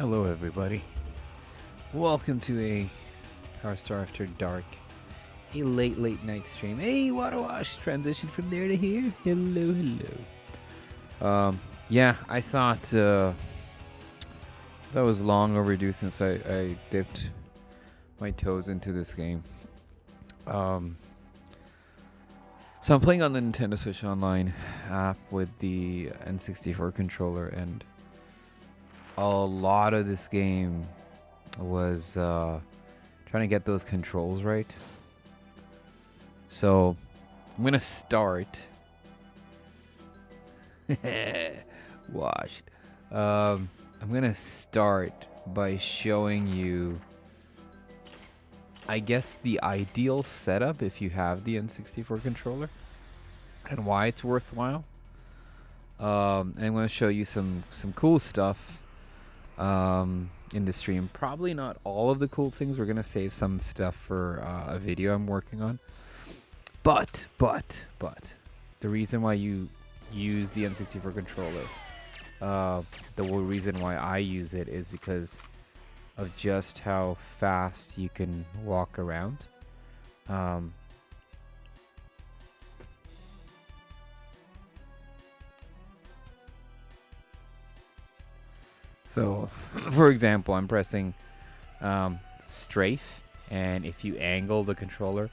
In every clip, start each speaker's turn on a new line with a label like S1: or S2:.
S1: Hello, everybody. Welcome to a Power Star After Dark, a late night stream. Hey, Water Wash, transition from there to here. Hello. Yeah, I thought that was long overdue since I dipped my toes into this game. So I'm playing on the Nintendo Switch Online app with the N64 controller, and a lot of this game was trying to get those controls right. So I'm gonna start washed. I'm gonna start by showing you, I guess, the ideal setup if you have the N64 controller and why it's worthwhile. And I'm gonna show you some cool stuff in the stream. Probably not all of the cool things. We're gonna save some stuff for a video I'm working on. But the reason why you use the N64 controller, the reason why I use it is because of just how fast you can walk around. So, for example, I'm pressing strafe, and if you angle the controller,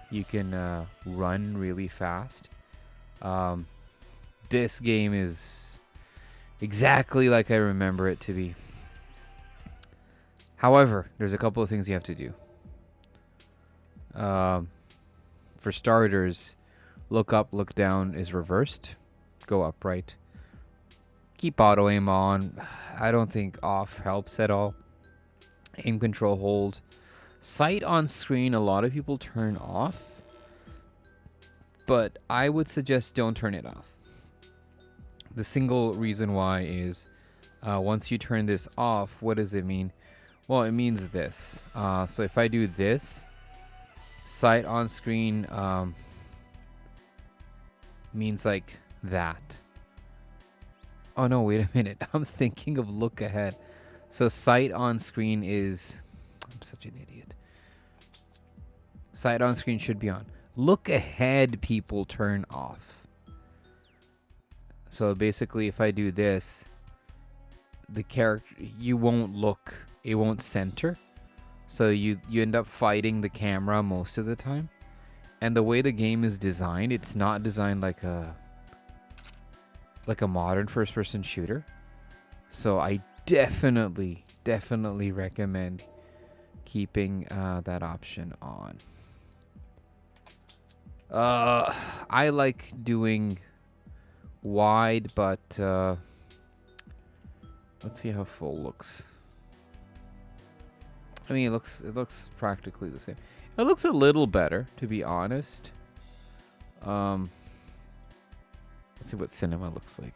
S1: you can run really fast. This game is exactly like I remember it to be. However, there's a couple of things you have to do. For starters, look up, look down is reversed. Go upright. Keep auto aim on. I don't think off helps at all. Aim control hold. Sight on screen, a lot of people turn off, but I would suggest don't turn it off. The single reason why is once you turn this off, what does it mean? Well, it means this. So if I do this, sight on screen means like that. Oh no, wait a minute. I'm thinking of look ahead. So sight on screen is... I'm such an idiot. Sight on screen should be on. Look ahead, people turn off. So basically, if I do this, the character, you won't look, it won't center. So you end up fighting the camera most of the time. And the way the game is designed, it's not designed like a modern first-person shooter. So I definitely recommend keeping that option on. I like doing wide, but let's see how full looks. I mean, it looks practically the same. It looks a little better, to be honest. Let's see what cinema looks like.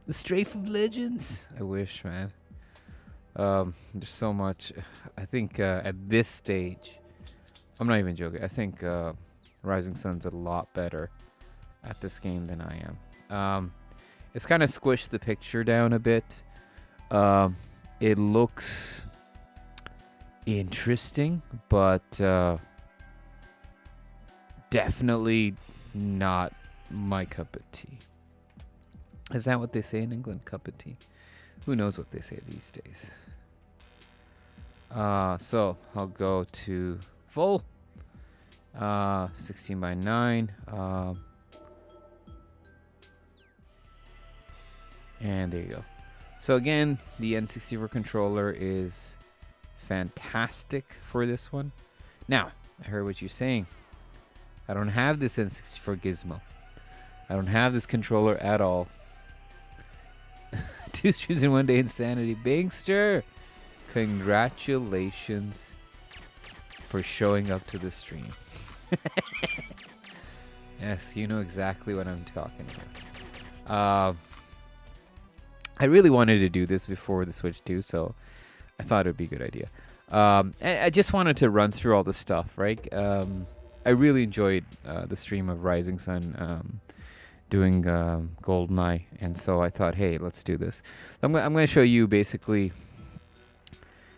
S1: The Strafe of Legends. I wish, man. There's so much. I think at this stage, I'm not even joking. I think Rising Sun's a lot better at this game than I am. It's kind of squished the picture down a bit. It looks interesting, but definitely not my cup of tea. Is that what they say in England? Cup of tea? Who knows what they say these days? So I'll go to full. 16 by 9. And there you go. So again, the N64 controller is fantastic for this one. Now, I heard what you're saying. I don't have this N64 gizmo. I don't have this controller at all. 2 streams in 1 day insanity. Bingster, congratulations for showing up to the stream. Yes, you know exactly what I'm talking about. I really wanted to do this before the Switch 2, so I thought it would be a good idea. I just wanted to run through all the stuff, right? I really enjoyed the stream of Rising Sun doing GoldenEye, and so I thought, hey, let's do this. I'm going to show you basically.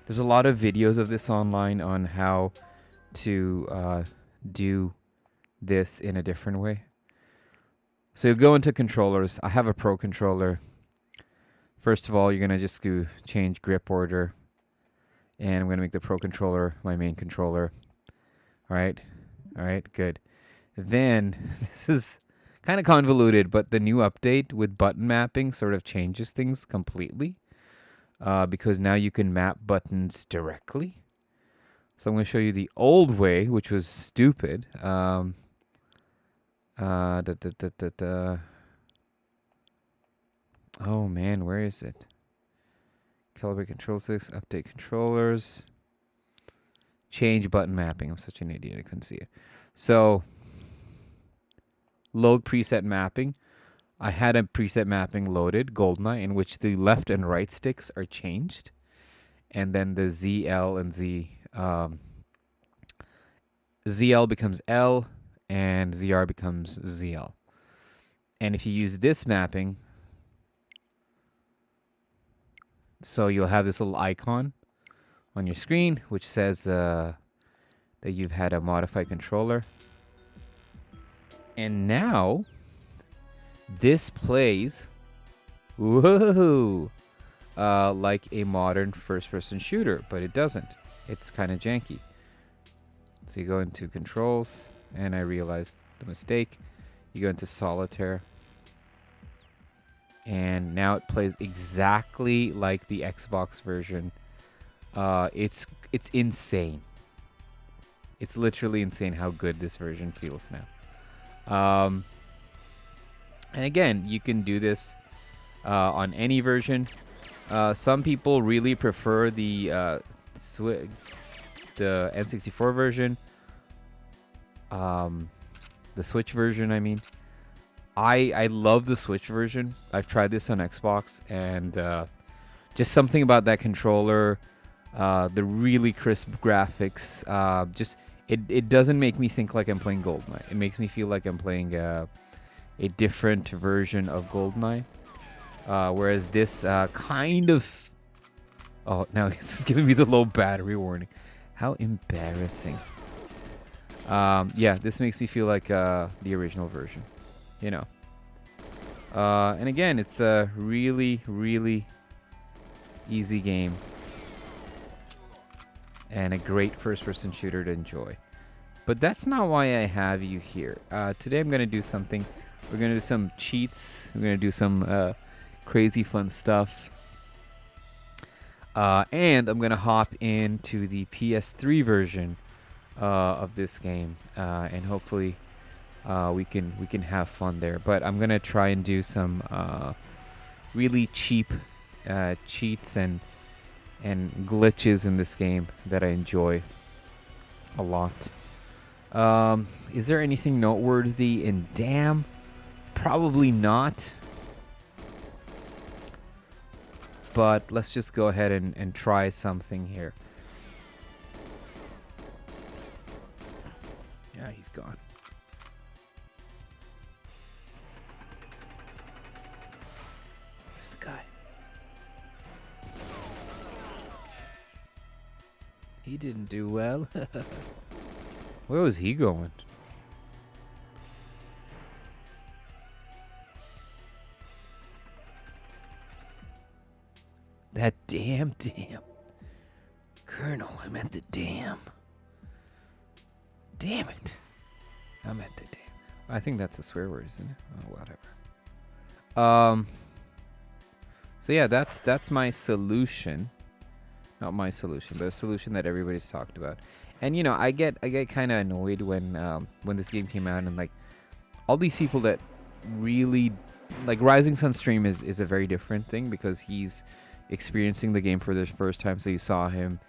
S1: There's a lot of videos of this online on how to do this in a different way. So you go into controllers. I have a Pro controller. First of all, you're going to just go change grip order. And I'm going to make the Pro controller my main controller. All right, good. Then, this is kind of convoluted, but the new update with button mapping sort of changes things completely. Because now you can map buttons directly. So I'm going to show you the old way, which was stupid. Oh man, where is it? Calibrate control sticks, update controllers, change button mapping. I'm such an idiot, I couldn't see it. So, load preset mapping. I had a preset mapping loaded, GoldenEye, in which the left and right sticks are changed. And then the ZL and ZL becomes L, and ZR becomes ZL. And if you use this mapping, so you'll have this little icon on your screen, which says that you've had a modified controller. And now, this plays, whoa, like a modern first-person shooter, but it doesn't. It's kind of janky. So you go into controls, and I realized the mistake. You go into solitaire, and now it plays exactly like the Xbox version. It's insane. It's literally insane how good this version feels now. And again, you can do this on any version. Some people really prefer the N64 version, the Switch version, I mean. I love the Switch version. I've tried this on Xbox, and just something about that controller, the really crisp graphics, just it doesn't make me think like I'm playing GoldenEye. It makes me feel like I'm playing a different version of GoldenEye. Whereas this kind of... Oh, now it's giving me the low battery warning. How embarrassing. Yeah, this makes me feel like the original version. You know. And again, it's a really, really easy game. And a great first-person shooter to enjoy. But that's not why I have you here. Today I'm going to do something. We're going to do some cheats. We're going to do some crazy fun stuff. And I'm going to hop into the PS3 version of this game. And hopefully we can have fun there. But I'm going to try and do some really cheap cheats and glitches in this game that I enjoy a lot. Is there anything noteworthy in Damn? Probably not. But let's just go ahead and try something here. Yeah, he's gone. Where's the guy? He didn't do well. Where was he going? That damn. Colonel, I'm at the dam. Damn it. I'm at the dam. I think that's a swear word, isn't it? Oh, whatever. So yeah, that's my solution. Not my solution, but a solution that everybody's talked about. And you know, I get kind of annoyed when this game came out, and like all these people that really like Rising Sun Stream is a very different thing because he's experiencing the game for the first time. So you saw him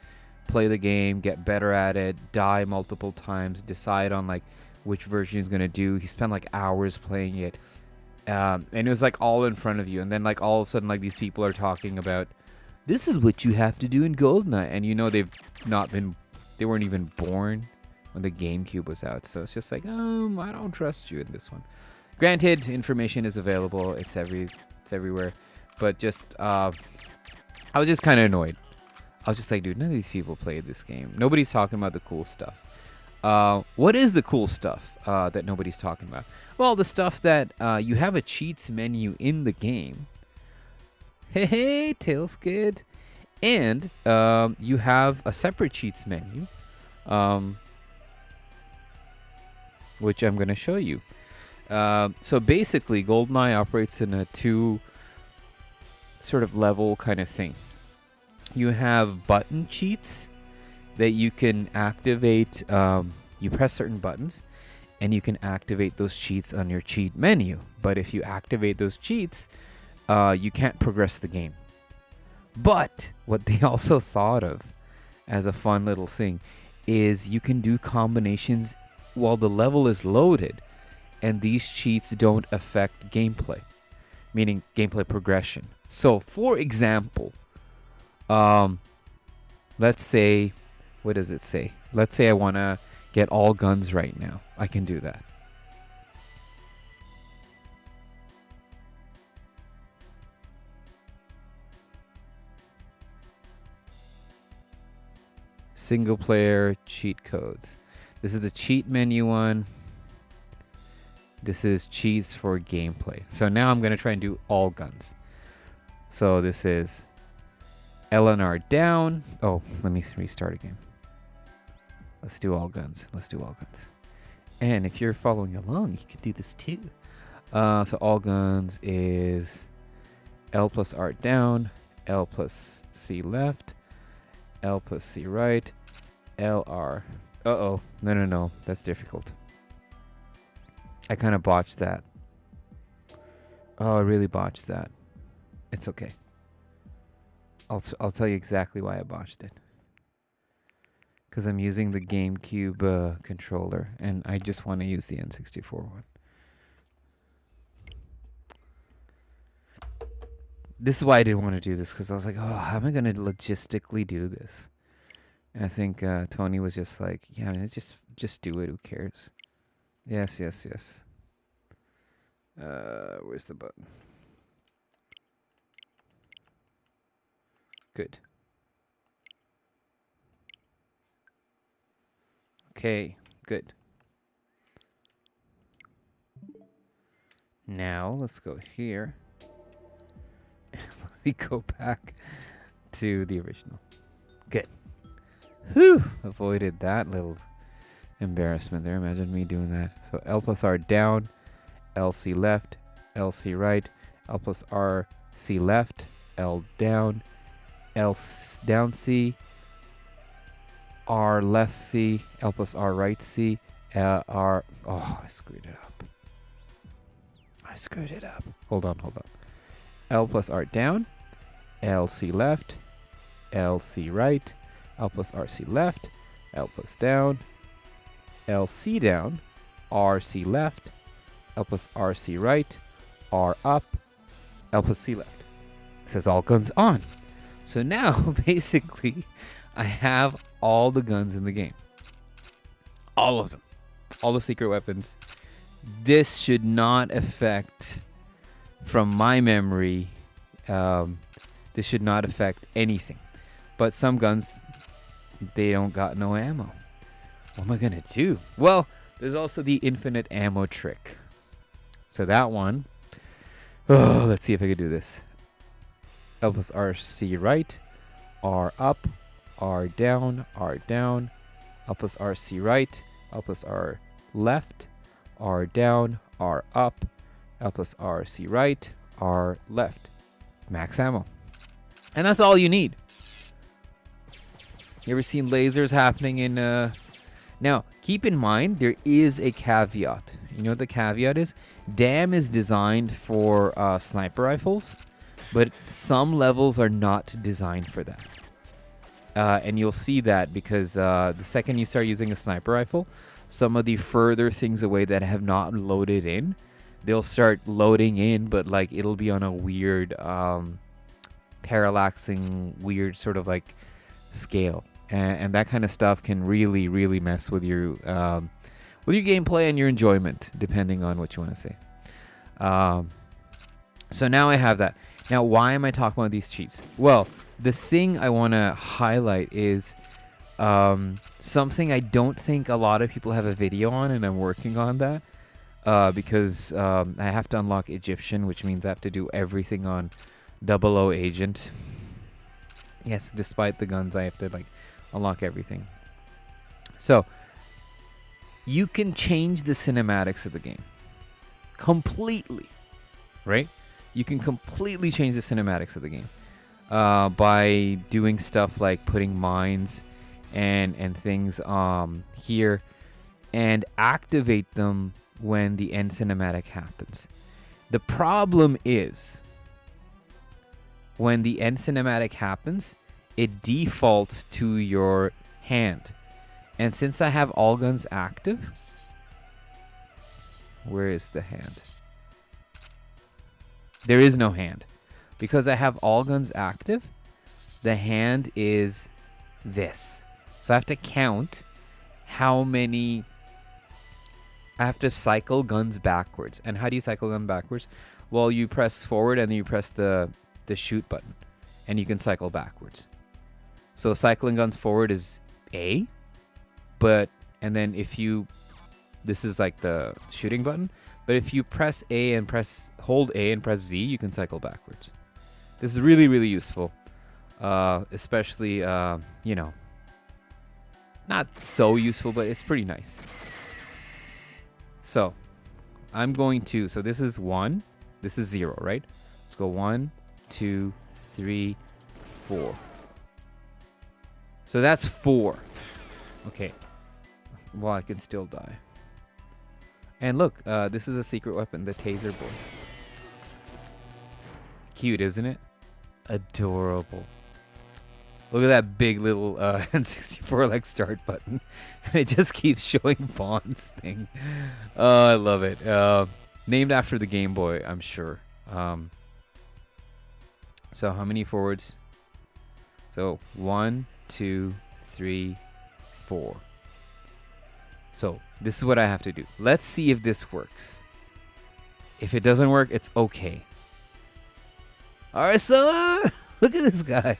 S1: play the game, get better at it, die multiple times, decide on like which version he's gonna do. He spent like hours playing it, and it was like all in front of you. And then like all of a sudden like these people are talking about this is what you have to do in GoldenEye, and you know they weren't even born when the GameCube was out. So it's just like I don't trust you in this one. Granted, information is available. It's everywhere. But just I was just kind of annoyed. I was just like, dude, none of these people played this game. Nobody's talking about the cool stuff. What is the cool stuff that nobody's talking about? Well, the stuff that you have a cheats menu in the game. Hey, Tailskid. And you have a separate cheats menu, which I'm going to show you. So basically, GoldenEye operates in a 2 sort of level kind of thing. You have button cheats that you can activate. You press certain buttons, and you can activate those cheats on your cheat menu. But if you activate those cheats, you can't progress the game. But what they also thought of as a fun little thing is you can do combinations while the level is loaded, and these cheats don't affect gameplay, meaning gameplay progression. So, for example, let's say, what does it say? Let's say I want to get all guns right now. I can do that. Single player cheat codes. This is the cheat menu one. This is cheats for gameplay. So now I'm going to try and do all guns. So this is LNR down. Oh, let me restart again. Let's do all guns. Let's do all guns. And if you're following along, you can do this too. So all guns is L plus R down, L plus C left, L plus C right, LR. Uh-oh. No. That's difficult. I kind of botched that. Oh, I really botched that. It's okay. I'll tell you exactly why I botched it. Because I'm using the GameCube controller, and I just want to use the N64 one. This is why I didn't want to do this, because I was like, oh, how am I going to logistically do this? And I think Tony was just like, yeah, man, just do it. Who cares? Yes. Where's the button? Good. Okay, good. Now, let's go here. Let me go back to the original. Good. Whew! Avoided that little embarrassment there. Imagine me doing that. So L plus R down, LC left, LC right, L plus R C left, L down, L down C, R left C, L plus R right C, R. Oh, I screwed it up. Hold on. L plus R down, LC left, LC right, L plus RC left, L plus down, LC down, RC left, L plus RC right, R up, L plus C left. It says all guns on. So now, basically, I have all the guns in the game. All of them. All the secret weapons. This should not affect, from my memory, this should not affect anything. But some guns, they don't got no ammo. What am I going to do? Well, there's also the infinite ammo trick. So that one, let's see if I can do this. L plus RC right, R up, R down, L plus RC right, L plus R left, R down, R up, L plus RC right, R left. Max ammo. And that's all you need. You ever seen lasers happening in... Now, keep in mind, there is a caveat. You know what the caveat is? DAM is designed for sniper rifles, but some levels are not designed for that. And you'll see that because the second you start using a sniper rifle, some of the further things away that have not loaded in, they'll start loading in, but like it'll be on a weird, parallaxing, weird sort of like scale. And that kind of stuff can really, really mess with your gameplay and your enjoyment, depending on what you want to say. So now I have that. Now, why am I talking about these cheats? Well, the thing I want to highlight is something I don't think a lot of people have a video on, and I'm working on that because I have to unlock Egyptian, which means I have to do everything on 00 Agent. Yes, despite the guns, I have to like unlock everything. So you can change the cinematics of the game completely, right? You can completely change the cinematics of the game by doing stuff like putting mines and things here and activate them when the end cinematic happens. The problem is when the end cinematic happens, it defaults to your hand. And since I have all guns active, where is the hand? There is no hand. Because I have all guns active, the hand is this. So I have to count how many... I have to cycle guns backwards. And how do you cycle gun backwards? Well, you press forward and then you press the shoot button. And you can cycle backwards. So cycling guns forward is A. And then if you... This is like the shooting button. But if you press A and hold A and press Z, you can cycle backwards. This is really, really useful. Especially, you know, not so useful, but it's pretty nice. So I'm going to, so this is 1, this is 0, right? Let's go 1, 2, 3, 4. So that's 4. Okay. Well, I can still die. And look, this is a secret weapon, the taser boy. Cute, isn't it? Adorable. Look at that big little N64 like start button. And it just keeps showing Bond's thing. Oh, I love it. Named after the Game Boy, I'm sure. So how many forwards? So 1, 2, 3, 4. So this is what I have to do. Let's see if this works. If it doesn't work, it's okay. Alright, so look at this guy.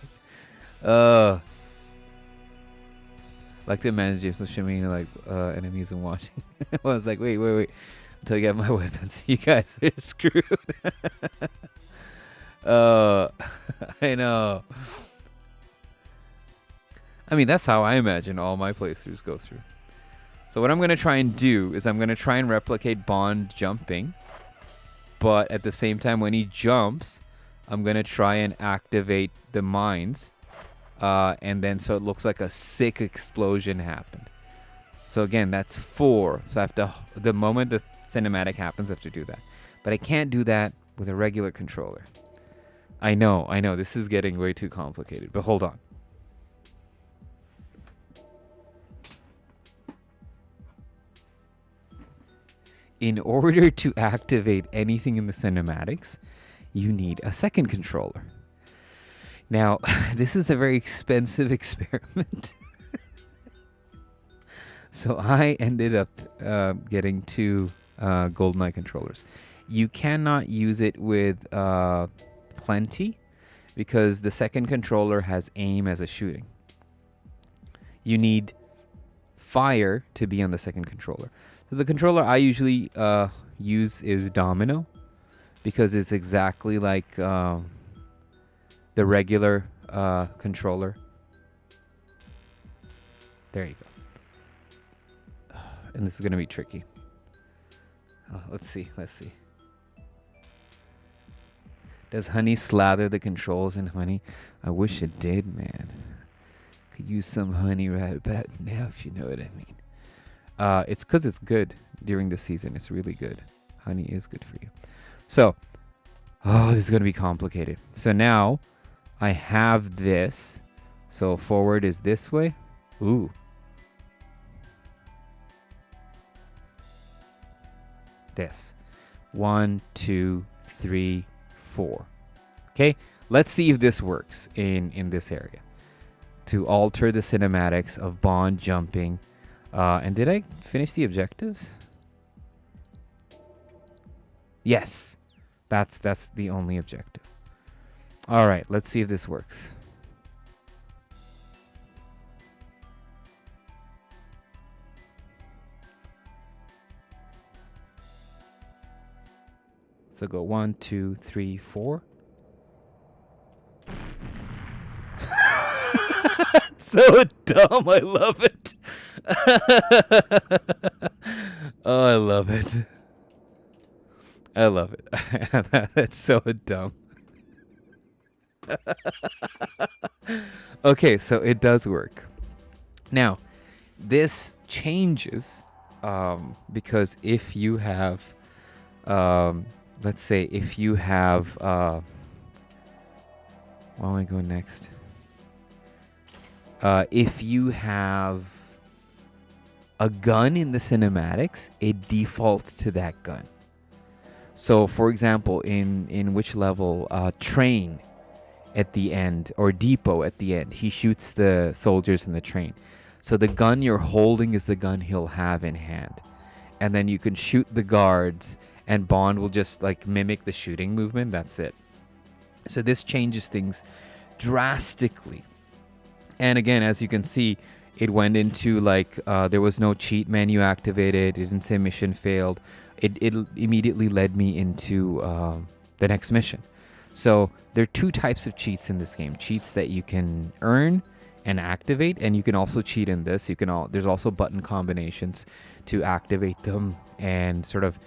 S1: Like to imagine James was shimmying like enemies and watching. I was like, wait until I get my weapons. You guys are screwed. I know. I mean, that's how I imagine all my playthroughs go through. So what I'm going to try and do is I'm going to try and replicate Bond jumping. But at the same time, when he jumps, I'm going to try and activate the mines. And then so it looks like a sick explosion happened. So again, that's 4. So I have to, the moment the cinematic happens, I have to do that. But I can't do that with a regular controller. I know. This is getting way too complicated. But hold on. In order to activate anything in the cinematics, you need a second controller. Now, this is a very expensive experiment. So I ended up getting 2 GoldenEye controllers. You cannot use it with plenty because the second controller has aim as a shooting. You need fire to be on the second controller. So the controller I usually use is Domino because it's exactly like the regular controller. There you go. And this is going to be tricky. Let's see. Does honey slather the controls in honey? I wish it did, man. Could use some honey right about now, if you know what I mean. It's because it's good during the season. It's really good. Honey is good for you. So, this is going to be complicated. So now I have this. So forward is this way. Ooh. This. 1, 2, 3, 4. Okay, let's see if this works in this area. To alter the cinematics of Bond jumping. And did I finish the objectives? Yes, that's the only objective. All right, let's see if this works. So go 1, 2, 3, 4. So dumb. I love it. Oh, I love it. I love it. That's so dumb. Okay, so it does work. Now, this changes because if you have, let's say, if you have, where am I going next? If you have a gun in the cinematics, it defaults to that gun. So, for example, in which level, train at the end, or depot at the end, he shoots the soldiers in the train. So the gun you're holding is the gun he'll have in hand. And then you can shoot the guards, and Bond will just like mimic the shooting movement. That's it. So this changes things drastically. And again, as you can see, it went into like there was no cheat menu activated. It didn't say mission failed. It immediately led me into the next mission. So there are two types of cheats in this game. Cheats that you can earn and activate, and you can also cheat in this. There's also button combinations to activate them and sort of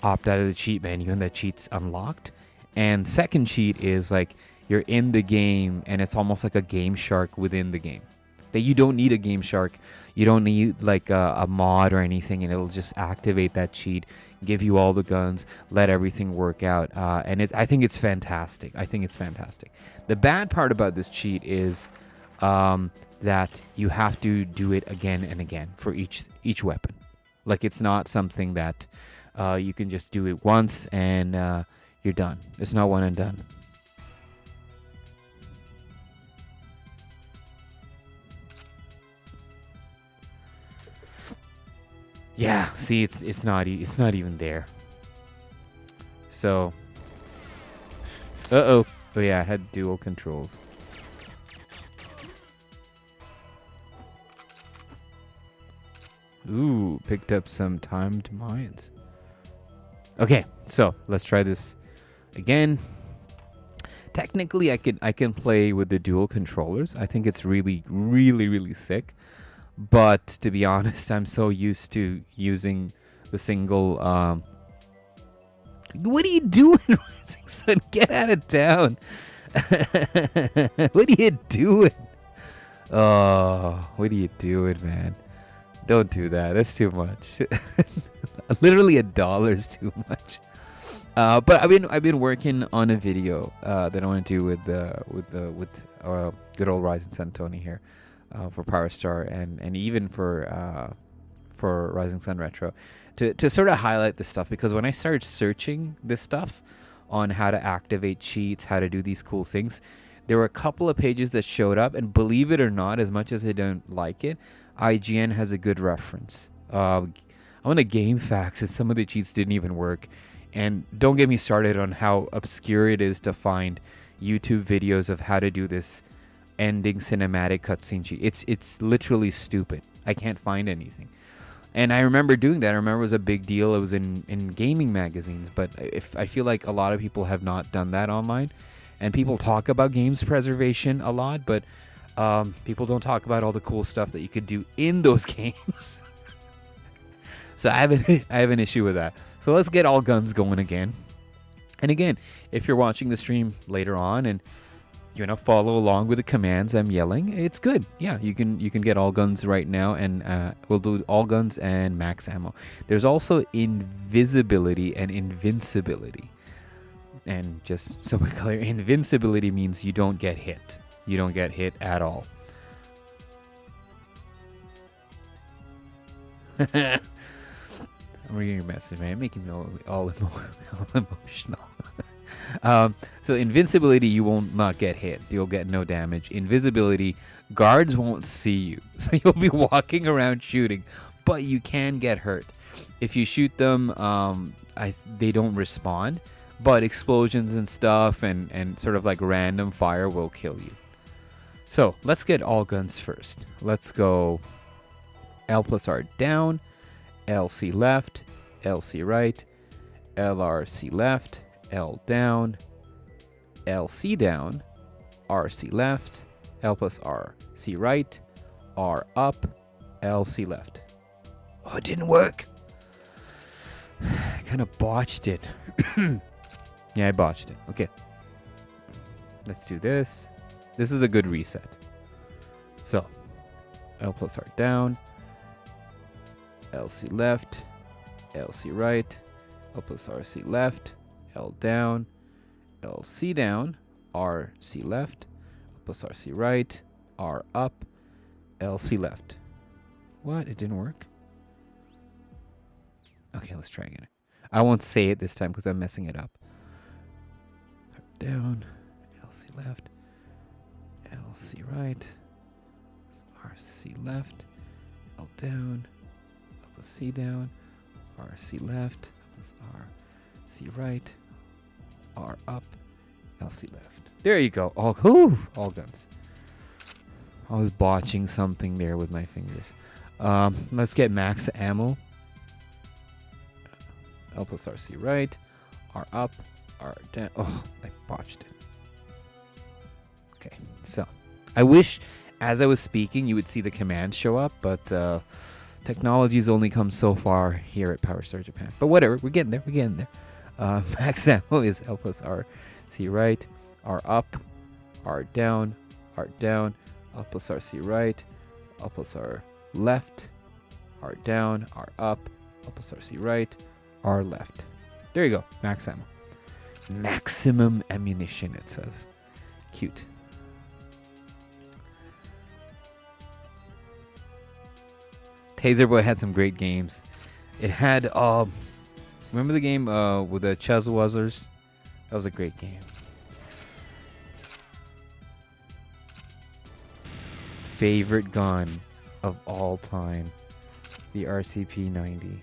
S1: opt out of the cheat menu, and that cheat's unlocked. And second cheat is like you're in the game and it's almost like a Game Shark within the game. That you don't need a Game Shark, you don't need like a mod or anything, and it'll just activate that cheat, give you all the guns, let everything work out. And I think it's fantastic. The bad part about this cheat is that you have to do it again and again for each weapon. Like it's not something that you can just do it once and you're done. It's not one and done. Yeah, see, it's not even there. So, oh yeah, I had dual controls. Ooh, picked up some timed mines. Okay, so let's try this again. Technically, I can play with the dual controllers. I think it's really sick. But to be honest, I'm so used to using the single. What are you doing, Rising Sun? Get out of town! What are you doing? Oh, what are you doing, man? Don't do that. That's too much. Literally $1 is too much. But I've been working on a video that I want to do with good old Rising Sun Tony here. For Power Star and even for Rising Sun Retro to sort of highlight this stuff, because when I started searching this stuff on how to activate cheats, how to do these cool things, there were a couple of pages that showed up, and believe it or not, as much as I don't like it, IGN has a good reference. I went to GameFAQs and some of the cheats didn't even work, and don't get me started on how obscure it is to find YouTube videos of how to do this ending cinematic cutscene cheat. It's literally stupid. I can't find anything. And I remember doing that. I remember it was a big deal. It was in gaming magazines. But I feel like a lot of people have not done that online. And people talk about games preservation a lot, but people don't talk about all the cool stuff that you could do in those games. So I have an issue with that. So let's get all guns going again. And again, if you're watching the stream later on and you're gonna follow along with the commands I'm yelling, it's good. Yeah, you can get all guns right now, and we'll do all guns and max ammo. There's also invisibility and invincibility. And just so we're clear, invincibility means you don't get hit. You don't get hit at all. I'm reading your message, man. Making me all emotional. So invincibility, you will not get hit. You'll get no damage. Invisibility, guards won't see you. So you'll be walking around shooting, but you can get hurt. If you shoot them, they don't respond, but explosions and stuff and sort of like random fire will kill you. So let's get all guns first. Let's go L plus R down, LC left, LC right, LRC left, L down, LC down, RC left, L plus R, C right, R up, LC left. Oh, it didn't work. I kind of botched it. Yeah, I botched it. Okay. Let's do this. This is a good reset. So, L plus R down, LC left, LC right, L plus RC left, L down, LC down, RC left, L plus RC right, R up, LC left. What? It didn't work? Okay, let's try again. I won't say it this time because I'm messing it up. Down, LC left, LC right, RC left, L down, L plus C down, RC left, plus RC right, R up, LC left. There you go. All guns. I was botching something there with my fingers. Let's get max ammo. L plus RC right, R up, R down. Oh, I botched it. Okay, so I wish as I was speaking you would see the command show up, but technology's only come so far here at Power Star Japan. But whatever, we're getting there. Max ammo is L plus R, C right, R up, R down, L plus R, C right, L plus R left, R down, R up, L plus R, C right, R left. There you go, max ammo. Maximum ammunition, it says. Cute. Taser Boy had some great games. It had, remember the game with the Chuzwazzers? That was a great game. Favorite gun of all time, the RCP-90.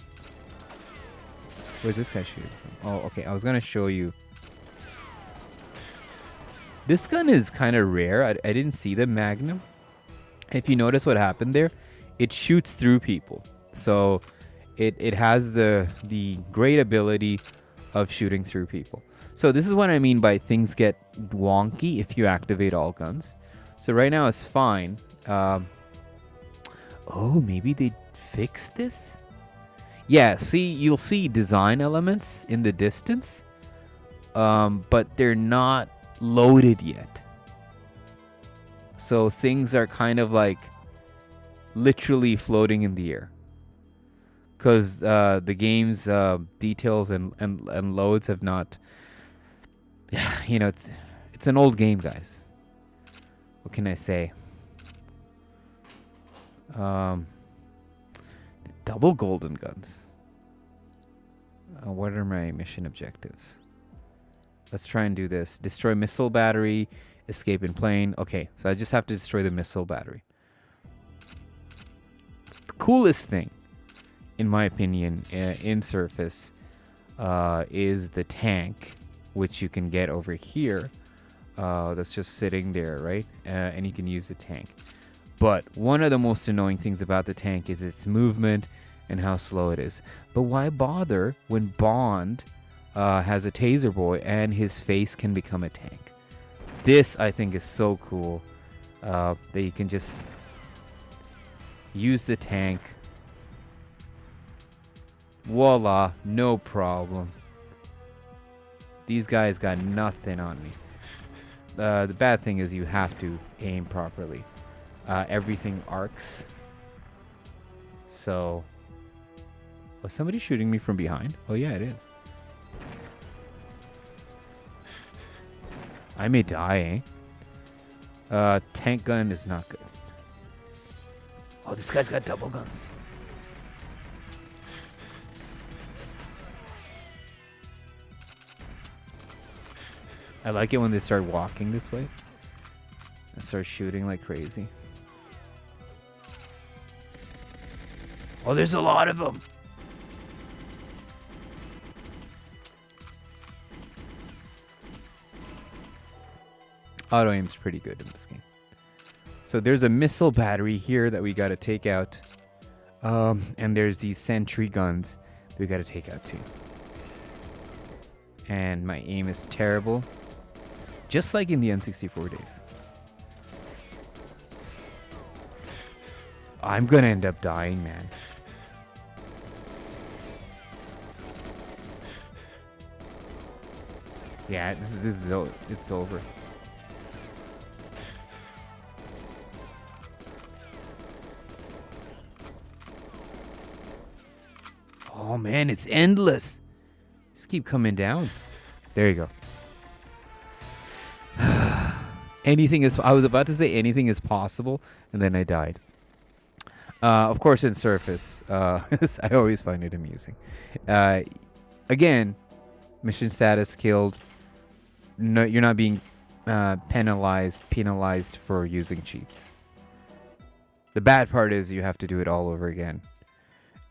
S1: Where's this guy shooting from? Oh, okay. I was gonna show you. This gun is kind of rare. I didn't see the Magnum. If you notice what happened there, it shoots through people. So it has the great ability of shooting through people. So this is what I mean by things get wonky if you activate all guns. So right now it's fine. Oh, maybe they fixed this? Yeah, see, you'll see design elements in the distance, but they're not loaded yet. So things are kind of like literally floating in the air. Because the game's details and loads have not... You know, it's an old game, guys. What can I say? Double golden guns. What are my mission objectives? Let's try and do this. Destroy missile battery, escape in plane. Okay, so I just have to destroy the missile battery. The coolest thing, in my opinion, in Surface is the tank, which you can get over here. That's just sitting there, right? And you can use the tank. But one of the most annoying things about the tank is its movement and how slow it is. But why bother when Bond has a taser boy and his face can become a tank? This, I think, is so cool that you can just use the tank. Voila, no problem. These guys got nothing on me. The bad thing is you have to aim properly. Everything arcs. So... Was somebody shooting me from behind? Oh yeah, it is. I may die, eh? Tank gun is not good. Oh, this guy's got double guns. I like it when they start walking this way. And start shooting like crazy. Oh, there's a lot of them. Auto aim's pretty good in this game. So there's a missile battery here that we got to take out. And there's these sentry guns that we got to take out too. And my aim is terrible. Just like in the N64 days. I'm gonna end up dying, man. Yeah, it's over. Oh man, it's endless. Just keep coming down. There you go. Anything is. I was about to say anything is possible, and then I died. Of course, in Surface, I always find it amusing. Again, mission status killed. No, you're not being penalized for using cheats. The bad part is you have to do it all over again.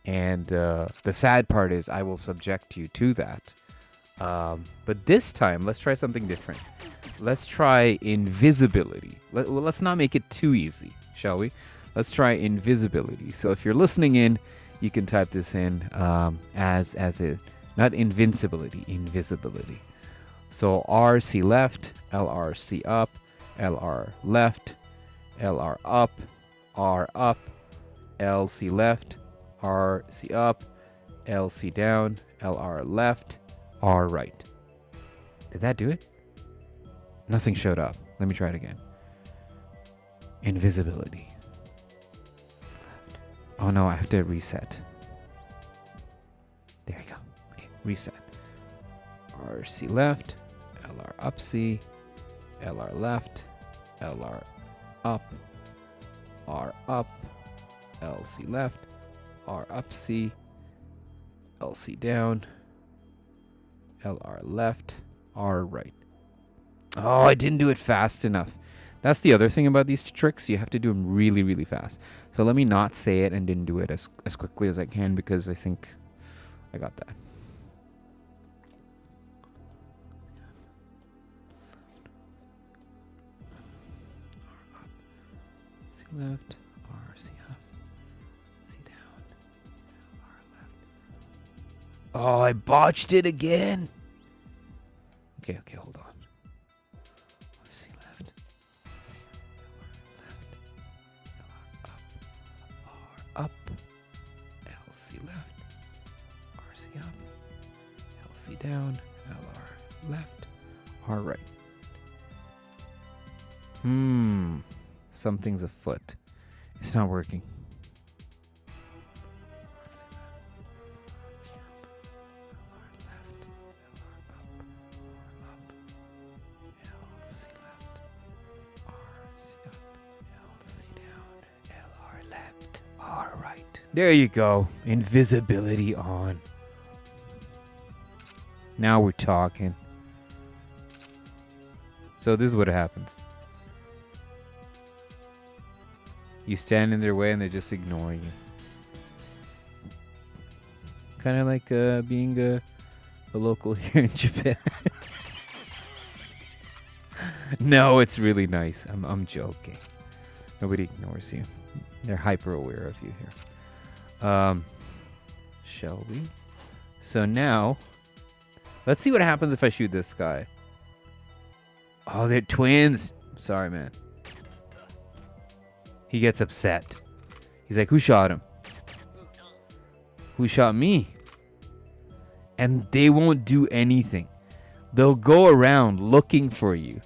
S1: And the sad part is I will subject you to that. But this time, let's try something different. Let's try invisibility. Let's not make it too easy, shall we? Let's try invisibility. So if you're listening in, you can type this in as a, not invincibility, invisibility. So RC left, LRC up, LR left, LR up, R up, LC left, RC up, LC down, LR left, R right. Did that do it? Nothing showed up. Let me try it again. Invisibility. Oh no, I have to reset. There you go. Okay, reset. RC left, LR up C, LR left, LR up, R up, LC left, R up C, LC down, LR left, R right. Oh, I didn't do it fast enough. That's the other thing about these tricks. You have to do them really, really fast. So let me not say it and didn't do it as quickly as I can because I think I got that. C left, R, C up, C down, R left. Oh, I botched it again. Okay, hold on. C left, C left, R up, LC left, RC up, LC down, LR left, R right. Something's afoot. It's not working. There you go. Invisibility on. Now we're talking. So this is what happens. You stand in their way and they just ignore you. Kind of like being a local here in Japan. No, it's really nice. I'm joking. Nobody ignores you. They're hyper aware of you here. Shall we? So now, let's see what happens if I shoot this guy. Oh, they're twins. Sorry, man. He gets upset. He's like, who shot him? Who shot me? And they won't do anything. They'll go around looking for you,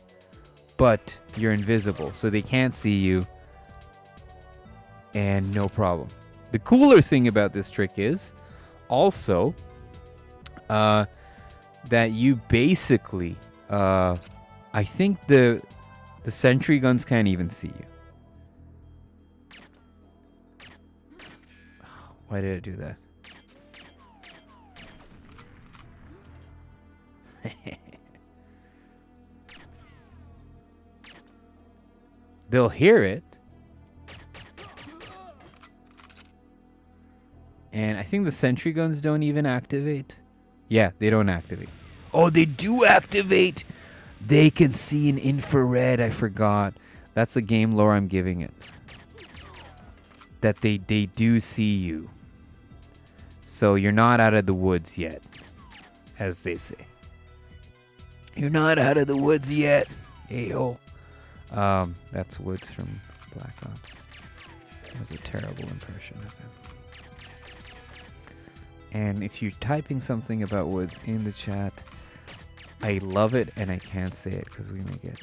S1: but you're invisible, so they can't see you. And no problem. The cooler thing about this trick is also that you basically, I think the sentry guns can't even see you. Why did I do that? They'll hear it. And I think the sentry guns don't even activate. Yeah, they don't activate. Oh, they do activate. They can see in infrared. I forgot. That's the game lore I'm giving it. That they do see you. So you're not out of the woods yet, as they say. You're not out of the woods yet. Hey-ho. That's Woods from Black Ops. That was a terrible impression of him. And if you're typing something about Woods in the chat, I love it, and I can't say it because we may get...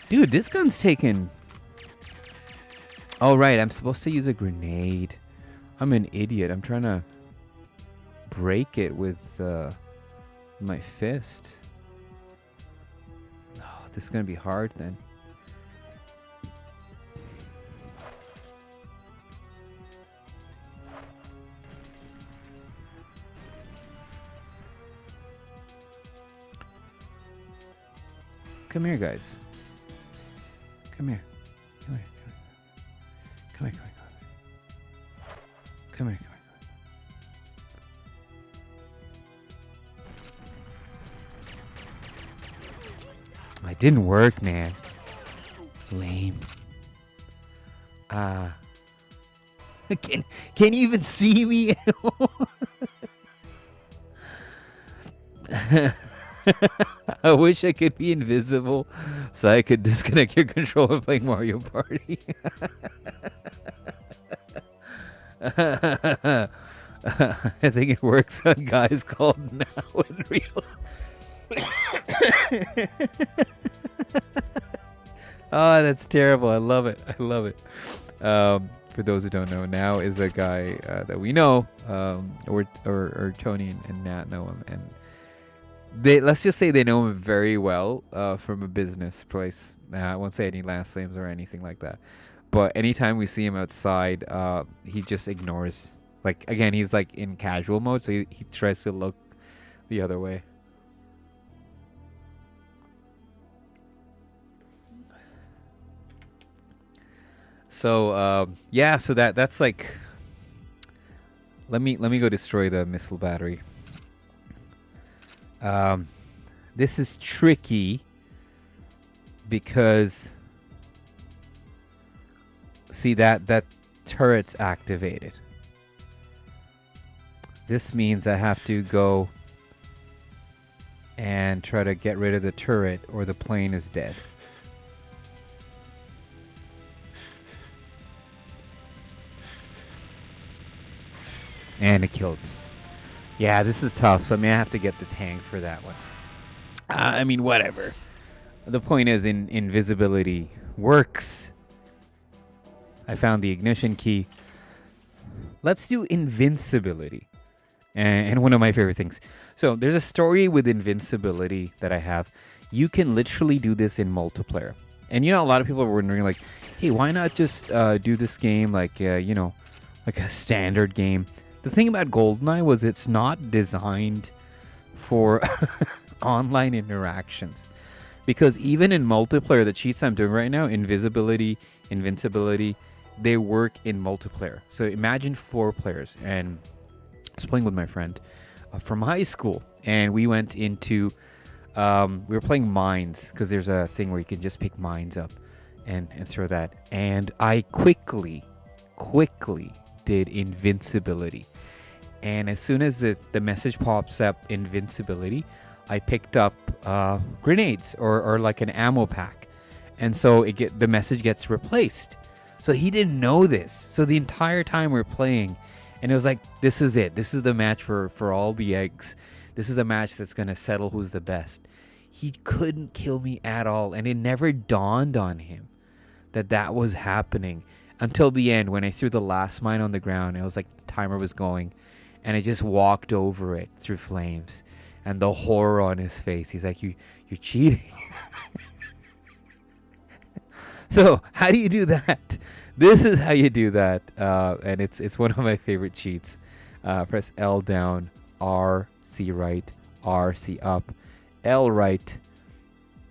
S1: Dude, this gun's taken... Oh, right, I'm supposed to use a grenade. I'm an idiot. I'm trying to break it with my fist. Oh, this is going to be hard then. Come here, guys. Come here. Come here. Come here. Come here. Come here. Come here. It didn't work, man. Lame. Can you even see me? I wish I could be invisible so I could disconnect your controller playing Mario Party. I think it works on guys called Now in real. Oh, that's terrible. I love it. I love it. For those who don't know, Now is a guy that we know, or Tony and Nat know him, and let's just say they know him very well from a business place. I won't say any last names or anything like that. But anytime we see him outside, he just ignores. Like, again, he's like in casual mode, so he tries to look the other way. So yeah, so that's like. Let me go destroy the missile battery. This is tricky because see that turret's activated. This means I have to go and try to get rid of the turret or the plane is dead. And it killed me. Yeah, this is tough, so I may have to get the tank for that one. I mean, whatever. The point is, invisibility works. I found the ignition key. Let's do invincibility. And one of my favorite things. So there's a story with invincibility that I have. You can literally do this in multiplayer. And a lot of people are wondering, like, hey, why not just do this game like, like a standard game? The thing about GoldenEye was it's not designed for online interactions. Because even in multiplayer, the cheats I'm doing right now, invisibility, invincibility, they work in multiplayer. So imagine 4 players. And I was playing with my friend from high school. And we went into, we were playing mines. Because there's a thing where you can just pick mines up and throw that. And I quickly did invincibility. And as soon as the message pops up, invincibility, I picked up grenades or like an ammo pack. And so the message gets replaced. So he didn't know this. So the entire time we're playing, and it was like, this is it. This is the match for all the eggs. This is the match that's going to settle who's the best. He couldn't kill me at all. And it never dawned on him that was happening until the end when I threw the last mine on the ground. It was like the timer was going. And I just walked over it through flames. And the horror on his face. He's like, you're cheating. So how do you do that? This is how you do that. And it's one of my favorite cheats. Press L down, R, C right, R, C up, L right,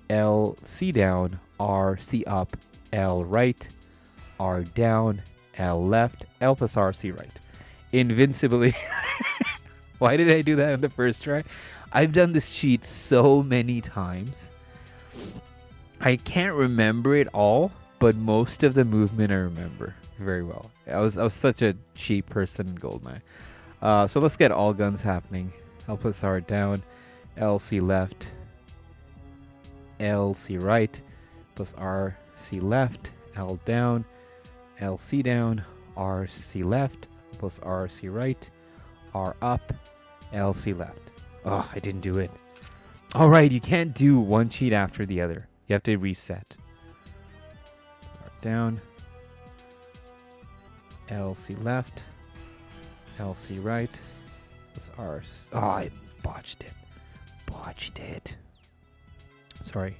S1: L, C down, R, C up, L right, R down, L left, L plus R, C right. Invincibility. Why did I do that in the first try? I've done this cheat so many times I can't remember it all, but most of the movement I remember very well. I was such a cheap person in GoldenEye. So let's get all guns happening. L plus R down, LC left, LC right, plus RC left, L down, LC down, RC left, plus RC right, R up, LC left. Oh, I didn't do it. All right, you can't do one cheat after the other. You have to reset. R down, LC left, LC right, plus R. Oh, I botched it. Botched it. Sorry.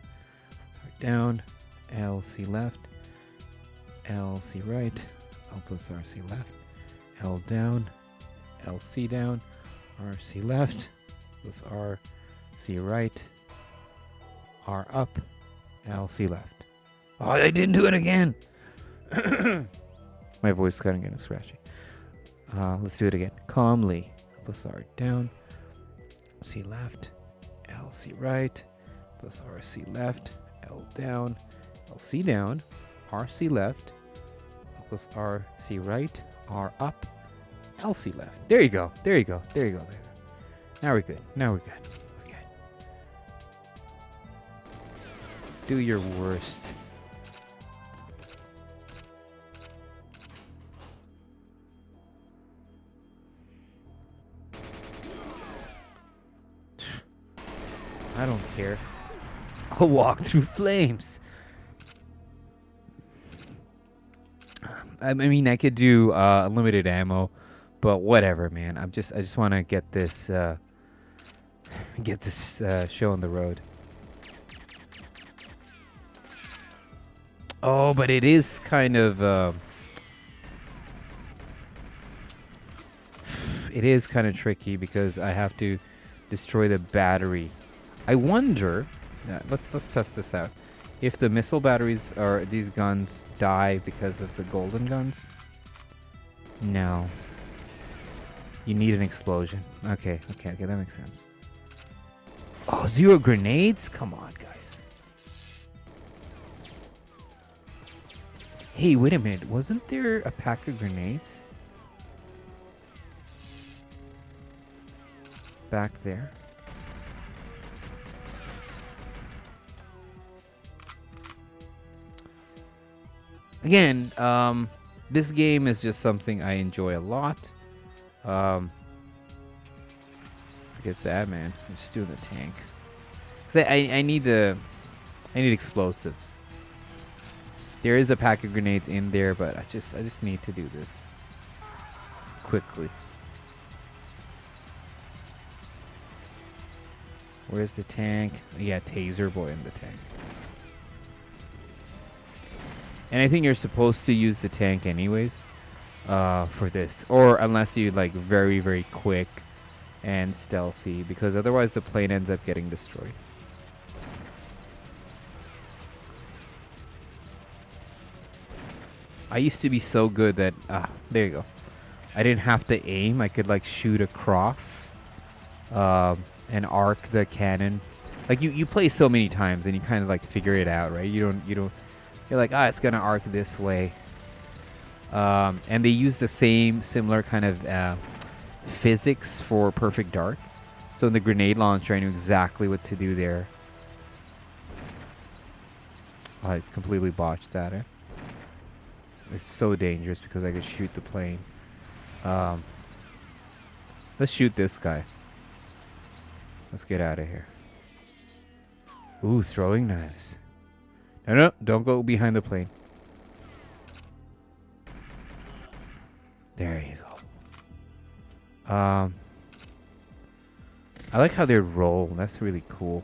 S1: Down, LC left, LC right, L plus RC left, L down, LC down, RC left, plus RC right, R up, LC left. Oh, I didn't do it again. My voice is kind of getting scratchy. Let's do it again. Calmly. L plus R down, C left, LC right, plus RC left, L down, LC down, RC left, L plus RC right, R up, LC left. There you go. There you go. There you go. There you go. Now we're good. Now we're good. Okay. Do your worst. I don't care. I'll walk through flames. I mean, I could do unlimited ammo, but whatever, man. I just want to get this show on the road. Oh, but it is kind of tricky because I have to destroy the battery. I wonder. Let's test this out. If the missile batteries or these guns die because of the golden guns. No. You need an explosion. Okay, that makes sense. Oh, 0 grenades? Come on, guys. Hey, wait a minute. Wasn't there a pack of grenades back there? Again, this game is just something I enjoy a lot. Forget that, man. I'm just doing the tank. 'Cause I need explosives. There is a pack of grenades in there, but I just need to do this quickly. Where's the tank? Yeah, Taser Boy in the tank. And I think you're supposed to use the tank anyways for this. Or unless you like very, very quick and stealthy. Because otherwise the plane ends up getting destroyed. I used to be so good that... there you go. I didn't have to aim. I could like shoot across and arc the cannon. Like you play so many times and you kind of like figure it out, right? You don't... You're like, it's gonna arc this way, and they use the similar kind of physics for Perfect Dark. So in the grenade launcher, I knew exactly what to do there. I completely botched that. It's so dangerous because I could shoot the plane. Let's shoot this guy. Let's get out of here. Ooh, throwing knives. No, don't go behind the plane. There you go. I like how they roll. That's really cool.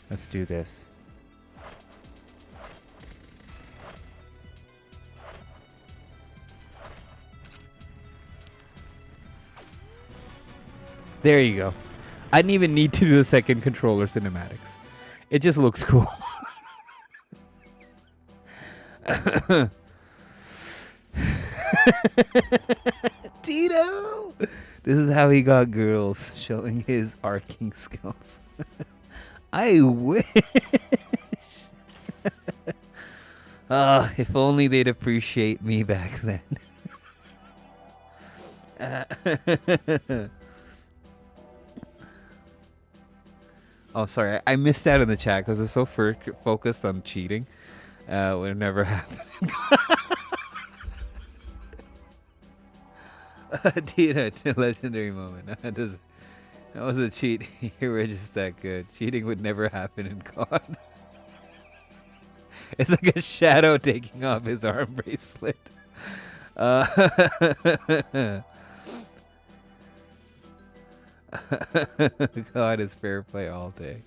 S1: Let's do this. There you go. I didn't even need to do the second controller cinematics. It just looks cool. Tito! This is how he got girls, showing his arcing skills. I wish. If only they'd appreciate me back then. Oh, sorry. I missed out in the chat because I was so focused on cheating. Would never happen. Tina, legendary moment. That was a cheat. You were just that good. Cheating would never happen in COD. It's like a shadow taking off his arm bracelet. God is fair play all day.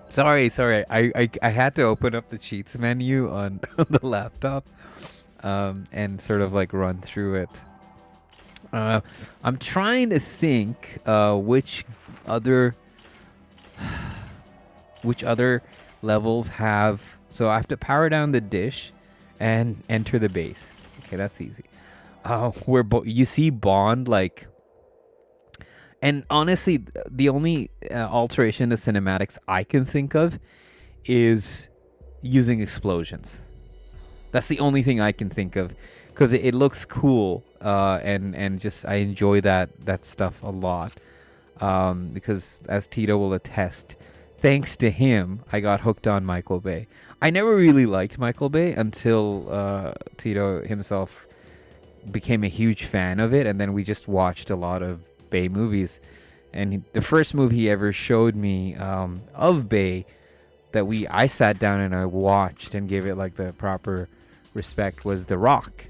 S1: Sorry. I had to open up the cheats menu on the laptop, and sort of like run through it. I'm trying to think which other levels have. So I have to power down the dish and enter the base. Okay, that's easy. Where you see Bond like. And honestly, the only alteration to cinematics I can think of is using explosions. That's the only thing I can think of, because it looks cool, and just I enjoy that stuff a lot. Because as Tito will attest, thanks to him, I got hooked on Michael Bay. I never really liked Michael Bay until Tito himself became a huge fan of it, and then we just watched a lot of Bay movies. And the first movie he ever showed me of Bay that I sat down and I watched and gave it like the proper respect was The Rock.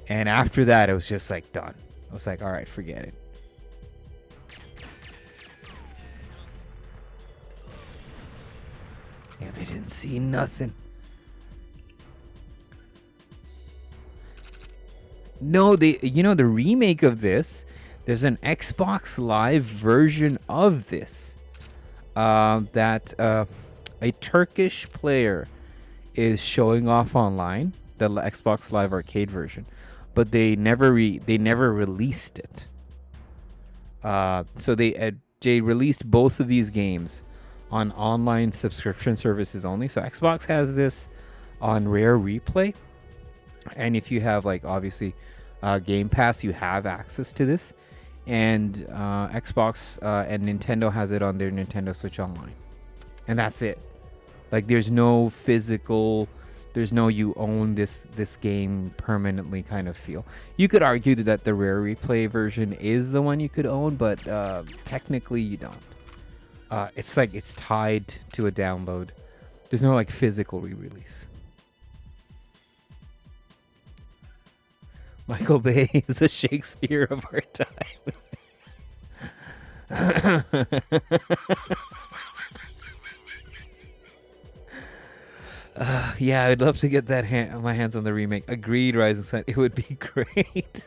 S1: And after that, it was just like done. I was like, all right, forget it. Yeah, they didn't see nothing. No, the remake of this, there's an Xbox Live version of this that a Turkish player is showing off online, the Xbox Live arcade version, but they never released it. So they released both of these games on online subscription services only. So Xbox has this on Rare Replay, and if you have like obviously Game Pass, you have access to this. And Xbox and Nintendo has it on their Nintendo Switch Online, and that's it. Like there's no physical, there's no you own this game permanently kind of feel. You could argue that the Rare Replay version is the one you could own, but technically you don't. It's like it's tied to a download. There's no like physical re-release. Michael Bay is the Shakespeare of our time. Yeah, I'd love to get my hands on the remake. Agreed, Rising Sun. It would be great.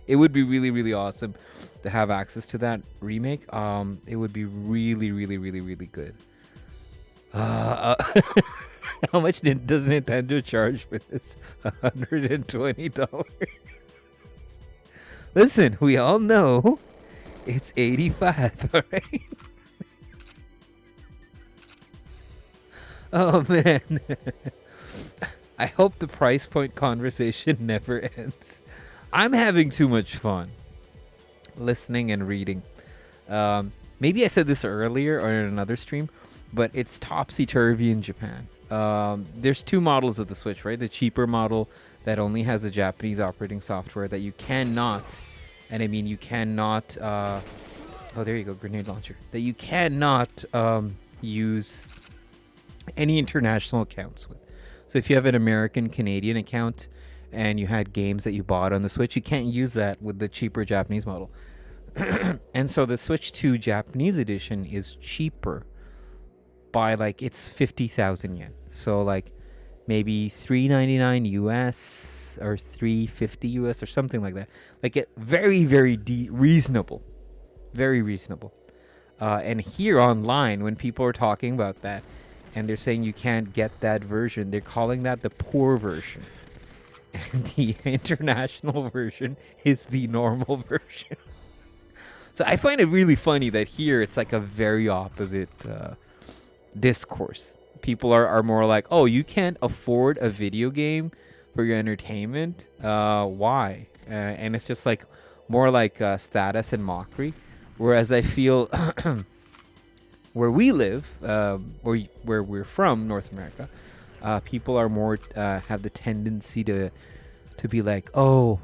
S1: It would be really, really awesome to have access to that remake. It would be really, really, really, really good. How much does Nintendo charge for this? $120. Listen, we all know it's 85, all right? Oh, man. I hope the price point conversation never ends. I'm having too much fun listening and reading. Maybe I said this earlier or in another stream, but it's topsy-turvy in Japan. There's two models of the Switch, right? The cheaper model that only has the Japanese operating software that you cannot, and I mean you cannot, oh, there you go, grenade launcher, that you cannot use any international accounts with. So if you have an American Canadian account and you had games that you bought on the Switch, you can't use that with the cheaper Japanese model. And so the Switch 2 Japanese edition is cheaper by like, it's 50,000 yen. So like maybe $399 US or $350 US or something like that. Like it very, very reasonable. Very reasonable. And here online, when people are talking about that and they're saying you can't get that version, they're calling that the poor version. and the international version is the normal version. So I find it really funny that here it's like a very opposite discourse. People are more like, oh, you can't afford a video game for your entertainment? Why? And it's just like more like status and mockery. Whereas I feel where we live, where we're from, North America, people are more have the tendency to be like, oh,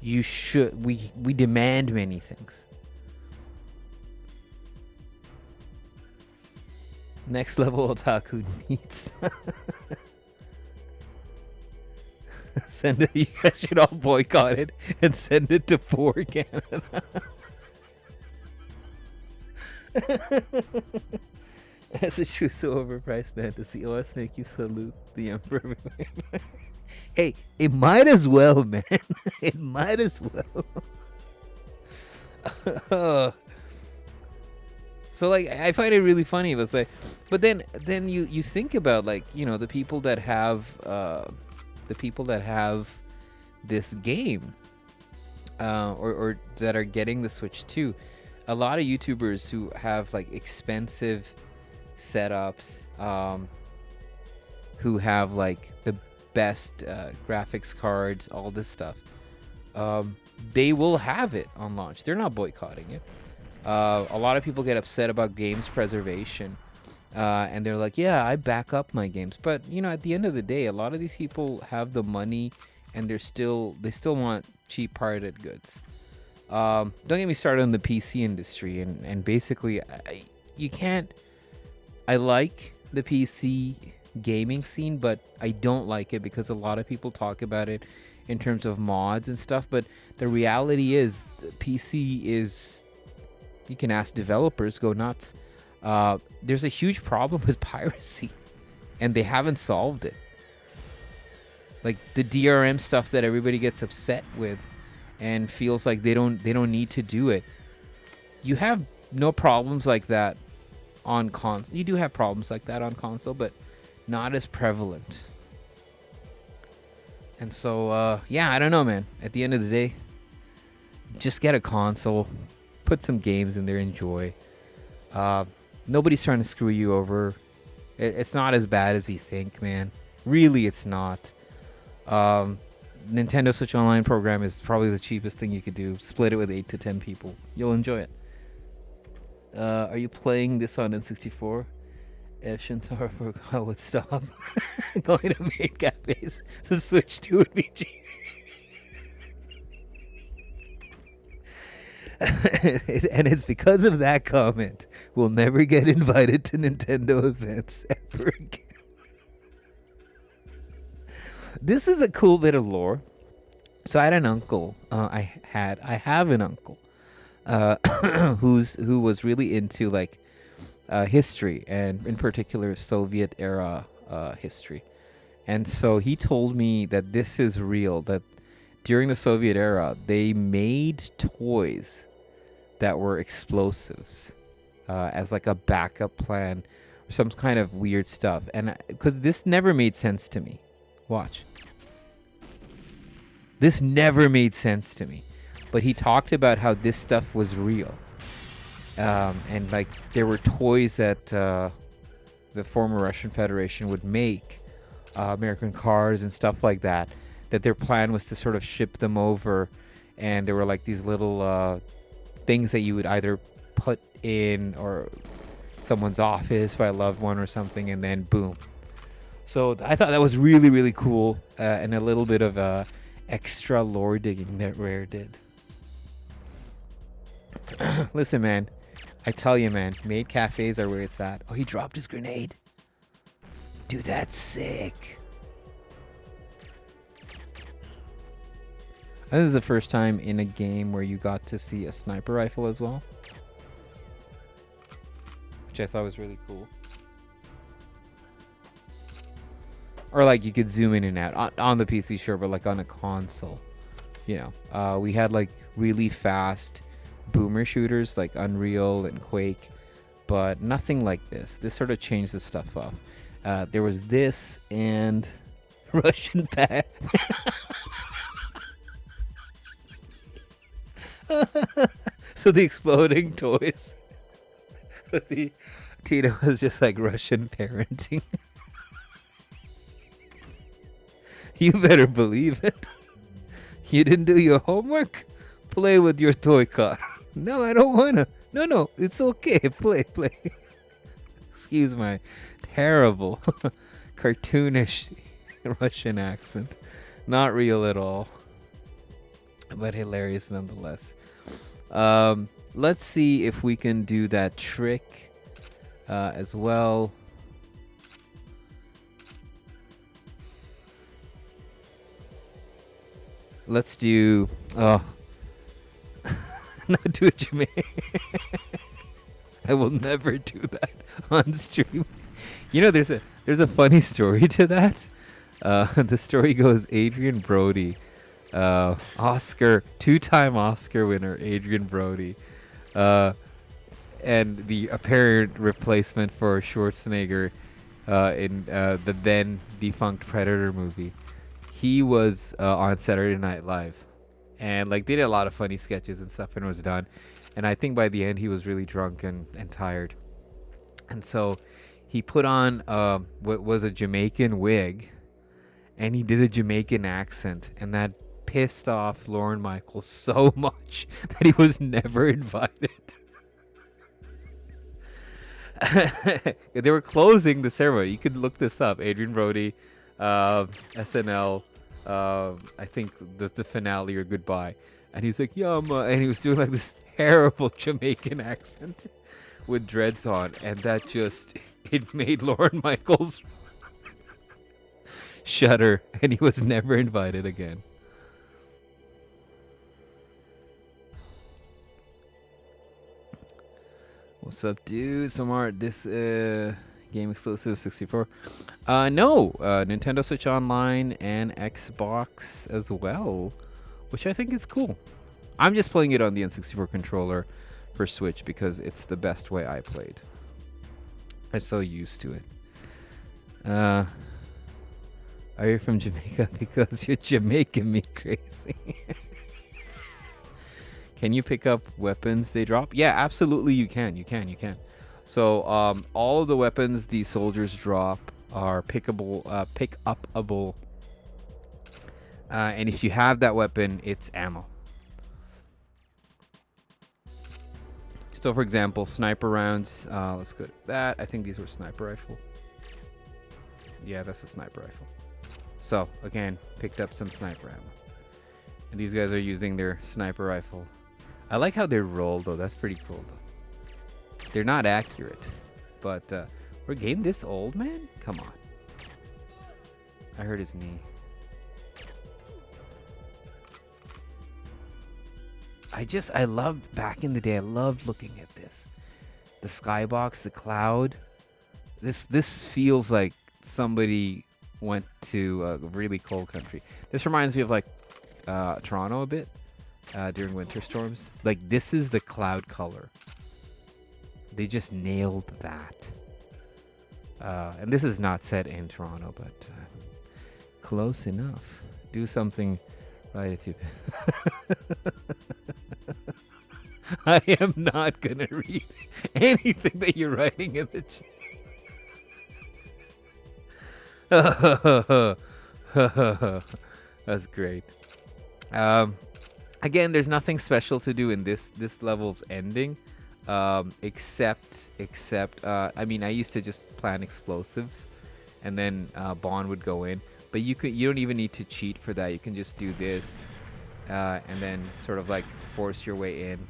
S1: you should. We demand many things. Next level otaku needs. Send it. You guys should all boycott it and send it to poor Canada. As a true so overpriced fantasy, OS make you salute the Emperor. Hey, it might as well, man. It might as well. So like I find it really funny. It was like, but then you think about like, you know, the people that have this game, or that are getting the Switch 2. A lot of YouTubers who have like expensive setups, who have like the best graphics cards, all this stuff, they will have it on launch. They're not boycotting it. A lot of people get upset about games preservation, and they're like, yeah, I back up my games. But, you know, at the end of the day, a lot of these people have the money, and they still want cheap pirated goods. Don't get me started on the PC industry, and basically, you can't... I like the PC gaming scene, but I don't like it because a lot of people talk about it in terms of mods and stuff, but the reality is, PC is... You can ask developers, go nuts. There's a huge problem with piracy, and they haven't solved it. Like the DRM stuff that everybody gets upset with, and feels like they don't need to do it. You have no problems like that on console. You do have problems like that on console, but not as prevalent. And so, yeah, I don't know, man. At the end of the day, just get a console. Put some games in there, enjoy. Nobody's trying to screw you over. It's not as bad as you think, man. Really, it's not. Nintendo Switch Online program is probably the cheapest thing you could do. Split it with 8 to 10 people. You'll enjoy it. Are you playing this on N64? If Shintaro would stop going to maid cafes, the Switch 2 would be cheap. And it's because of that comment we'll never get invited to Nintendo events ever again. This is a cool bit of lore. So I had an uncle. I have an uncle who was really into like history, and in particular Soviet era history. And so he told me that this is real, that during the Soviet era, they made toys that were explosives as like a backup plan or some kind of weird stuff. And because this never made sense to me. Watch. This never made sense to me. But he talked about how this stuff was real. And like there were toys that the former Russian Federation would make, American cars and stuff like that, that their plan was to sort of ship them over, and there were like these little things that you would either put in or someone's office by a loved one or something, and then boom. So I thought that was really, really cool, and a little bit of extra lore digging that Rare did. Listen, man, I tell you, man, maid cafes are where it's at. Oh, he dropped his grenade. Dude, that's sick. I think this is the first time in a game where you got to see a sniper rifle as well, which I thought was really cool. Or like you could zoom in and out on the PC, sure, but like on a console, you know, we had like really fast boomer shooters like Unreal and Quake, but nothing like this. This sort of changed the stuff off. There was this, and Russian pat. So the exploding toys. The Tina was just like Russian parenting. You better believe it. You didn't do your homework? Play with your toy car. No, I don't wanna. No, it's okay. Play. Excuse my terrible cartoonish Russian accent. Not real at all, but hilarious nonetheless. Let's see if we can do that trick as well. Let's do. Not do a Jamaican. I will never do that on stream. You know, there's a funny story to that. The story goes Adrian Brody, two-time Oscar winner Adrian Brody, and the apparent replacement for Schwarzenegger in the then defunct Predator movie. He was on Saturday Night Live, and like did a lot of funny sketches and stuff, and was done. And I think by the end he was really drunk and tired, and so he put on what was a Jamaican wig, and he did a Jamaican accent, and that pissed off Lorne Michaels so much that he was never invited. They were closing the ceremony. You could look this up. Adrian Brody, SNL, I think the finale or goodbye, and he's like, yeah, and he was doing like this terrible Jamaican accent with dreads on, and that just it made Lorne Michaels shudder, and he was never invited again. What's up, dude? Some art. This game exclusive 64. No, Nintendo Switch Online and Xbox as well, which I think is cool. I'm just playing it on the N64 controller for Switch because it's the best way I played. I'm so used to it. Are you from Jamaica? Because you're Jamaican me crazy. Can you pick up weapons they drop? Yeah, absolutely you can. You can. So all of the weapons the soldiers drop are pick-upable. And if you have that weapon, it's ammo. So for example, sniper rounds. Let's go to that. I think these were sniper rifle. Yeah, that's a sniper rifle. So again, picked up some sniper ammo. And these guys are using their sniper rifle. I like how they roll though. That's pretty cool though. They're not accurate, but we're getting this old, man. Come on. I hurt his knee. I loved back in the day. I loved looking at this, the skybox, the cloud. This feels like somebody went to a really cold country. This reminds me of like Toronto a bit during winter storms. Like this is the cloud color. They just nailed that. And this is not set in Toronto, but close enough. Do something right if you. I am not gonna read anything that you're writing in the chat. That's great. Again, there's nothing special to do in this level's ending, except I mean, I used to just plan explosives, and then Bond would go in. But you don't even need to cheat for that. You can just do this, and then sort of like force your way in.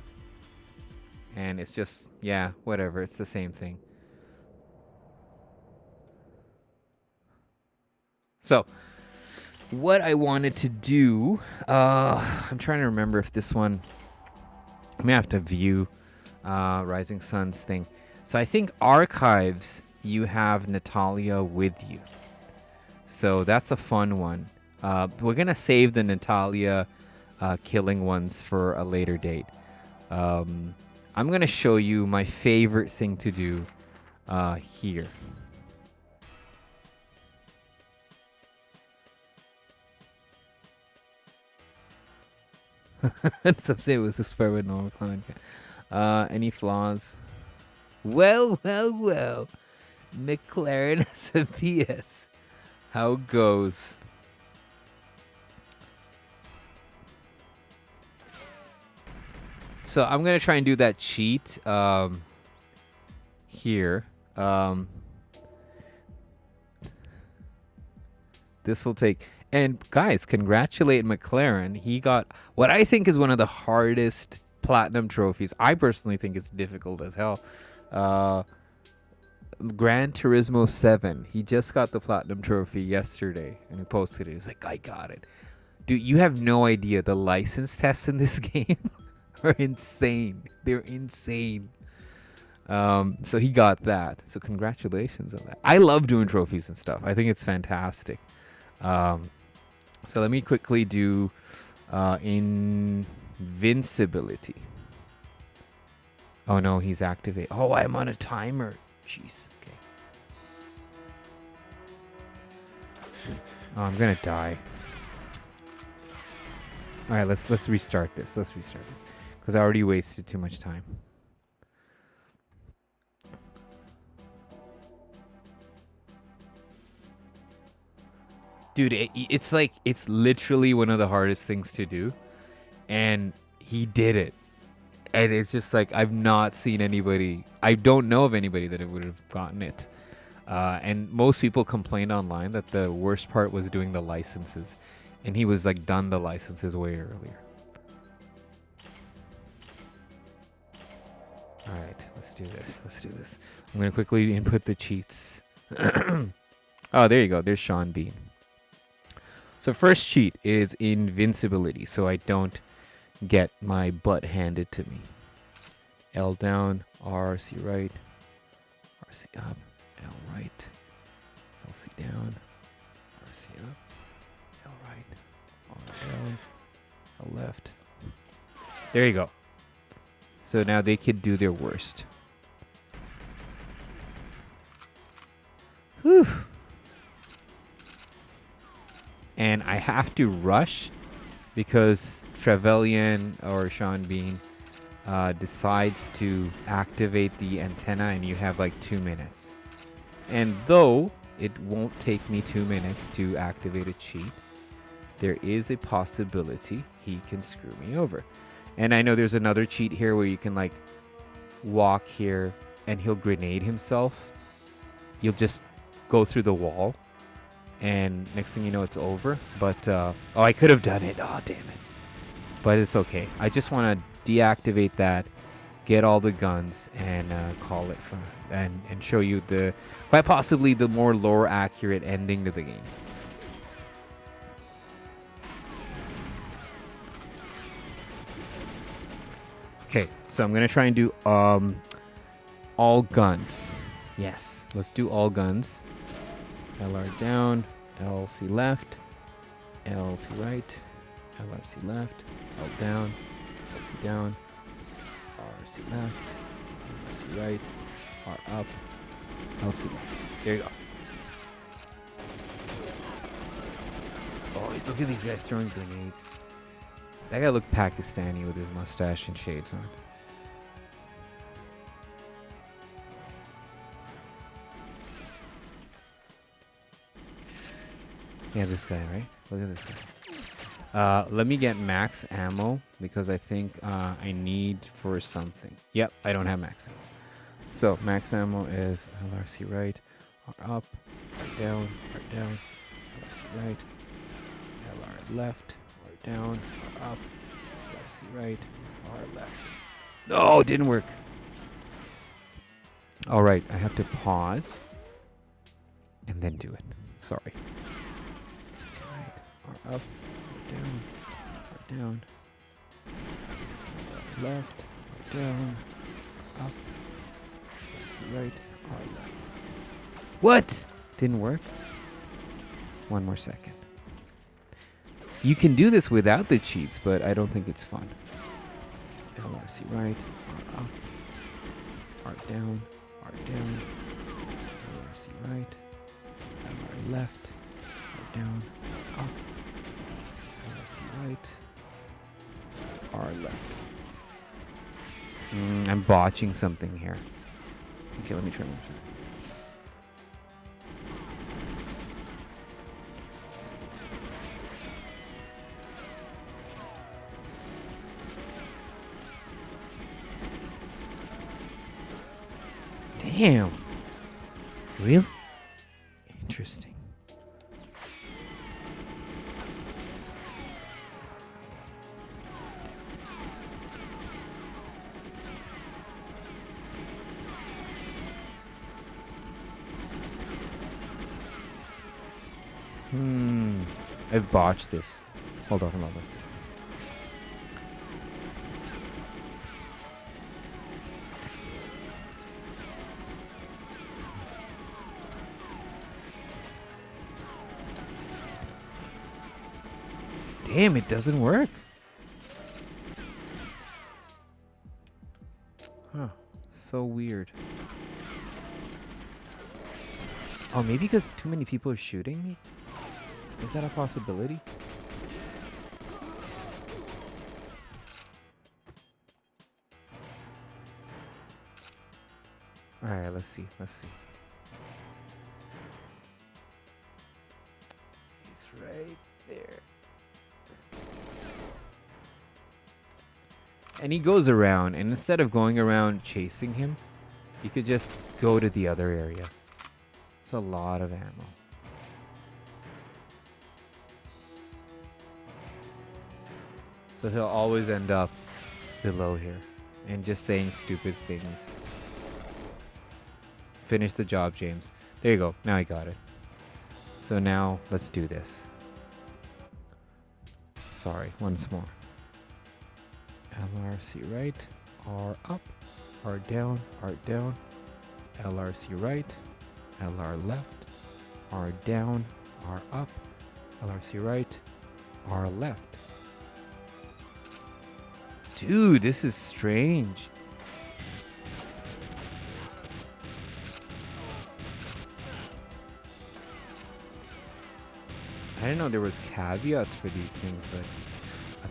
S1: And it's just, yeah, whatever. It's the same thing. So, what I wanted to do, I'm trying to remember if this one, I may have to view Rising Sun's thing. So I think archives, you have Natalia with you. So that's a fun one. We're going to save the Natalia killing ones for a later date. I'm going to show you my favorite thing to do here. Some say it was a spare with normal comment. Any flaws? Well, well, well. McLaren has a PS. How goes? So I'm gonna try and do that cheat here. This will take. And guys, congratulate McLaren. He got what I think is one of the hardest platinum trophies. I personally think it's difficult as hell. Gran Turismo 7. He just got the platinum trophy yesterday, and he posted it. He's like, I got it. Dude, you have no idea. The license tests in this game are insane. They're insane. So he got that. So congratulations on that. I love doing trophies and stuff. I think it's fantastic. So let me quickly do invincibility. Oh no, he's activated. Oh, I'm on a timer. Jeez. Okay. Oh, I'm gonna die. All right, let's restart this. Let's restart this because I already wasted too much time. Dude, it's like, it's literally one of the hardest things to do. And he did it. And it's just like, I've not seen anybody, I don't know of anybody that would have gotten it. And most people complained online that the worst part was doing the licenses. And he was like done the licenses way earlier. All right, let's do this. Let's do this. I'm going to quickly input the cheats. Oh, there you go. There's Sean Bean. So first cheat is invincibility, so I don't get my butt handed to me. L down, RC right, RC up, L right, LC down, RC up, L right, R down, L left. There you go. So now they could do their worst. Whew. And I have to rush because Trevelyan or Sean Bean decides to activate the antenna and you have like 2 minutes. And though it won't take me 2 minutes to activate a cheat, there is a possibility he can screw me over. And I know there's another cheat here where you can like walk here and he'll grenade himself. You'll just go through the wall. And next thing you know, it's over. But, oh, I could have done it. Oh, damn it. But it's okay. I just want to deactivate that, get all the guns, and call it for, and show you the, quite possibly the more lore accurate ending to the game. Okay, so I'm going to try and do all guns. Yes, let's do all guns. LR down, LC left, LC right, LRC left, L down, LC down, RC left, RC right, R up, LC left. There you go. Oh, look at these guys throwing grenades. That guy looked Pakistani with his mustache and shades on. Yeah, this guy, right? Look at this guy. Let me get max ammo because I think I need for something. Yep, I don't have max ammo. So max ammo is LRC right, R up, R down, LRC right, LR left, R down, R up, LRC right, R left. No, it didn't work. All right, I have to pause and then do it. Sorry. R up, R down, R left, R down, up, right, R left. What? Didn't work? One more second. You can do this without the cheats, but I don't think it's fun. LRC right, R up, R down, LRC right, LR left, R down, up. LRC right, botching something here. Okay, let me try. Damn. Really? Interesting. I've botched this. Hold on, let's see. Damn, it doesn't work. Huh. So weird. Oh, maybe because too many people are shooting me? Is that a possibility? Alright, let's see. He's right there. And he goes around, and instead of going around chasing him, you could just go to the other area. It's a lot of ammo. So he'll always end up below here and just saying stupid things. Finish the job, James. There you go. Now I got it. So now let's do this. Sorry, once more. LRC right, R up, R down, LRC right, LR left, R down, R up, LRC right, R left. Dude, this is strange. I didn't know there was caveats for these things, but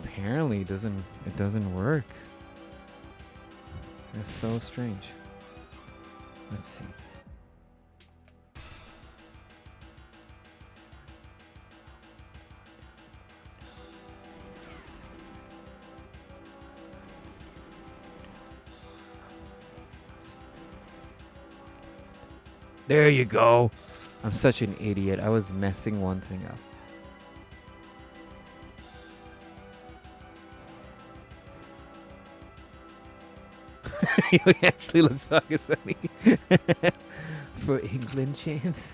S1: apparently it doesn't work. It's so strange. Let's see. There you go. I'm such an idiot. I was messing one thing up. He actually looks Pakistani. For England, James.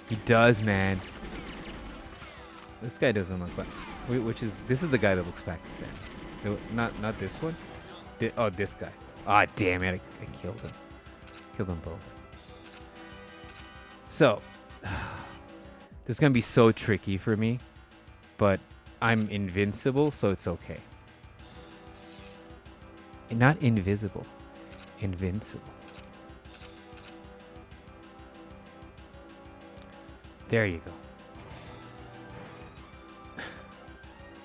S1: He does, man. This guy doesn't look like. This is the guy that looks Pakistani. Not this one. This guy. Ah, damn it! I killed him. Killed them both. So, this is gonna be so tricky for me, but I'm invincible, so it's okay. Not invisible, invincible. There you go.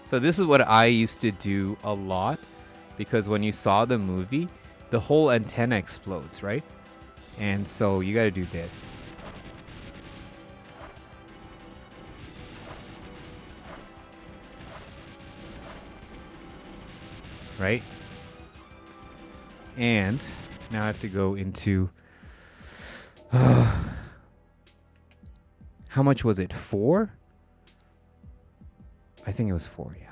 S1: So this is what I used to do a lot, because when you saw the movie, the whole antenna explodes, right? And so you gotta do this. Right? And now I have to go into... how much was it? 4? I think it was 4, yeah.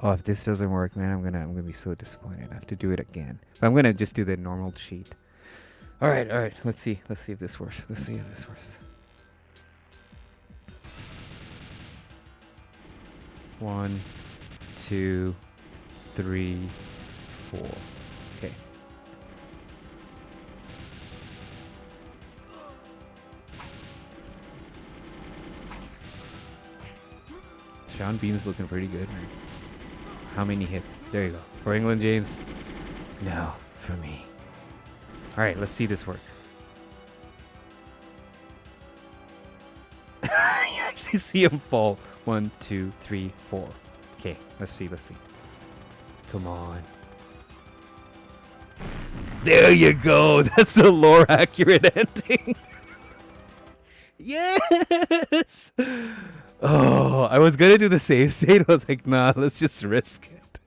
S1: Oh, if this doesn't work, man, I'm gonna be so disappointed. I have to do it again. But I'm gonna just do the normal cheat. All right. Let's see if this works. 1, 2, 3, 4. Okay. Sean Bean's looking pretty good, man. How many hits? There you go. For England, James? No, for me. All right, let's see this work. You actually see him fall. 1, 2, 3, 4. Okay, let's see. Come on. There you go. That's the lore accurate ending. Yes. Oh, I was gonna do the save state. I was like, nah, let's just risk it.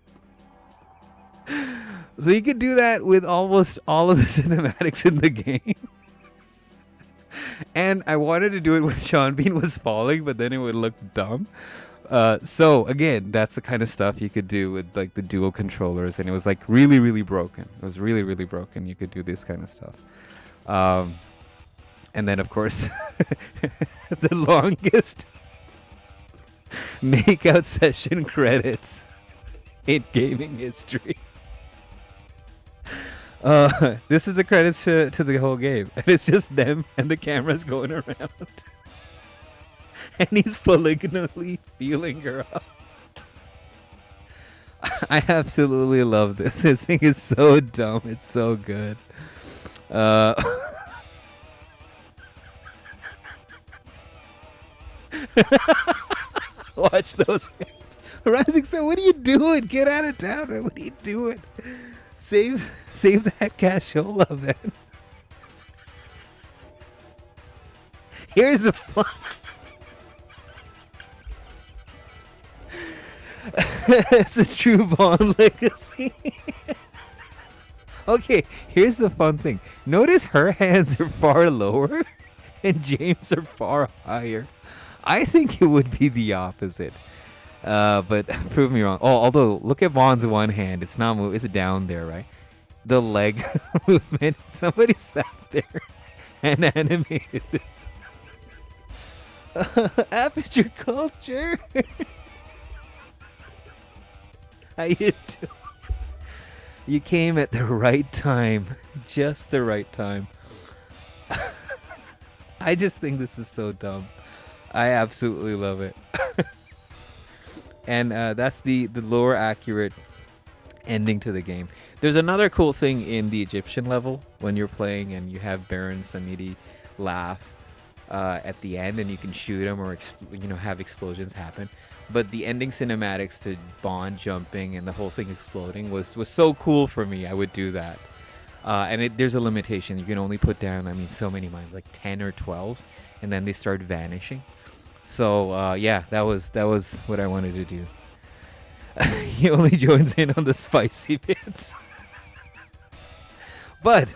S1: So you could do that with almost all of the cinematics in the game. And I wanted to do it when Sean Bean was falling, but then it would look dumb. So again, that's the kind of stuff you could do with like the dual controllers, and it was like really, really broken. It was really, really broken. You could do this kind of stuff. And then of course, the longest makeout session credits in gaming history. This is the credits to the whole game, and it's just them and the cameras going around. And he's polygonally feeling her up. I absolutely love this. This thing is so dumb. It's so good. Watch those hands. Rising Sun, what are you doing? Get out of town, man. What are you doing? Save that cashola, man. Here's the fun. It's a true Bond legacy. Okay, here's the fun thing. Notice her hands are far lower and James are far higher. I think it would be the opposite. But prove me wrong. Oh, although look at Bond's one hand. It's not moving. It's down there, right? The leg movement. Somebody sat there and animated this. Aperture culture. How you doing? You came at the right time. Just the right time. I just think this is so dumb. I absolutely love it. And that's the lore accurate ending to the game. There's another cool thing in the Egyptian level when you're playing and you have Baron Samedi laugh at the end, and you can shoot him or have explosions happen. But the ending cinematics to Bond jumping and the whole thing exploding was so cool for me. I would do that. And there's a limitation. You can only put down, so many mines, like 10 or 12, and then they start vanishing. So yeah, that was what I wanted to do. He only joins in on the spicy bits. but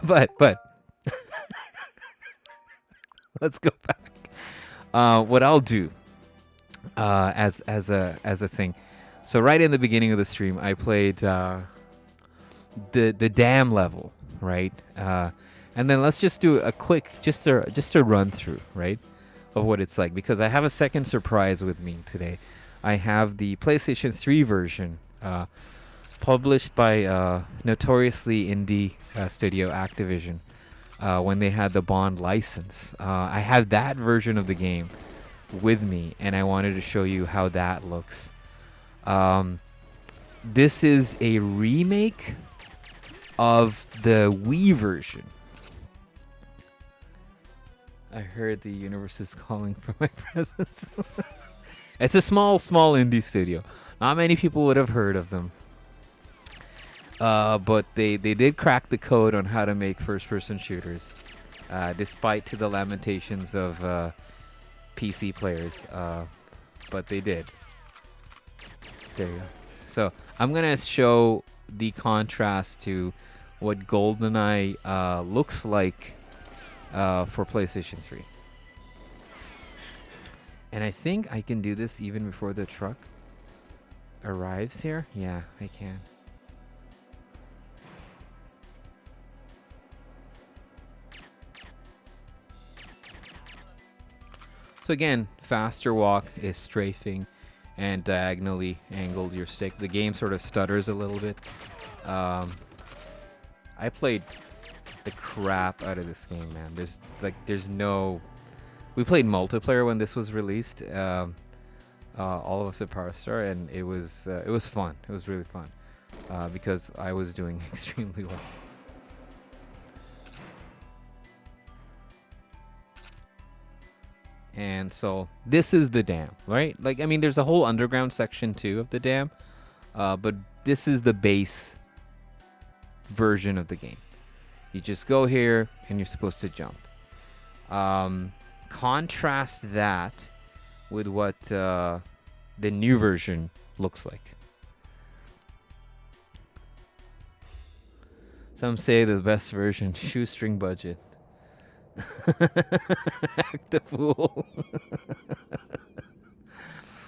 S1: let's go back. What I'll do as a thing. So right in the beginning of the stream, I played the dam level, right? And then let's just do a quick just a run through, right, of what it's like, because I have a second surprise with me today. I have the PlayStation 3 version, published by notoriously indie studio Activision, when they had the Bond license. I have that version of the game with me, and I wanted to show you how that looks. This is a remake of the Wii version. I heard the universe is calling for my presence. It's a small indie studio. Not many people would have heard of them. But they did crack the code on how to make first-person shooters, despite to the lamentations of PC players. But they did. There you go. So I'm going to show the contrast to what GoldenEye looks like for PlayStation 3. And I think I can do this even before the truck arrives here. Yeah, I can. So again, faster walk is strafing and diagonally angled your stick. The game sort of stutters a little bit. I played the crap out of this game, man. There's no... We played multiplayer when this was released, all of us at Powerstar, and it was fun. It was really fun, because I was doing extremely well. And so this is the dam, right? Like, I mean, there's a whole underground section too of the dam, but this is the base version of the game. You just go here and you're supposed to jump. Contrast that with what the new version looks like. Some say the best version, shoestring budget. Act a fool.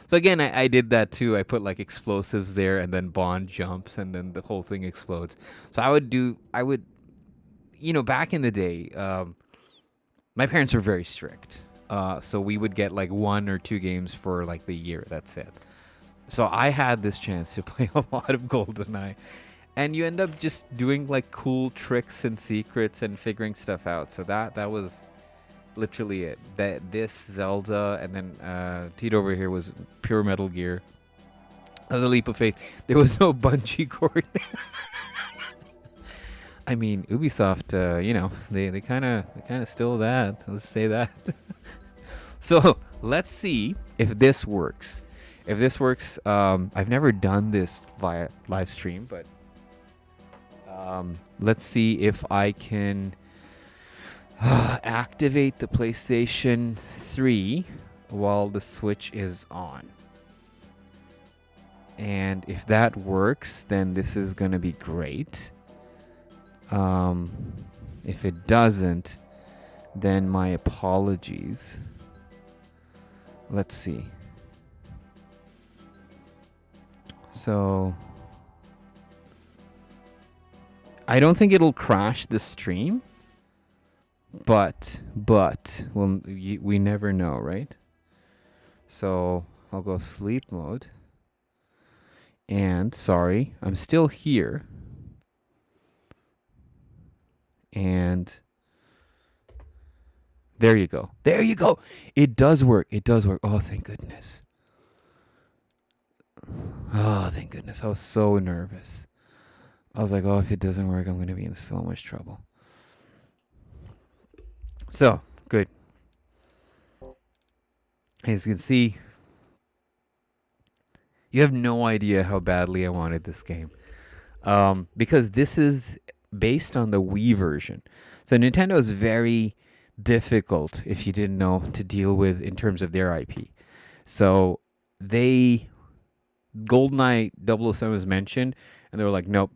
S1: So again, I did that too. I put like explosives there, and then Bond jumps, and then the whole thing explodes. So I would, back in the day, my parents were very strict. So we would get like 1 or 2 games for like the year. That's it. So I had this chance to play a lot of GoldenEye, and you end up just doing like cool tricks and secrets and figuring stuff out. So that was literally it. This Zelda, and then Tito over here was pure Metal Gear. That was a leap of faith. There was no bungee cord. I mean, Ubisoft, they kind of stole that. Let's say that. So let's see if this works. If this works, I've never done this via live stream, but let's see if I can activate the PlayStation 3 while the Switch is on. And if that works, then this is going to be great. If it doesn't, then my apologies. Let's see. So I don't think it'll crash the stream, but well, we never know, right? So I'll go sleep mode. And sorry, I'm still here. And there you go. There you go. It does work. It does work. Oh, thank goodness. Oh, thank goodness. I was so nervous. I was like, oh, if it doesn't work, I'm going to be in so much trouble. So, good. As you can see, you have no idea how badly I wanted this game. Because this is based on the Wii version. So Nintendo is very difficult, if you didn't know, to deal with in terms of their IP. So GoldenEye 007 was mentioned, and they were like, nope.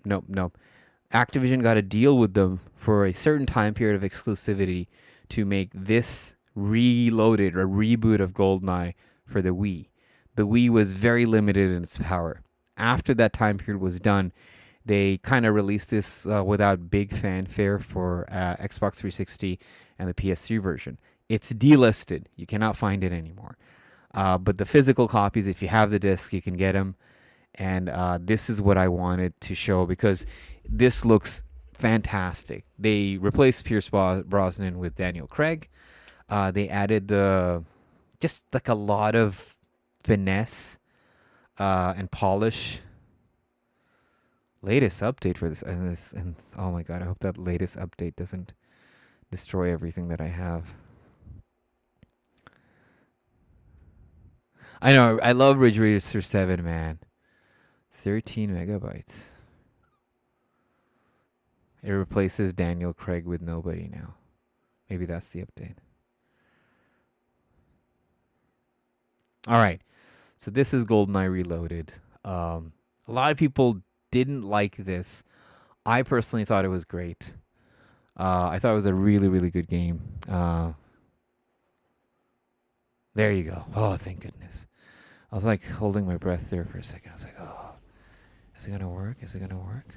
S1: Activision got a deal with them for a certain time period of exclusivity to make this reloaded or reboot of GoldenEye for the Wii. The Wii was very limited in its power. After that time period was done, they kind of released this without big fanfare for Xbox 360 and the PS3 version. It's delisted. You cannot find it anymore. But the physical copies, if you have the disc, you can get them. And this is what I wanted to show because this looks fantastic. They replaced Pierce Brosnan with Daniel Craig. They added just like a lot of finesse and polish. Latest update for this, and oh my god, I hope that latest update doesn't destroy everything that I have. I know, I love Ridge Racer 7, man. 13 megabytes. It replaces Daniel Craig with nobody now. Maybe that's the update. All right. So this is GoldenEye Reloaded. A lot of people didn't like this. I personally thought it was great. I thought it was a really, really good game. There you go. Oh, thank goodness. I was like holding my breath there for a second. I was like, oh, is it going to work? Is it going to work?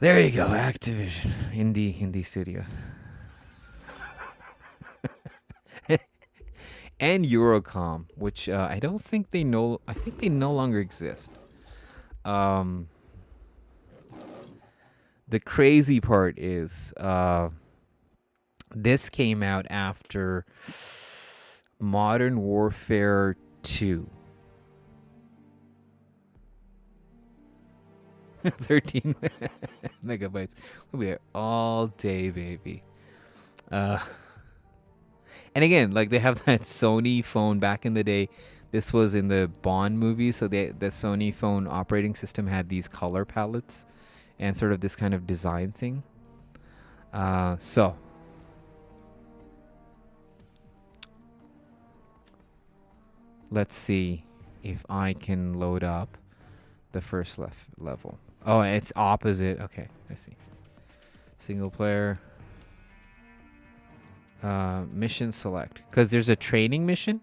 S1: There you go. Activision. Indie Studio. And Eurocom, which I don't think they know. I think they no longer exist. The crazy part is this came out after Modern Warfare 2. 13 megabytes. We'll be here all day, baby. And again, like they have that Sony phone back in the day. This was in the Bond movie, so the Sony phone operating system had these color palettes and sort of this kind of design thing. So let's see if I can load up the first level. Oh, it's opposite. Okay, I see. Single player. Mission select. Because there's a training mission.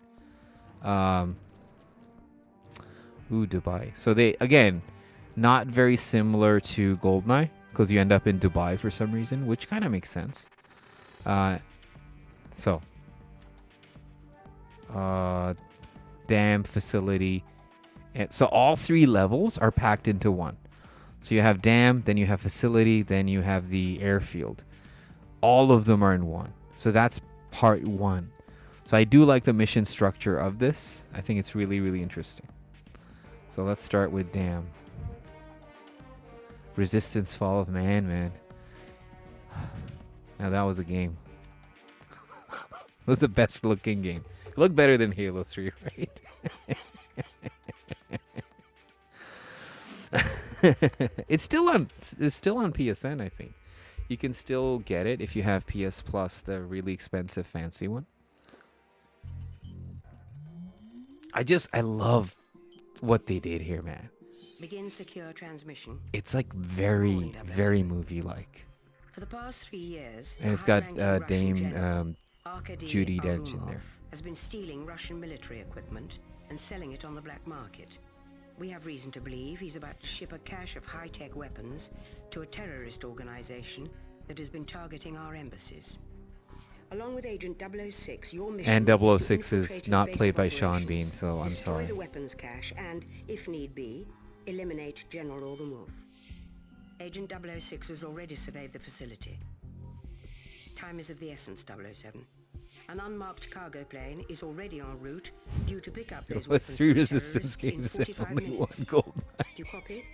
S1: Dubai. So they, again, not very similar to GoldenEye. Because you end up in Dubai for some reason. Which kind of makes sense. Dam facility. And so all 3 levels are packed into one. So you have dam, then you have facility, then you have the airfield. All of them are in one. So that's part 1. So I do like the mission structure of this. I think it's really, really interesting. So let's start with dam. Resistance Fall of Man. Now that was a game. It was the best looking game. It looked better than Halo 3, right? It's still on PSN, I think. You can still get it if you have PS Plus, the really expensive fancy one. I love what they did here, man.
S2: Begin secure transmission.
S1: It's like very, very movie-like.
S2: For the past 3 years,
S1: And it's got Dame Judi Dench in there.
S2: Has been stealing Russian military equipment and selling it on the black market. We have reason to believe he's about to ship a cache of high-tech weapons to a terrorist organization that has been targeting our embassies. Along with Agent 006, your mission
S1: And
S2: is
S1: 006 is not played by Sean Bean, so I'm sorry.
S2: Destroy the weapons cache and, if need be, eliminate General Orgumov. Agent 006 has already surveyed the facility. Time is of the essence, 007. An unmarked cargo plane is already en route, due to pick up those weapons
S1: Three
S2: from
S1: resistance
S2: terrorists
S1: games
S2: in
S1: and
S2: 45
S1: only
S2: minutes.
S1: one gold.
S2: Do you copy?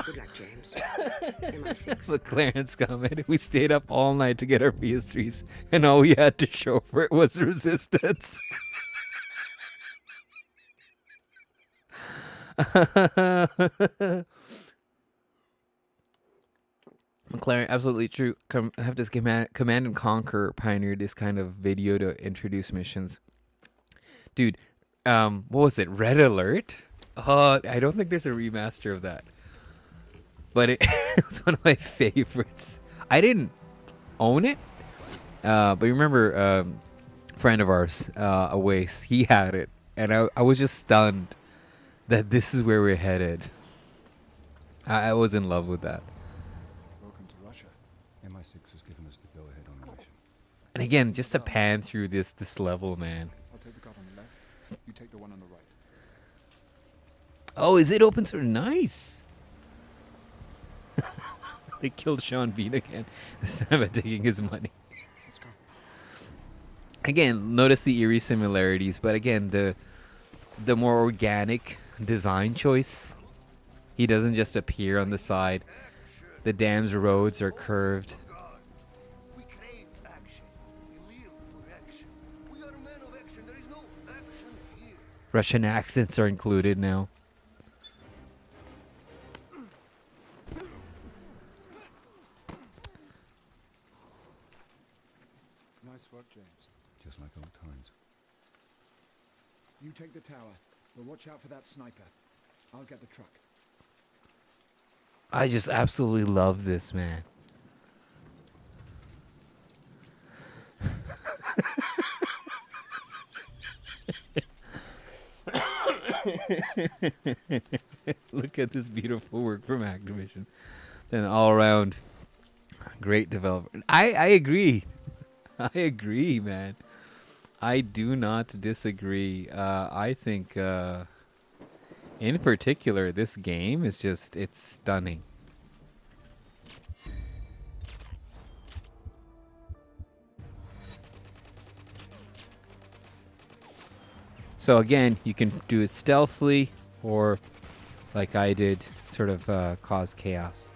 S2: Good luck, James. MI6.
S1: The Clarence comment. We stayed up all night to get our PS3s, and all we had to show for it was resistance. McLaren, absolutely true. Have this Command and Conquer pioneered this kind of video to introduce missions. Dude, what was it? Red Alert? I don't think there's a remaster of that. But it's one of my favorites. I didn't own it. But you remember a friend of ours, Awais, he had it. And I was just stunned that this is where we're headed. I was in love with that.
S3: Welcome to Russia. MI6 has given us the go-ahead on the mission.
S1: And again, just to pan through this level, man.
S3: I'll take the card on the left. You take the one on the right.
S1: Oh, is it open source? Nice. They killed Sean Bean again. This time by taking his money.
S3: Let's go.
S1: Again, notice the eerie similarities, but again, the more organic design choice. He doesn't just appear on the side. The dam's roads are curved.
S4: We crave action. We live for action. We are men of action. There is no action here.
S1: Russian accents are included now.
S3: Nice work, James. Just like old times. You take the tower, but watch out for that sniper. I'll get the truck.
S1: I just absolutely love this, man. Look at this beautiful work from Activision. Then all around, great development. I agree. I agree, man. I do not disagree. I think, in particular, this game is just, it's stunning. So again, you can do it stealthily, or like I did, sort of cause chaos.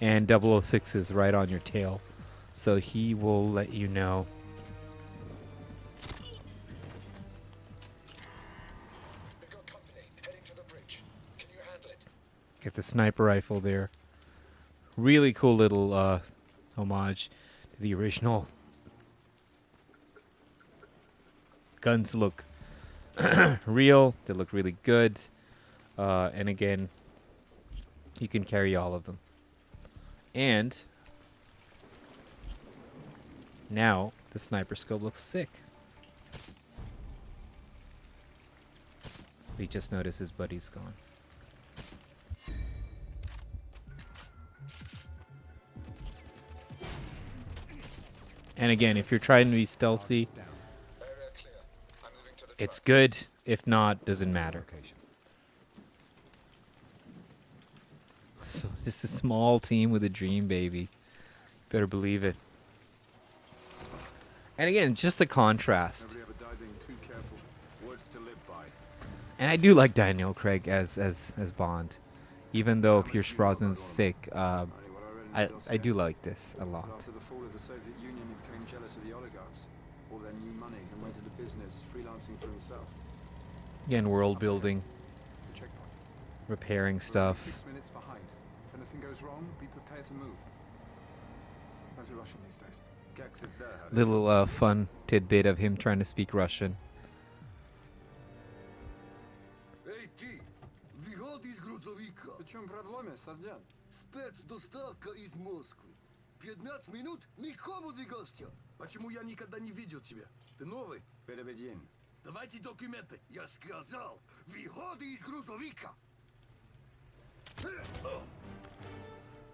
S1: And 006 is right on your tail. So he will let you know.
S3: We've got company heading to the bridge. Can you handle it?
S1: Get the sniper rifle there. Really cool little homage to the original. Guns look real. They look really good. And again, you can carry all of them. And now the sniper scope looks sick. He just noticed his buddy's gone. And again, if you're trying to be stealthy,
S3: Area clear. I'm moving to the
S1: it's
S3: truck.
S1: good. If not, doesn't matter. So just a small team with a dream, baby. Better believe it. And again, just the contrast.
S5: Nobody ever died being too careful. Words to live by.
S1: And I do like Daniel Craig as Bond, even though Pierce Brosnan's sick. I do like this a lot.
S5: After the fall of the Soviet Union, he became jealous of the oligarchs, all their new money, and went into business, freelancing for himself.
S1: Again, world building,
S5: The checkpoint.
S1: repairing
S5: We're only
S1: stuff.
S5: 6 minutes behind. If anything goes wrong, be prepared to move. How's it Russian these days?
S1: Little fun tidbit of him trying to speak Russian.
S4: Эй, ты! Выходи из грузовика!
S5: В чем проблема, сержант?
S4: Спецдоставка из Москвы. 15 минут никому двигался. Почему я никогда не видел тебя? Ты новый?
S5: Переведен.
S4: Давайте документы. Я сказал, выходи из грузовика.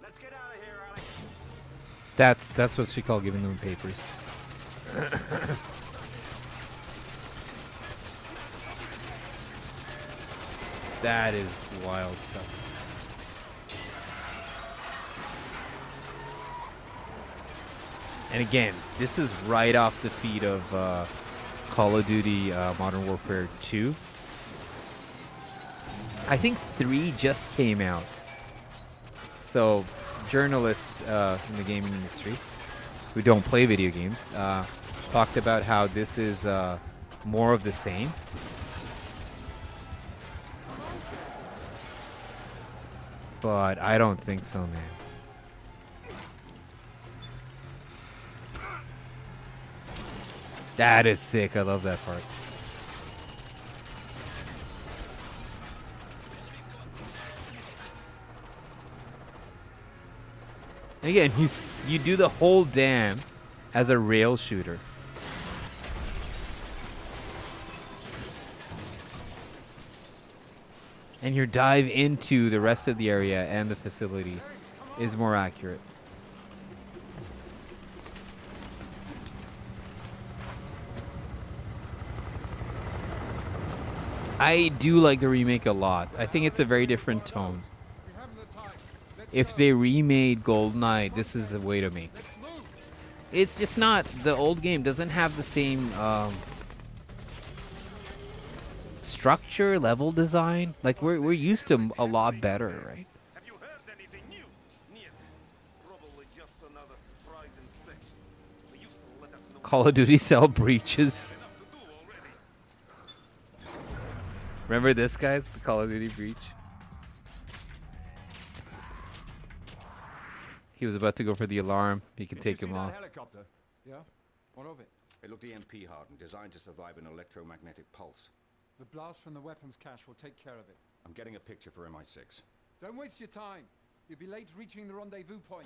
S4: Let's get out of here, Alex.
S1: That's what she called giving them papers. That is wild stuff. And again, this is right off the feet of Call of Duty Modern Warfare 2. I think 3 just came out. So journalists in the gaming industry who don't play video games talked about how this is more of the same. But I don't think so, man. That is sick. I love that part. And again, you do the whole dam as a rail shooter. And your dive into the rest of the area and the facility is more accurate. I do like the remake a lot. I think it's a very different tone. If they remade GoldenEye, this is the way to make it. It's just not, the old game doesn't have the same structure, level design. Like we're used to a lot better, right?
S6: Have you heard anything new? Нет. It's probably just another surprise inspection. They used to let us know
S1: Call of Duty sell breaches.
S6: enough to do already.
S1: Remember this, guys? The Call of Duty breach? He was about to go for the alarm. You can take him off.
S3: Helicopter? Yeah. What of it?
S7: It looked EMP hardened, designed to survive an electromagnetic pulse.
S3: The blast from the weapons cache will take care of it.
S7: I'm getting a picture for MI6.
S3: Don't waste your time. You'll be late reaching the rendezvous point.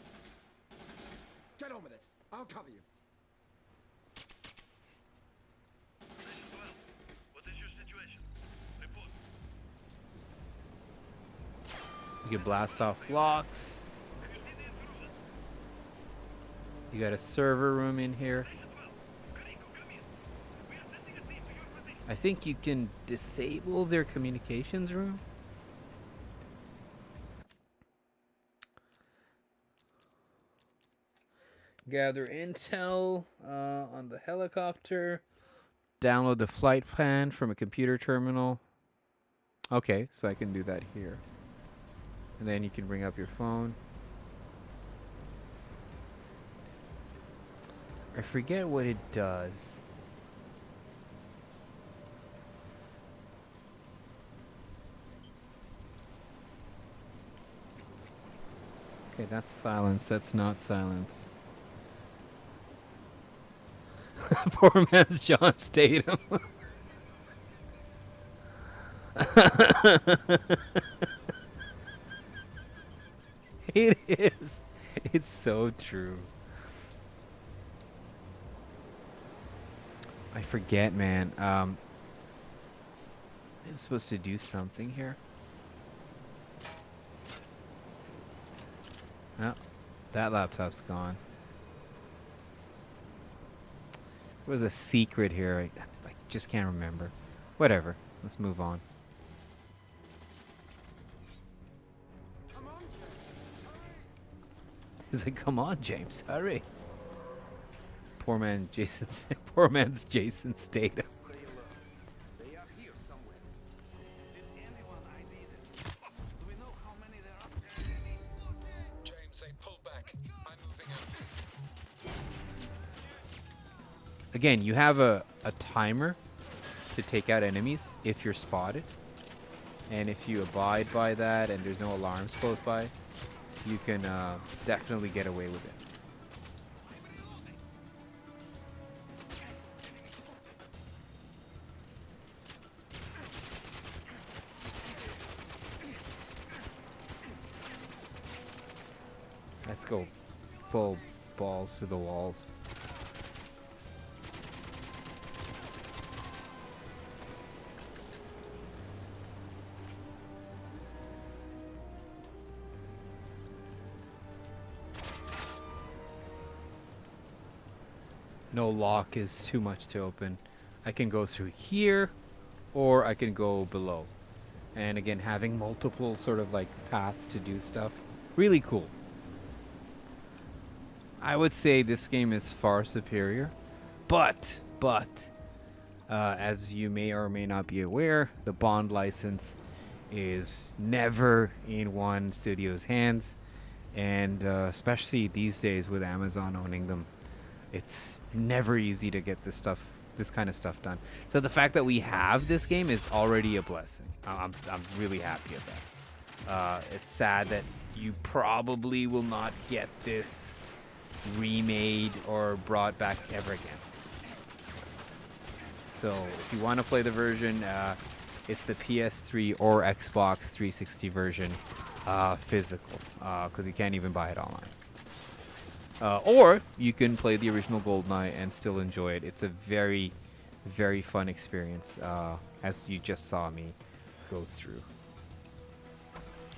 S3: Get on with it. I'll cover you.
S6: What is your situation? Report.
S1: You can blast off locks. You got a server room in here. I think you can disable their communications room. Gather intel on the helicopter. Download the flight plan from a computer terminal. Okay, so I can do that here. And then you can bring up your phone. I forget what it does. Okay, that's silence. That's not silence. Poor man's John Statham. It is. It's so true. I forget, man. I'm supposed to do something here. Oh, that laptop's gone. There was a secret here. I just can't remember. Whatever. Let's move on. He's like, come on, James, hurry. Poor man, Jason. Poor man's Jason Statham.
S6: They are here somewhere. Did anyone ID them? Do we know how many there are?
S8: James, they pull back. I'm moving out.
S1: Again, you have a timer to take out enemies if you're spotted. And if you abide by that and there's no alarms close by, you can definitely get away with it. Let's go full balls to the walls. No lock is too much to open. I can go through here, or I can go below. And again, having multiple sort of like paths to do stuff, really cool. I would say this game is far superior, but as you may or may not be aware, the Bond license is never in one studio's hands, and especially these days with Amazon owning them, it's never easy to get this kind of stuff done. So the fact that we have this game is already a blessing. I'm really happy at that. It's sad that you probably will not get this remade or brought back ever again. So if you want to play the version, it's the PS3 or Xbox 360 version, physical, because you can't even buy it online. Or you can play the original GoldenEye and still enjoy it. It's a very, very fun experience, as you just saw me go through.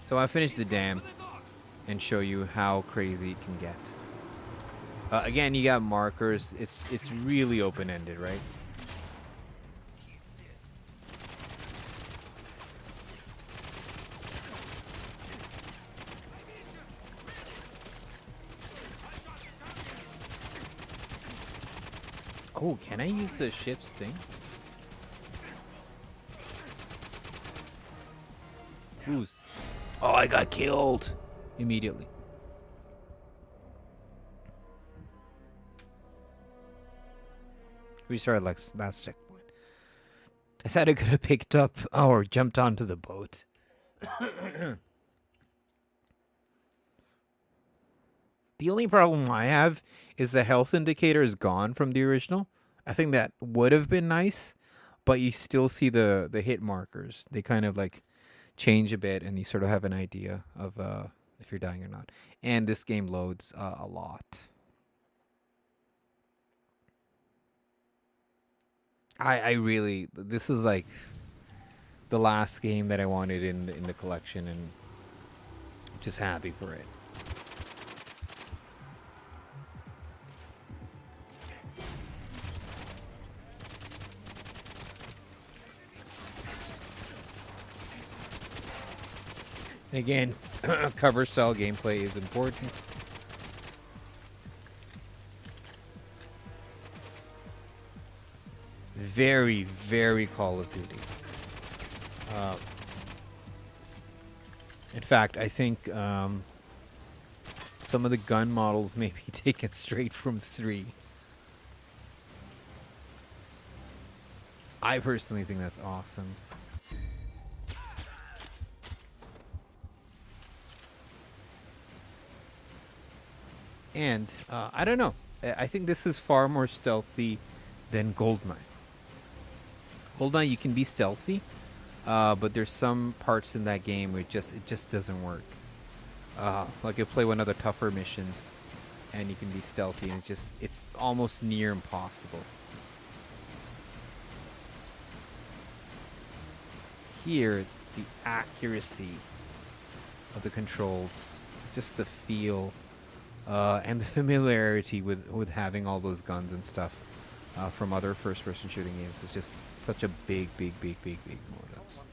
S1: So I'll finish the dam and show you how crazy it can get. Again, you got markers. It's really open-ended, right? Oh, can I use the ship's thing? Who's? Oh, I got killed immediately. We started like last checkpoint. I thought I could have picked up or jumped onto the boat. The only problem I have is the health indicator is gone from the original. I think that would have been nice, but you still see the hit markers. They kind of like change a bit, and you sort of have an idea of if you're dying or not. And this game loads a lot. I really, this is like the last game that I wanted in the collection, and I'm just happy for it. Again, cover style gameplay is important. Very, very Call of Duty. In fact, I think some of the gun models may be taken straight from 3. I personally think that's awesome. And I don't know. I think this is far more stealthy than GoldenEye. GoldenEye, you can be stealthy, but there's some parts in that game where it just doesn't work. Like you play one of the tougher missions, and you can be stealthy, and it's almost near impossible. Here, the accuracy of the controls, just the feel, and the familiarity with having all those guns and stuff from other first-person shooting games is just such a big bonus.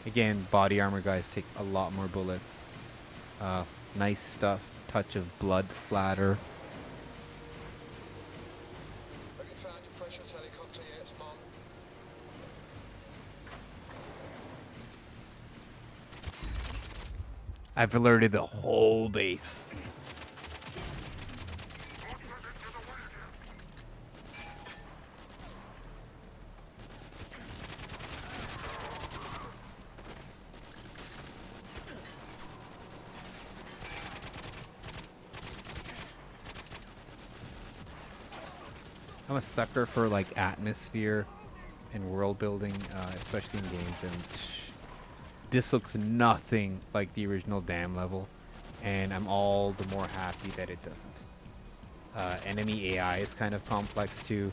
S1: Again, body armor guys take a lot more bullets. Nice stuff. Touch of blood splatter.
S8: Have you found your precious helicopter yet, Mom?
S1: I've alerted the whole base. I'm a sucker for like atmosphere and world building, especially in games, and this looks nothing like the original dam level, and I'm all the more happy that it doesn't. Enemy AI is kind of complex too.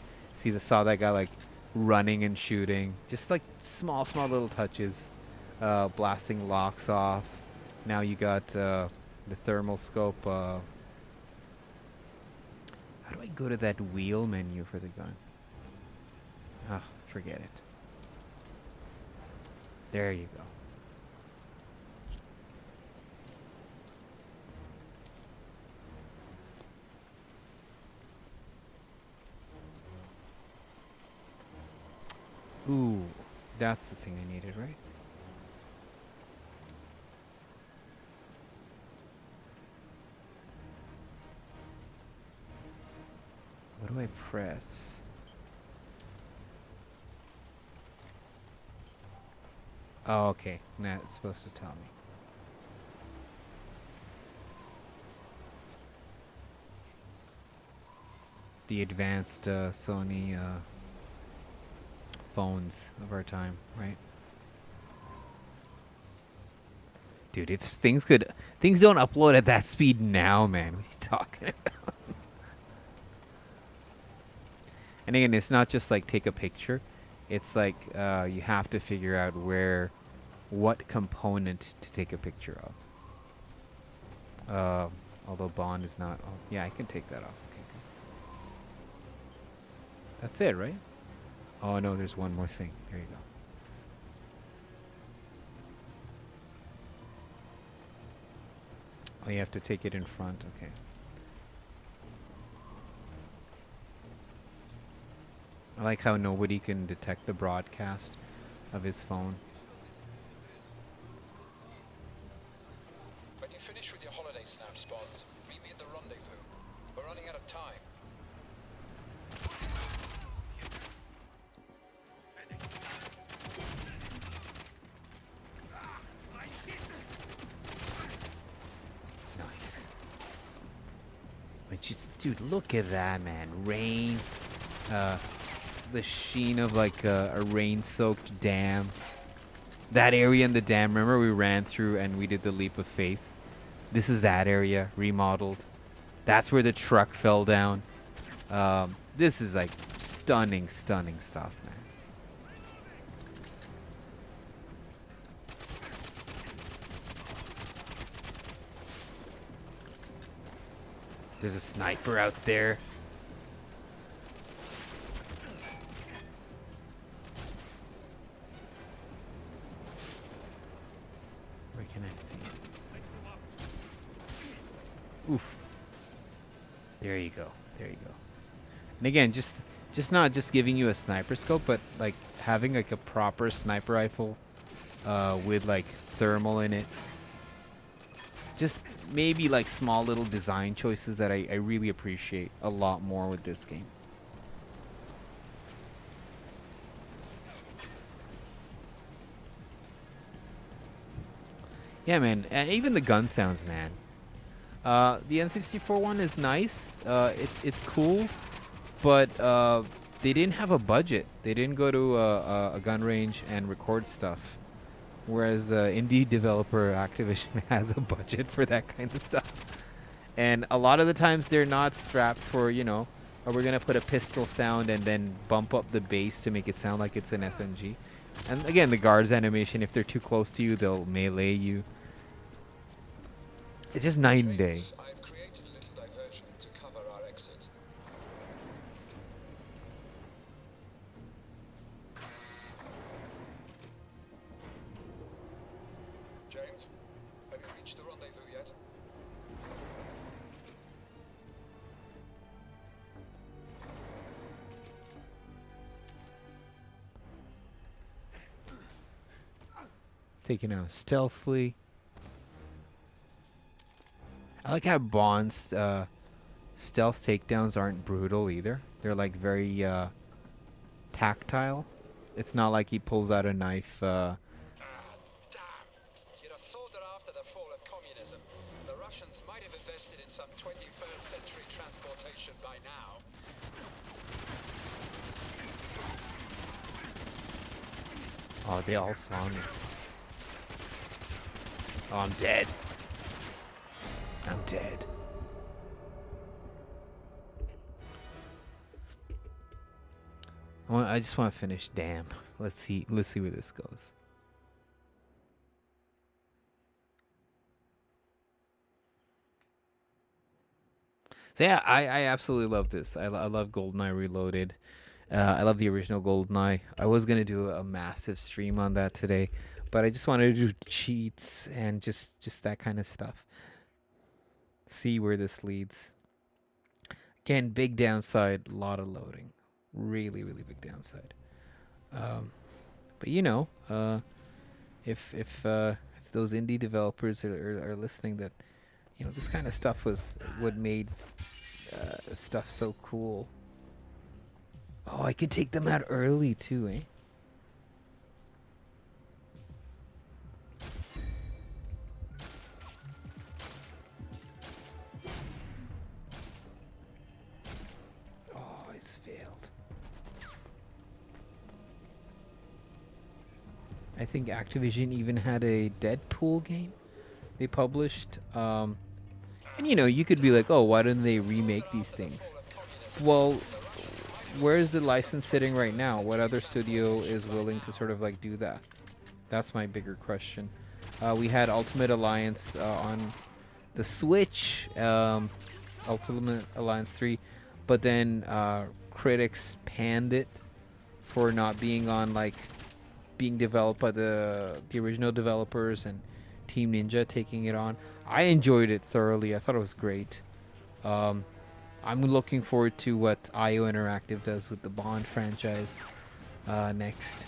S1: Saw that guy like running and shooting, just like small little touches, blasting locks off. Now you got the thermal scope. How do I go to that wheel menu for the gun? Ah, forget it. There you go. Ooh, that's the thing I needed, right? What do I press? Oh, okay. Nah, it's supposed to tell me. The advanced Sony phones of our time, right? Dude, if things don't upload at that speed now, man. What are you talking about? And again, it's not just like take a picture. It's like you have to figure out what component to take a picture of. Although Bond is not. Oh, yeah, I can take that off. Okay, good. That's it, right? Oh no, there's one more thing. There you go. Oh, you have to take it in front. Okay. I like how nobody can detect the broadcast of his phone.
S8: When you finish with your holiday snaps, Bond, meet me at the rendezvous. We're running out of time.
S1: Nice. But just, dude, look at that, man. Rain. The sheen of like a rain-soaked dam. That area in the dam, remember we ran through and we did the leap of faith? This is that area, remodeled. That's where the truck fell down. This is like stunning stuff, man. There's a sniper out there. Where can I see it? Oof. There you go. There you go. And again, just Just not just giving you a sniper scope, but like having like a proper sniper rifle with like thermal in it. Just maybe like small little design choices that I really appreciate a lot more with this game. Yeah, man. Even the gun sounds, man. The N64 one is nice. It's cool, but they didn't have a budget. They didn't go to a gun range and record stuff. Whereas indie developer Activision has a budget for that kind of stuff. And a lot of the times they're not strapped for, you know, oh, we're going to put a pistol sound and then bump up the bass to make it sound like it's an SMG. And again, the guards animation, if they're too close to you, they'll melee you. It's just night and day.
S8: I've created a little diversion to cover our exit. James, have you reached the rendezvous yet?
S1: Taken out stealthily. I like how Bond's stealth takedowns aren't brutal either. They're like very tactile. It's not like he pulls out a knife.
S8: Damn! You'd have thought that after the fall of communism, the Russians might have invested in some 21st century transportation by now.
S1: Oh, they all saw me. Oh, I'm dead. I'm dead. I just want to finish. Damn. Let's see where this goes. So yeah, I absolutely love this. I love GoldenEye Reloaded. I love the original GoldenEye. I was gonna do a massive stream on that today, but I just wanted to do cheats and just that kind of stuff. See where this leads. Again, big downside, a lot of loading. Really, really big downside. But you know, if those indie developers are listening, that you know this kind of stuff was what made stuff so cool. Oh, I can take them out early too, eh? Oh, it's failed. I think Activision even had a Deadpool game they published. And you know, you could be like, oh, why don't they remake these things? Well, where is the license sitting right now? What other studio is willing to sort of like do that? That's my bigger question. We had Ultimate Alliance on the Switch, Ultimate Alliance 3, but then critics panned it for not being on like being developed by the original developers and Team Ninja taking it on. I enjoyed it thoroughly. I thought it was great. I'm looking forward to what IO Interactive does with the Bond franchise next.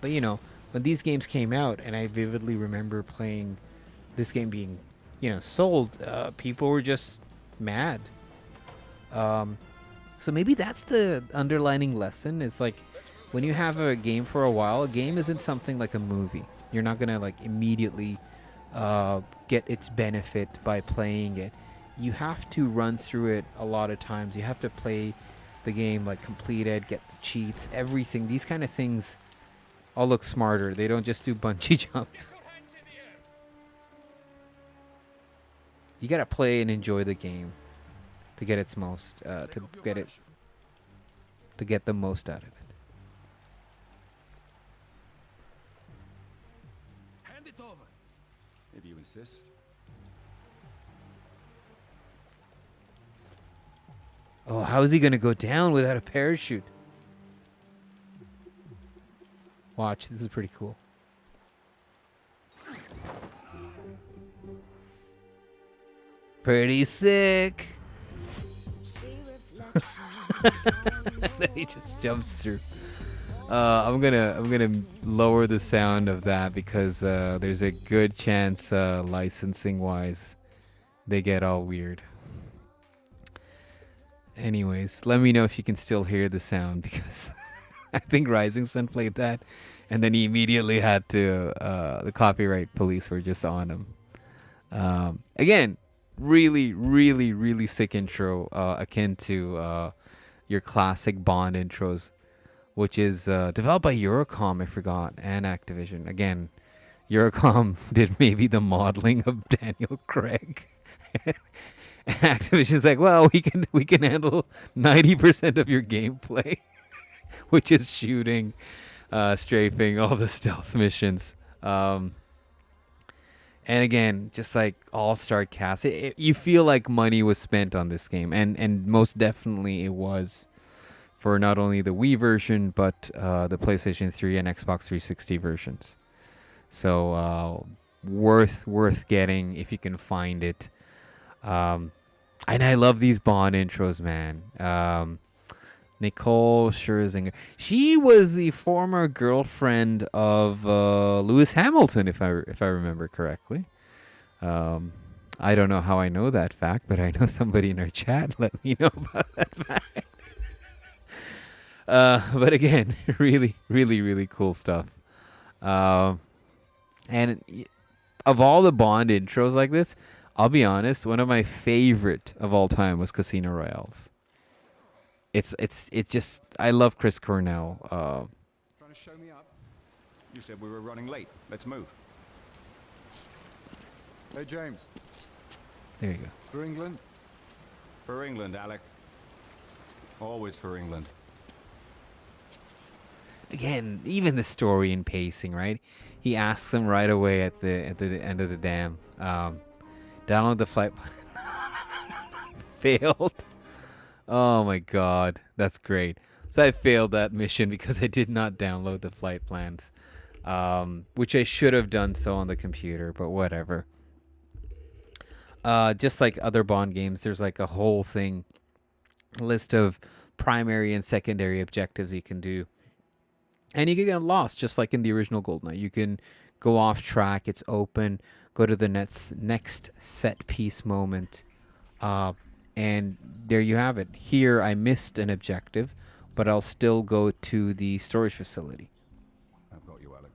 S1: But you know, when these games came out, and I vividly remember playing this game being, you know, sold, people were just mad. So maybe that's the underlining lesson. Is like when you have a game for a while, a game isn't something like a movie. You're not gonna like immediately get its benefit by playing it. You have to run through it a lot of times. You have to play the game like completed, get the cheats, everything. These kind of things all look smarter. They don't just do bungee jump. You gotta play and enjoy the game to get its most, to get the most out of it.
S3: Hand it over.
S7: If you insist.
S1: Oh, how is he gonna go down without a parachute? Watch, this is pretty cool. Pretty sick. Then he just jumps through. I'm gonna lower the sound of that because there's a good chance licensing wise they get all weird. Anyways, let me know if you can still hear the sound because I think Rising Sun played that, and then he immediately had to. The copyright police were just on him. Again, really sick intro, akin to your classic Bond intros, which is developed by Eurocom, I forgot, and Activision. Again, Eurocom did maybe the modeling of Daniel Craig. Activision's like, well, we can handle 90% of your gameplay, which is shooting, strafing, all the stealth missions. And again, just like all-star cast, you feel like money was spent on this game, and most definitely it was for not only the Wii version but the PlayStation 3 and Xbox 360 versions. So worth getting if you can find it. And I love these Bond intros, man. Nicole Scherzinger. She was the former girlfriend of Lewis Hamilton, if I remember correctly. I don't know how I know that fact, but I know somebody in our chat let me know about that fact. But again, really cool stuff. And of all the Bond intros like this, I'll be honest, one of my favorite of all time was Casino Royale's. It's just, I love Chris Cornell.
S7: Trying to show me up? You said we were running late. Let's move.
S3: Hey, James.
S1: There you go.
S3: For England?
S7: For England, Alec. Always for England.
S1: Again, even the story and pacing, right? He asks them right away at the end of the dam. Download the flight. Failed. Oh my god, that's great. So I failed that mission because I did not download the flight plans, which I should have done so on the computer, but whatever. Just like other Bond games, there's like a whole list of primary and secondary objectives you can do. And you can get lost, just like in the original GoldenEye. You can go off track, it's open, go to the next set piece moment, and there you have it. Here I missed an objective, but I'll still go to the storage facility.
S7: I've got you, Alec.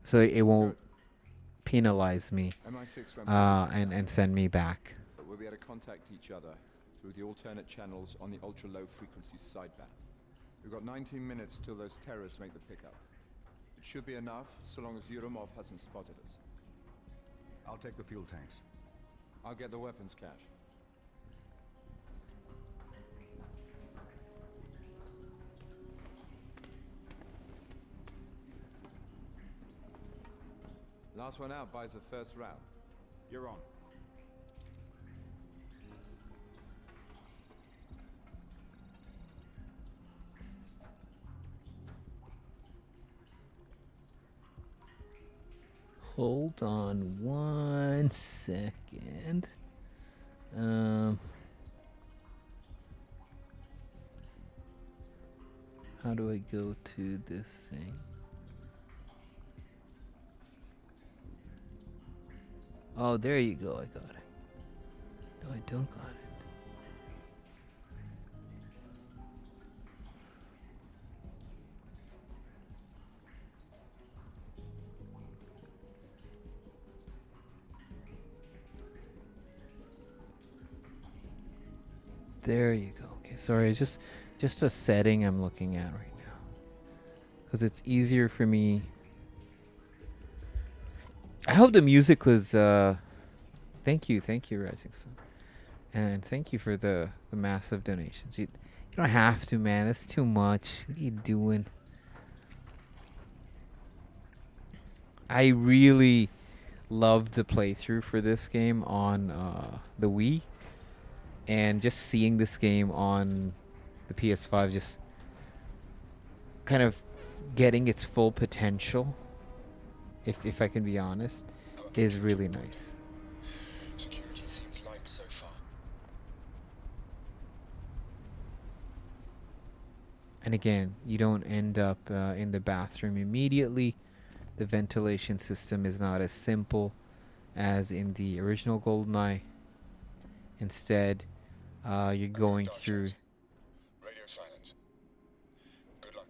S1: So it won't penalize me
S5: MI6
S1: and send me back.
S5: But we'll be able to contact each other through the alternate channels on the ultra-low frequency sideband. We've got 19 minutes till those terrorists make the pickup. It should be enough, so long as Yuromov hasn't spotted us.
S7: I'll take the fuel tanks.
S5: I'll get the weapons cache. Last one out buys the first round.
S7: You're on.
S1: Hold on 1 second. How do I go to this thing? Oh, there you go. I got it. No, I don't got it. There you go. Okay, sorry, it's just a setting I'm looking at right now, because it's easier for me. I hope the music was. Thank you, Rising Sun, and thank you for the massive donations. You don't have to, man. That's too much. What are you doing? I really loved the playthrough for this game on the Wii. And just seeing this game on the PS5, just kind of getting its full potential, if I can be honest, is really nice.
S8: Security seems light so far.
S1: And again, you don't end up in the bathroom immediately. The ventilation system is not as simple as in the original GoldenEye. Instead, you're going through.
S8: Radio silence. Good luck.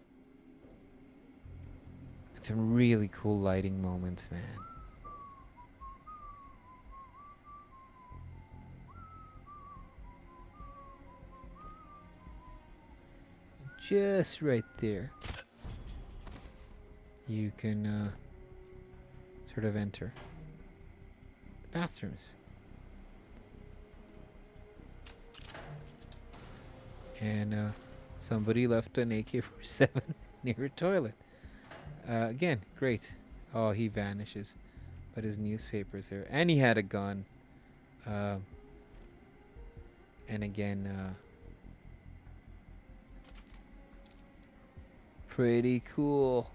S1: Some really cool lighting moments, man. Just right there, you can sort of enter the bathrooms. And somebody left an AK-47 near a toilet. Again, great. Oh, he vanishes. But his newspaper's there. And he had a gun. And again, pretty cool.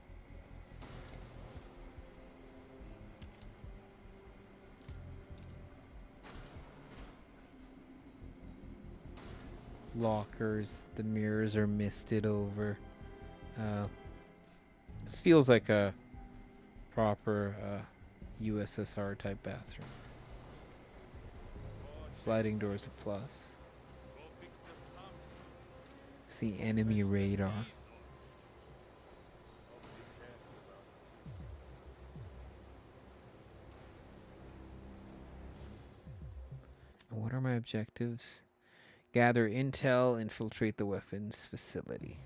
S1: Lockers, the mirrors are misted over. This feels like a proper USSR type bathroom. Sliding doors a plus. See enemy radar. And what are my objectives? Gather intel, infiltrate the weapons facility.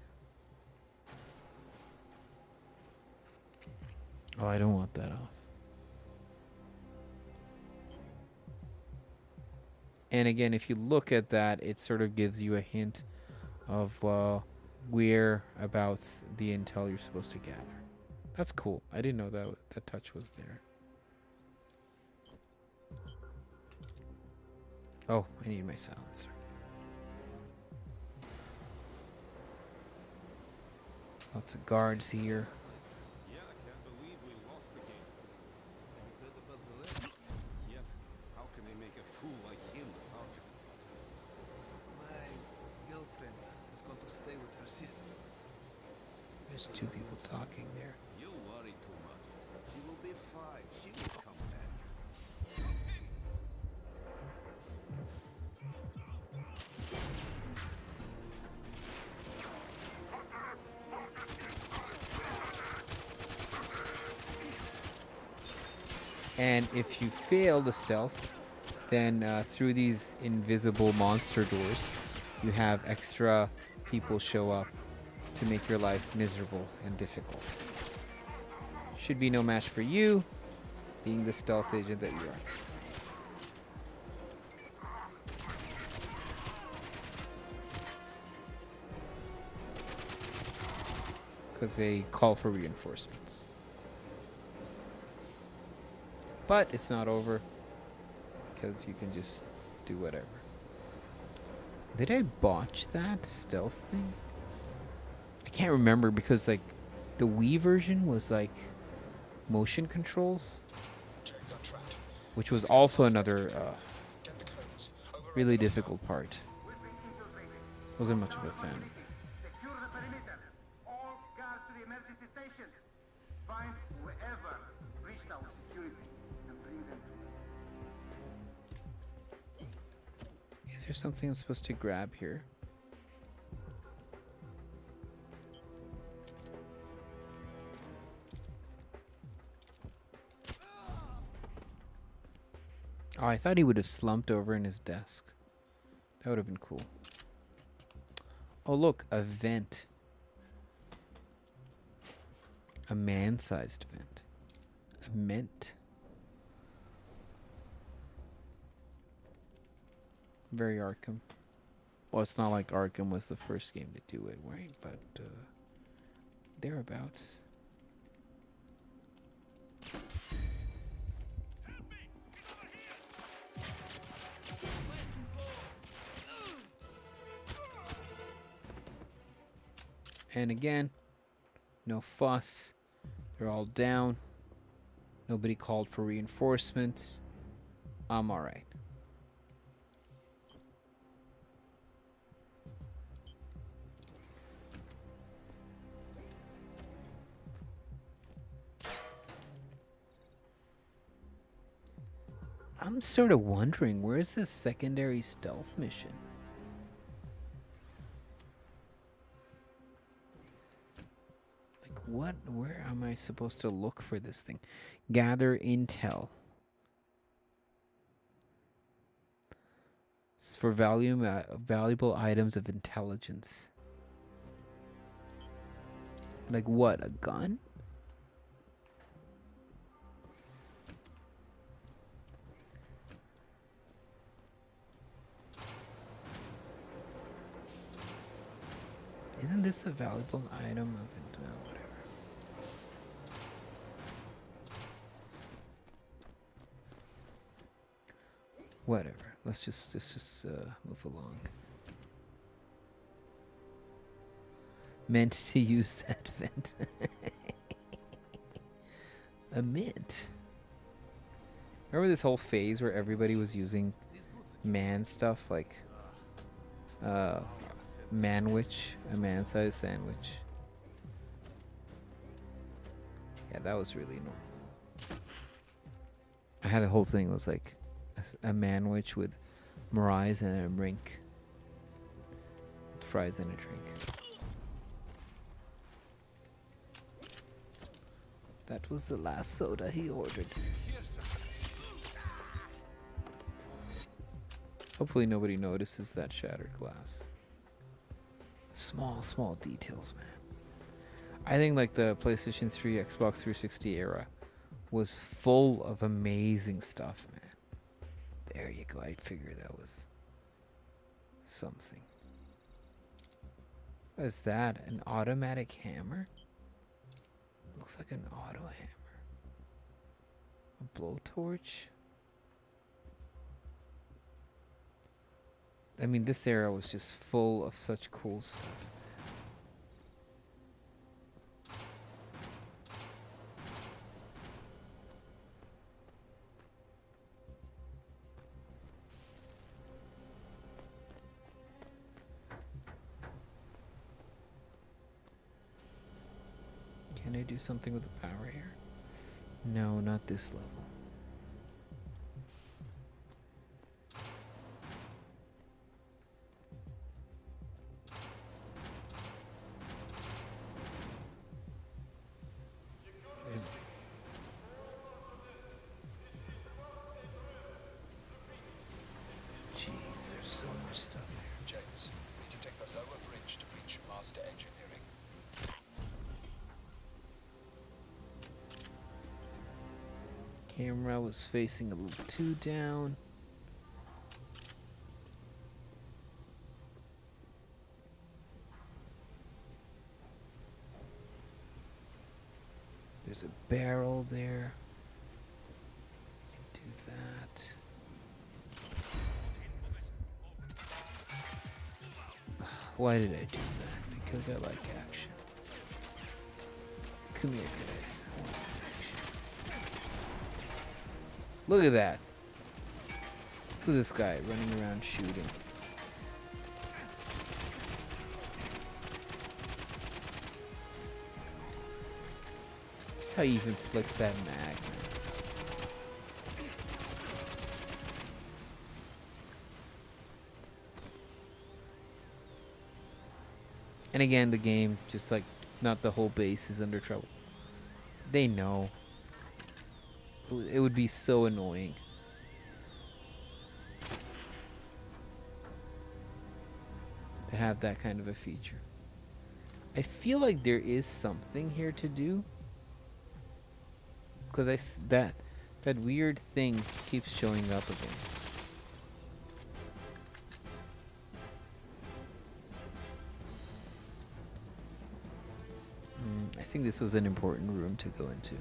S1: Oh, I don't want that off. And again, if you look at that, it sort of gives you a hint of whereabouts the intel you're supposed to gather. That's cool. I didn't know that that touch was there. Oh, I need my silencer. Lots of guards here.
S6: Yeah, I can't believe we lost the game. Yes, how can they make a fool like him, Sergeant? My girlfriend is going to stay with her sister.
S1: There's two people talking there.
S6: You worry too much. She will be fine. She will come back.
S1: And if you fail the stealth, then through these invisible monster doors, you have extra people show up to make your life miserable and difficult. Should be no match for you, being the stealth agent that you are. Because they call for reinforcements. But it's not over, because you can just do whatever. Did I botch that stealth thing? I can't remember, because like the Wii version was like motion controls, which was also another really difficult part. Wasn't much of a fan of that.
S9: Secure the perimeter. All guards to the emergency stations. Find whoever breached our security and bring them to me.
S1: Is there something I'm supposed to grab here? Oh, I thought he would have slumped over in his desk. That would have been cool. Oh, look, a vent. A man-sized vent. A mint. Very Arkham. Well, it's not like Arkham was the first game to do it, right? But thereabouts. And again, no fuss. They're all down. Nobody called for reinforcements. I'm alright. I'm sort of wondering, where's this secondary stealth mission? Like, what? Where am I supposed to look for this thing? Gather intel. It's for valuable items of intelligence. Like what? A gun? Isn't this a valuable item of whatever? Whatever. Let's just move along. Meant to use that vent. A mint. Remember this whole phase where everybody was using man stuff like manwich, a man-sized sandwich. Yeah, that was really annoying. I had a whole thing that was like a manwich with marais and a rink. Fries and a drink. That was the last soda he ordered. Hopefully nobody notices that shattered glass. Small details, man. I think like the PlayStation 3, Xbox 360 era was full of amazing stuff, man. There you go. I figured that was something. What is that? An automatic hammer? Looks like an auto hammer. A blowtorch? I mean, this era was just full of such cool stuff. Can I do something with the power here? No, not this level. Jeez, there's so much stuff here.
S8: James, need to take the lower bridge to reach Master Engineering.
S1: Camera was facing a little too down. There's a barrel there. Do that. Why did I do that? Because I like action. Come here, guys. I want some action. Look at that. Look at this guy running around shooting. Just how you even flick that mag, man. And again, the game, just like, not the whole base is under trouble. They know. It would be so annoying. To have that kind of a feature. I feel like there is something here to do. Because that weird thing keeps showing up again. I think this was an important room to go into.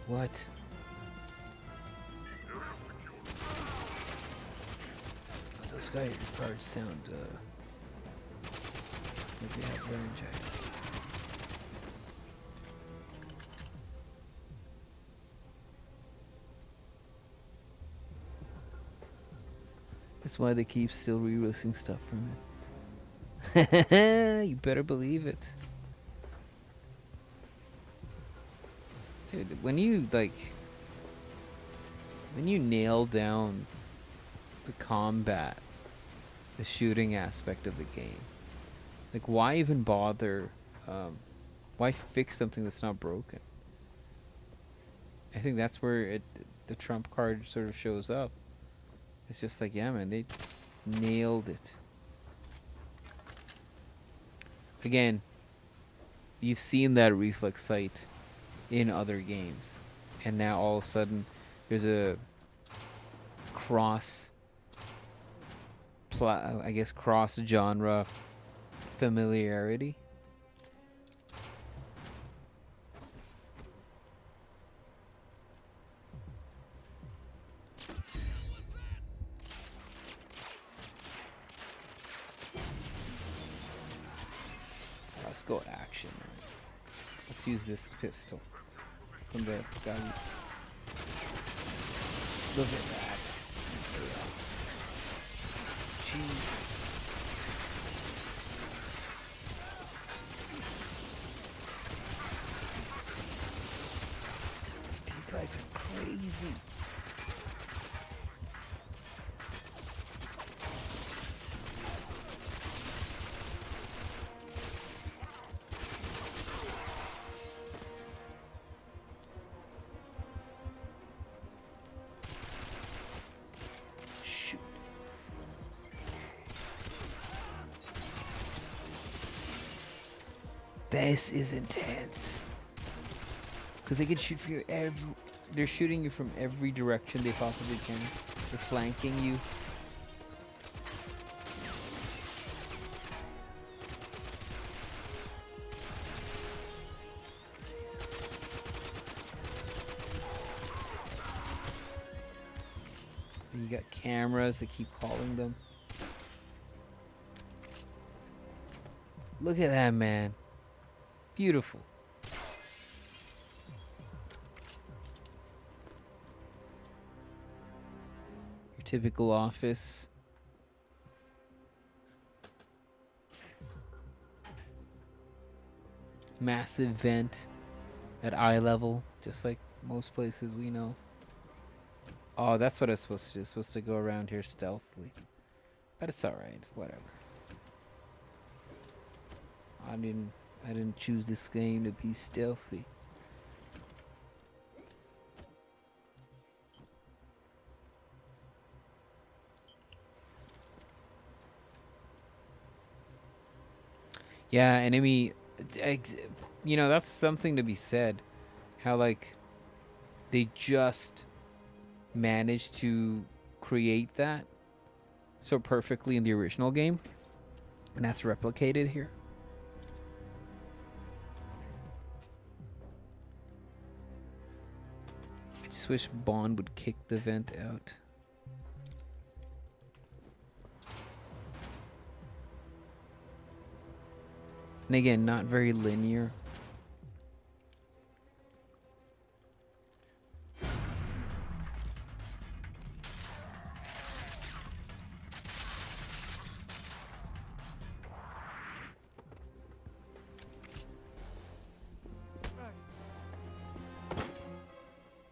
S1: What? Those guards sound like they have laryngitis. That's why they keep still re-releasing stuff from it. You better believe it. Dude, when you nail down the combat, the shooting aspect of the game, like why even bother? Why fix something that's not broken? I think that's where the trump card sort of shows up. It's just like, yeah, man, they nailed it. Again, you've seen that reflex sight in other games, and now all of a sudden there's a cross genre familiarity. Let's go action, man. Let's use this pistol from the gun. Look at that. Jeez. These guys are crazy. This is intense. Because they can shoot from you they're shooting you from every direction they possibly can. They're flanking you. And you got cameras that keep calling them. Look at that, man. Beautiful. Your typical office. Massive vent at eye level, just like most places we know. Oh, that's what I was supposed to do. Supposed to go around here stealthily. But it's alright, whatever. I didn't choose this game to be stealthy. Yeah, enemy, you know, that's something to be said. How like they just managed to create that so perfectly in the original game, and that's replicated here. I just wish Bond would kick the vent out. And again, not very linear.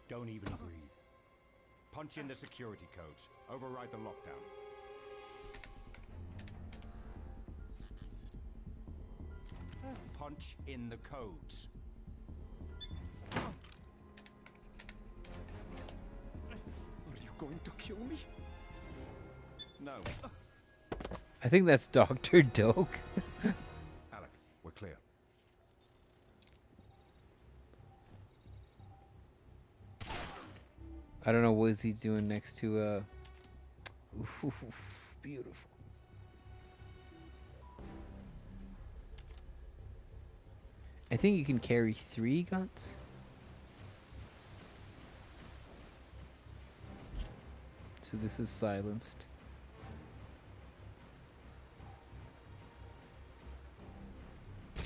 S7: Don't even breathe. Punch in the security codes. Override the lockdown. Punch in the codes.
S3: Are you going to kill me?
S7: No.
S1: I think that's Dr. Doak.
S7: Alec, we're clear.
S1: I don't know what is he doing next to beautiful. I think you can carry 3 guns. So this is silenced. I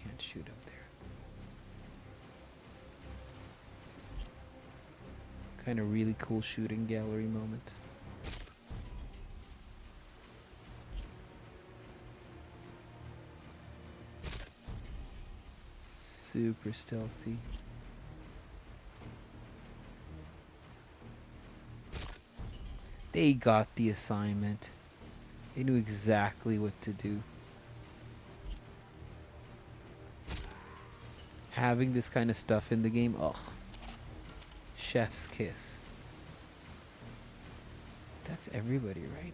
S1: can't shoot up there. Kind of really cool shooting gallery moment. super stealthy. They got the assignment. They knew exactly what to do. Having this kind of stuff in the game, ugh. Chef's kiss. That's everybody, right?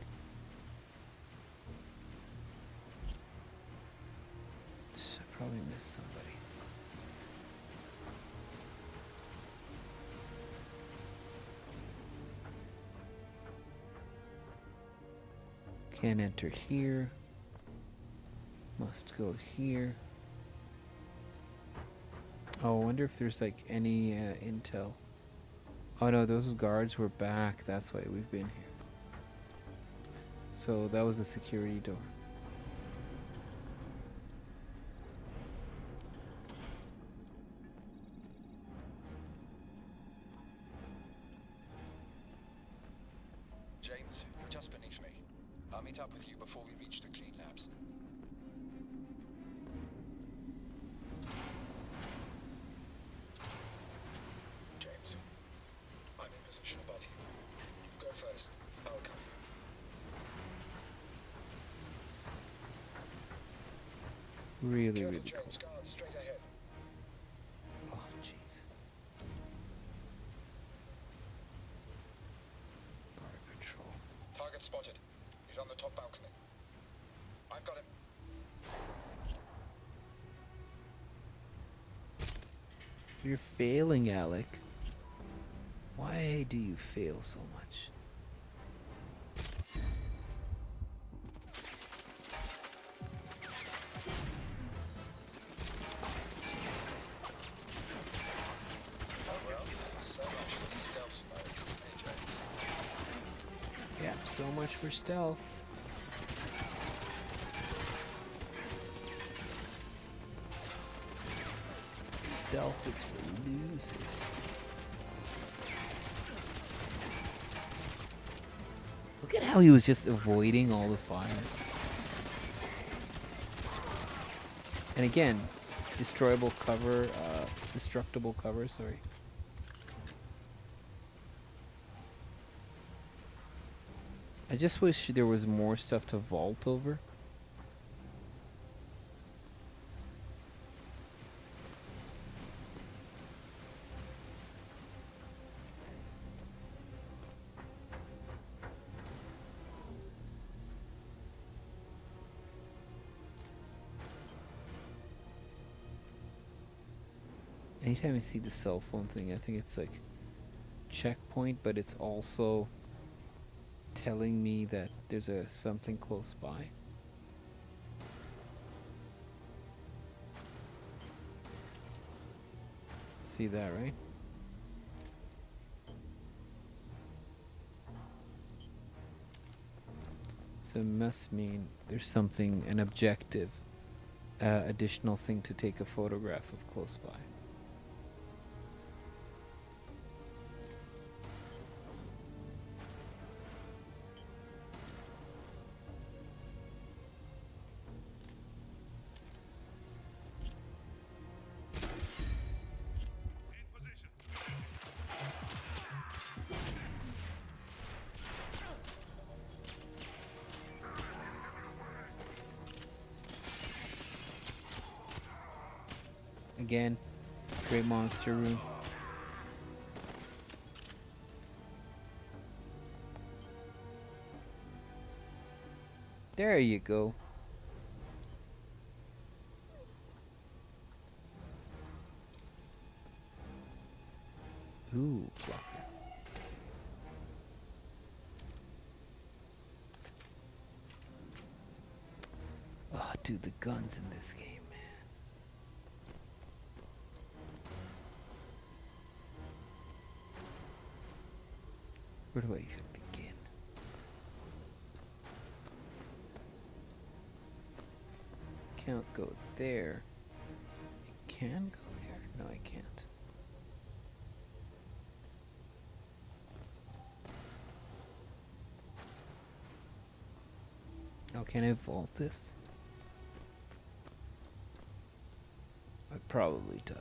S1: I probably missed somebody. Can't enter here. Must go here. Oh, I wonder if there's like any intel. Oh no, those guards were back. That's why we've been here. So that was the security door.
S8: James, you're just beneath me. I'll meet up with you before we reach the clean labs. James, I'm in position above you. You go first. I'll come.
S1: Really,
S8: Careful,
S1: really cool.
S8: James. Guards straight ahead.
S1: Oh, jeez. Border patrol.
S8: Target spotted. He's on the top balcony. I've got him.
S1: You're failing, Alec. Why do you fail so much? Yeah, so much for stealth. Stealth is for losers. Look at how he was just avoiding all the fire. And again, destructible cover, sorry. I just wish there was more stuff to vault over. Anytime I see the cell phone thing, I think it's like checkpoint, but it's also telling me that there's something close by. See that, right? So it must mean there's something, an objective, additional thing to take a photograph of close by. Again, great monster room. There you go. Ooh, blocker. Oh, dude, the guns in this game. Where do I even begin? Can't go there. I can go there? No, I can't. Oh, can I vault this? probably die.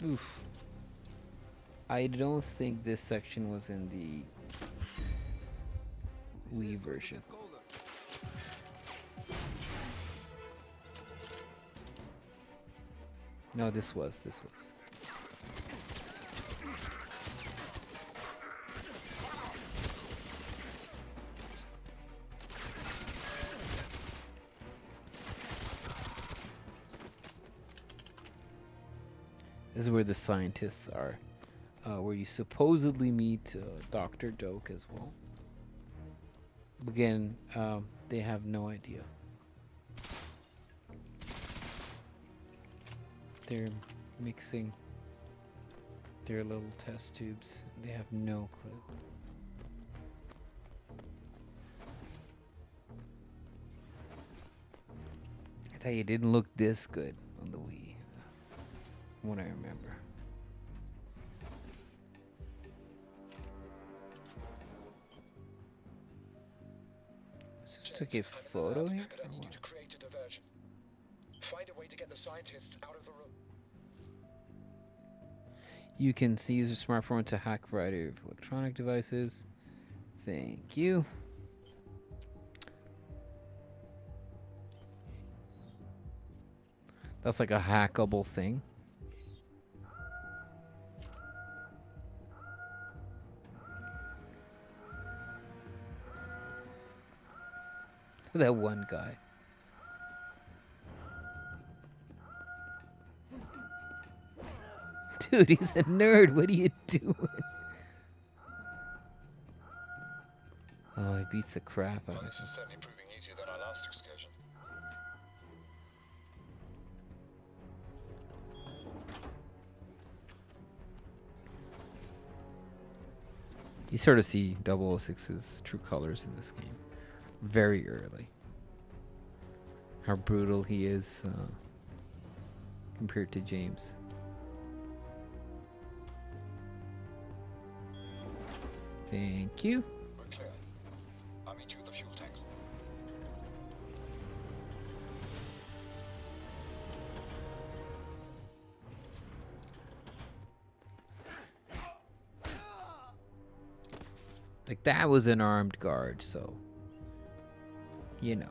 S1: Oof. I don't think this section was in the Wii version. No, this was. This is where the scientists are, where you supposedly meet Dr. Doak as well. Again, they have no idea. They're mixing their little test tubes. They have no clue. I tell you, it didn't look this good on the Wii, from what I remember. Just took a photo here?
S8: But I need you to create a diversion. Find a way to get the scientists out of the room.
S1: You can use your smartphone to hack a variety of electronic devices. Thank you. That's like a hackable thing. That one guy. Dude, he's a nerd. What are you doing? Oh, he beats the crap out of
S8: This
S1: him.
S8: is certainly proving easier than our last excursion.
S1: You sort of see 006's true colors in this game very early. How brutal he is compared to James. Thank you.
S8: We're clear. I'll meet you at the fuel tanks.
S1: Like, that was an armed guard, so you know.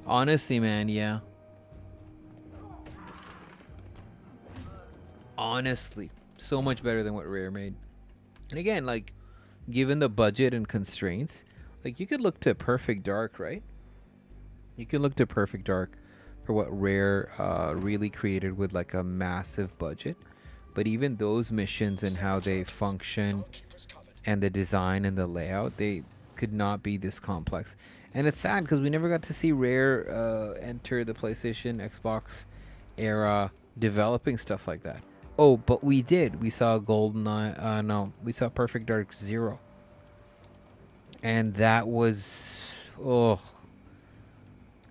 S1: Honestly, man, yeah. Honestly, so much better than what Rare made. And again, like, given the budget and constraints, like, you could look to Perfect Dark, right? You could look to Perfect Dark for what Rare really created with, like, a massive budget. But even those missions and how they function and the design and the layout, they could not be this complex. And it's sad because we never got to see Rare enter the PlayStation, Xbox era developing stuff like that. Oh, but we did. We saw GoldenEye. No, we saw Perfect Dark 0. And that was... Oh.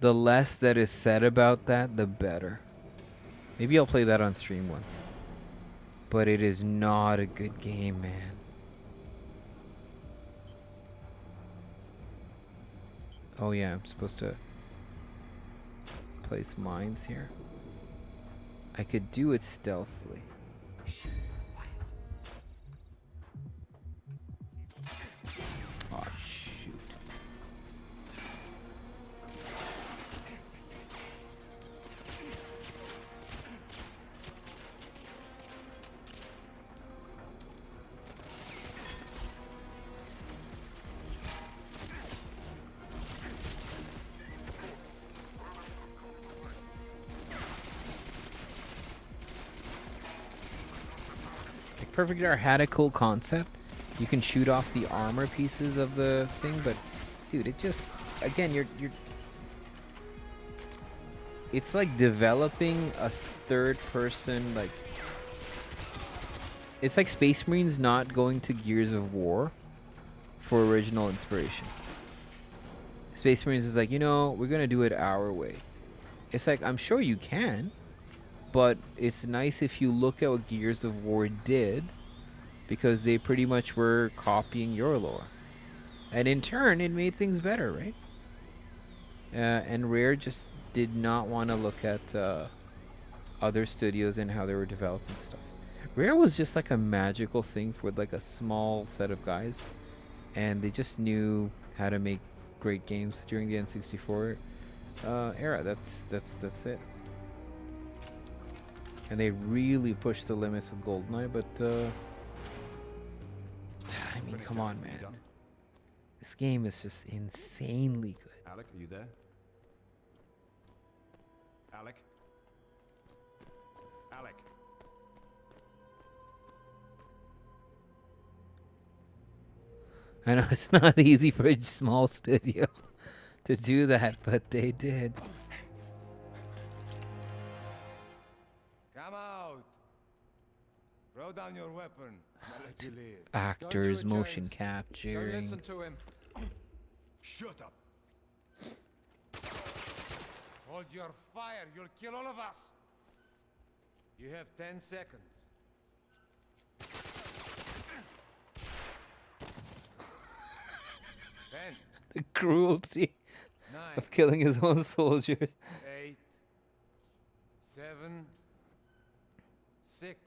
S1: The less that is said about that, the better. Maybe I'll play that on stream once. But it is not a good game, man. Oh yeah, I'm supposed to place mines here. I could do it stealthily. Oh shoot. Perfect Dark had a cool concept. You can shoot off the armor pieces of the thing, but dude, it just, again, you're it's like developing a third person, like it's like Space Marines not going to Gears of War for original inspiration. Space Marines is like, you know, we're gonna do it our way. It's like, I'm sure you can, but it's nice if you look at what Gears of War did, because they pretty much were copying your lore, and in turn it made things better, right? And Rare just did not want to look at other studios and how they were developing stuff. Rare was just like a magical thing for like a small set of guys, and they just knew how to make great games during the N64 era. That's it. And they really pushed the limits with GoldenEye, but I mean, come on, man. This game is just insanely good.
S7: Alec, are you there? Alec? Alec?
S1: I know it's not easy for a small studio to do that, but they did.
S5: Come out. Throw down your weapon. I'll let you live.
S1: Actors,
S5: Don't do it,
S1: motion
S5: James.
S1: capturing.
S5: Don't listen to him.
S7: Shut up! Hold your fire, you'll kill all of us!
S5: You have 10 seconds. 10,
S1: The cruelty
S5: 9,
S1: of killing his own soldiers.
S5: 8, 7, 6,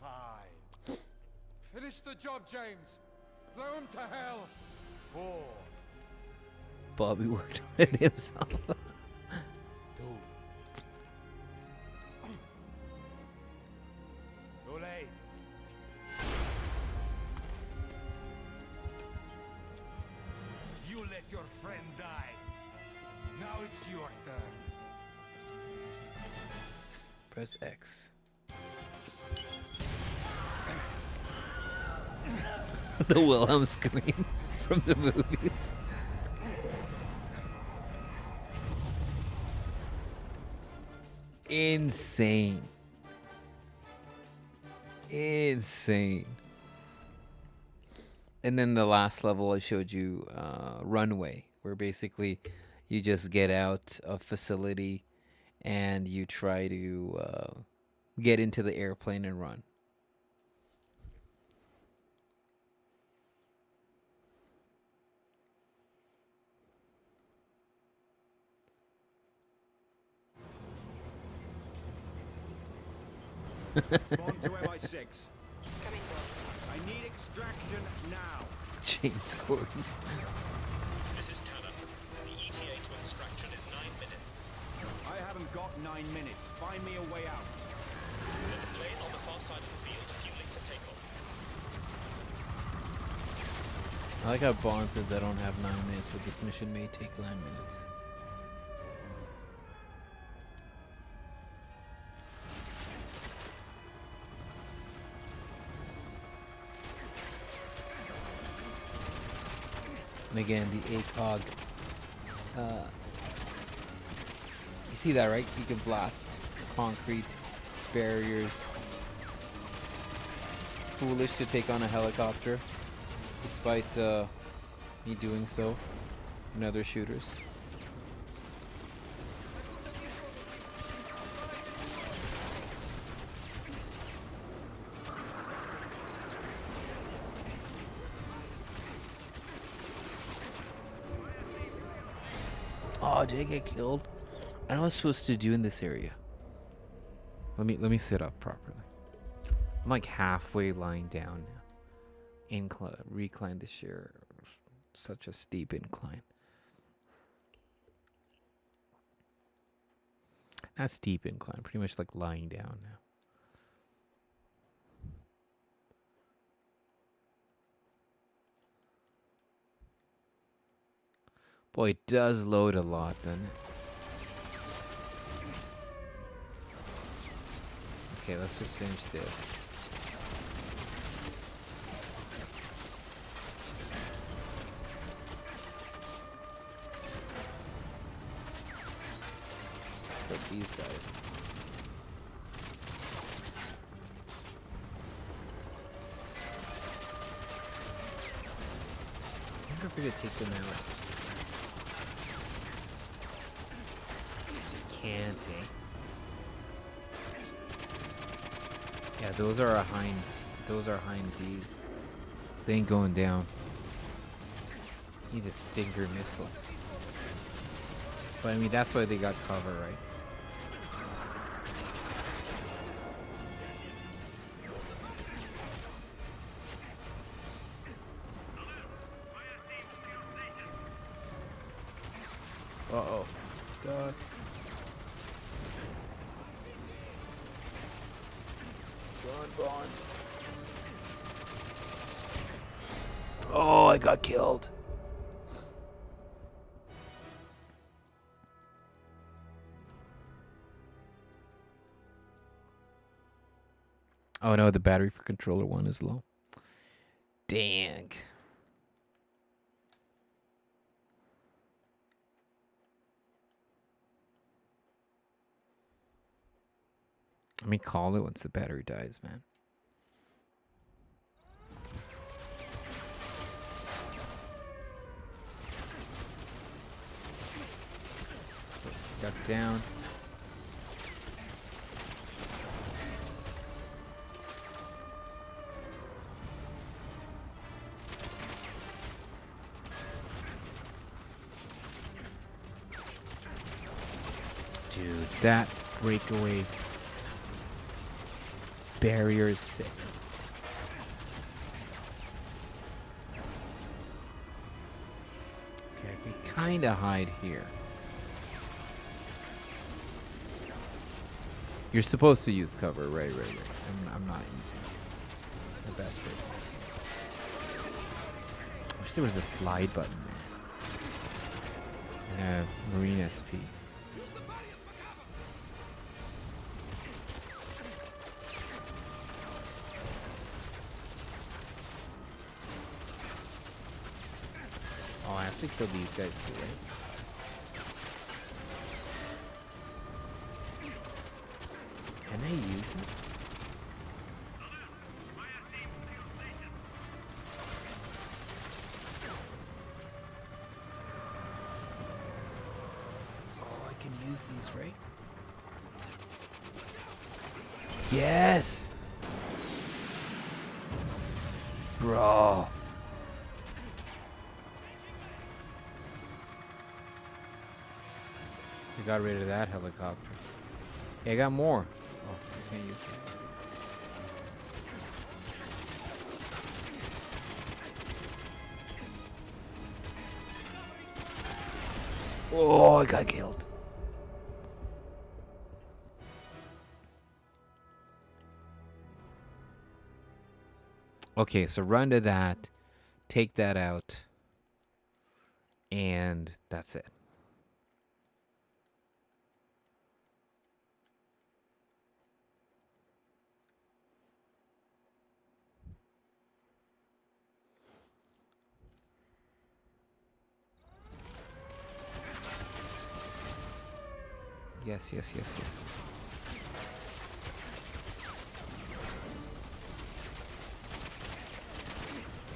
S5: 5. Finish the job, James. Blow him to hell. 4,
S1: Bobby worked on it himself.
S5: 2. Too late.
S7: You let your friend die. Now it's your turn.
S1: Press X. The Wilhelm scream from the movies. Insane. Insane. And then the last level I showed you, Runway, where basically you just get out of facility and you try to get into the airplane and run.
S7: On to MI6. I need extraction now.
S1: James Gordon.
S10: This is Tanner. The ETA to extraction is 9 minutes.
S7: I haven't got 9 minutes. Find me a way out.
S10: There's a plane on the far side of the field, fueling for takeoff.
S1: I like how Bond says I don't have 9 minutes, but this mission may take 9 minutes. And again, the ACOG. You see that, right? You can blast concrete barriers. Foolish to take on a helicopter, despite me doing so in other shooters. Oh, did I get killed? I don't know what I'm supposed to do in this area. Let me sit up properly. I'm like halfway lying down now. Recline to share. Such a steep incline. Not steep incline, pretty much like lying down now. Boy, it does load a lot, doesn't it? Okay, let's just finish this. these guys. I wonder if we could take them out. Can't, eh? Yeah, those are our hind. Those are hind D's. They ain't going down. Need a Stinger missile. But I mean, that's why they got cover, right? Uh-oh. Stuck. Run. Oh, I got killed. Oh no, the battery for controller 1 is low. Dang. Let me call it once the battery dies, man. Got down. Dude, that breakaway barrier is sick. Okay, I can kind of hide here. You're supposed to use cover, right. I'm not using it. The best way. I wish there was a slide button there. And a Marine SP. Oh, I have to kill these guys too, right? Can I use this? Oh, I can use these, right? Yes! Bro. I got rid of that helicopter. Yeah, I got more. Oh, I can't use it. Oh, I got killed. Okay, so run to that, take that out, and that's it. Yes.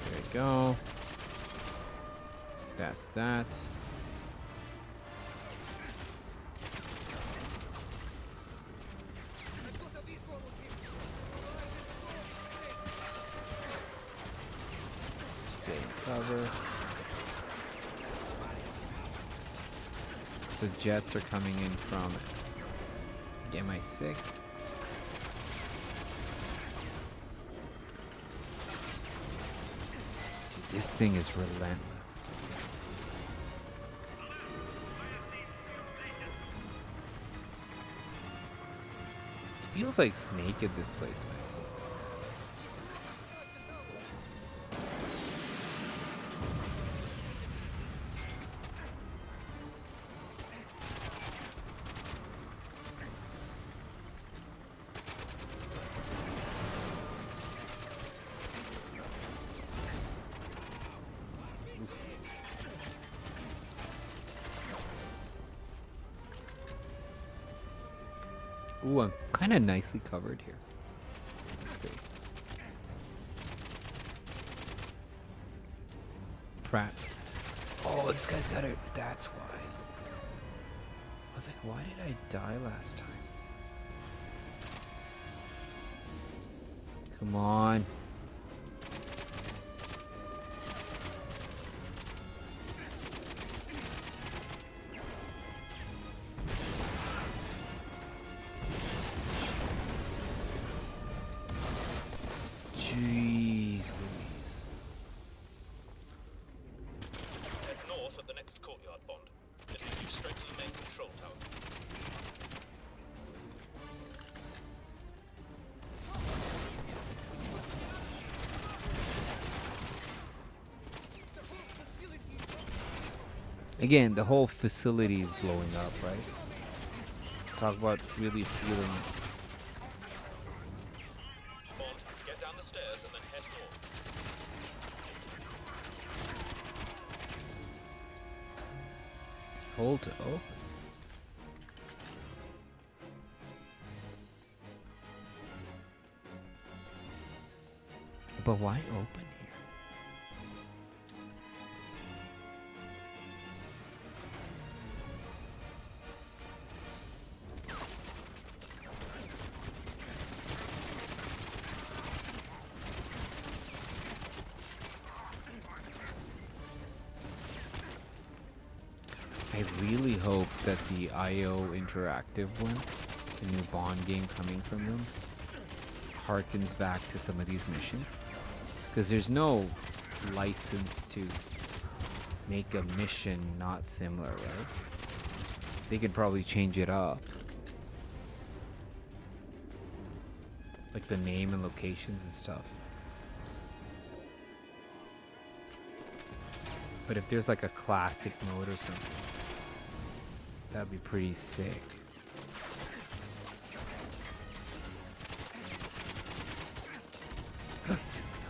S1: There we go. That's that. Stay in cover. So jets are coming in from MI6. This thing is relentless. Feels like Snake at this place, man. Ooh, I'm kind of nicely covered here. That's great. Pratt. Oh, this guy's got it. That's why. I was like, why did I die last time? Come on. Jeez Louise.
S10: Head north at the next courtyard, Bond. It'll lead you straight to the main control tower.
S1: Again, the whole facility is blowing up, right? Talk about really feeling
S10: Bond, get down the stairs and then head north.
S1: hold to open. But why open here? I really hope that the IO interactive one, the new Bond game coming from them, harkens back to some of these missions. Because there's no license to make a mission not similar, right? They could probably change it up. Like the name and locations and stuff. But if there's like a classic mode or something, that'd be pretty sick.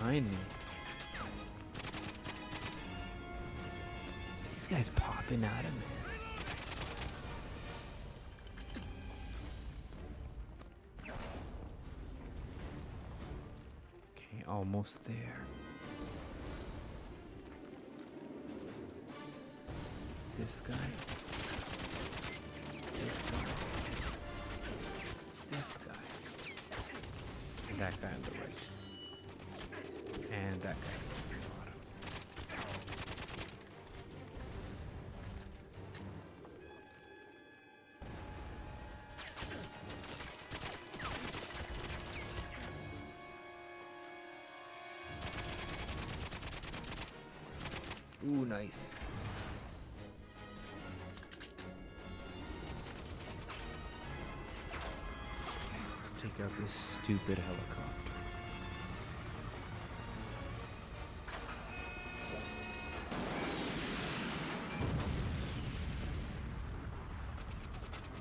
S1: Behind me. These guys popping at him, man. Okay, almost there. This guy. This guy. This guy. And that guy on the right. And that guy. Ooh, nice. Let's take out this stupid helicopter.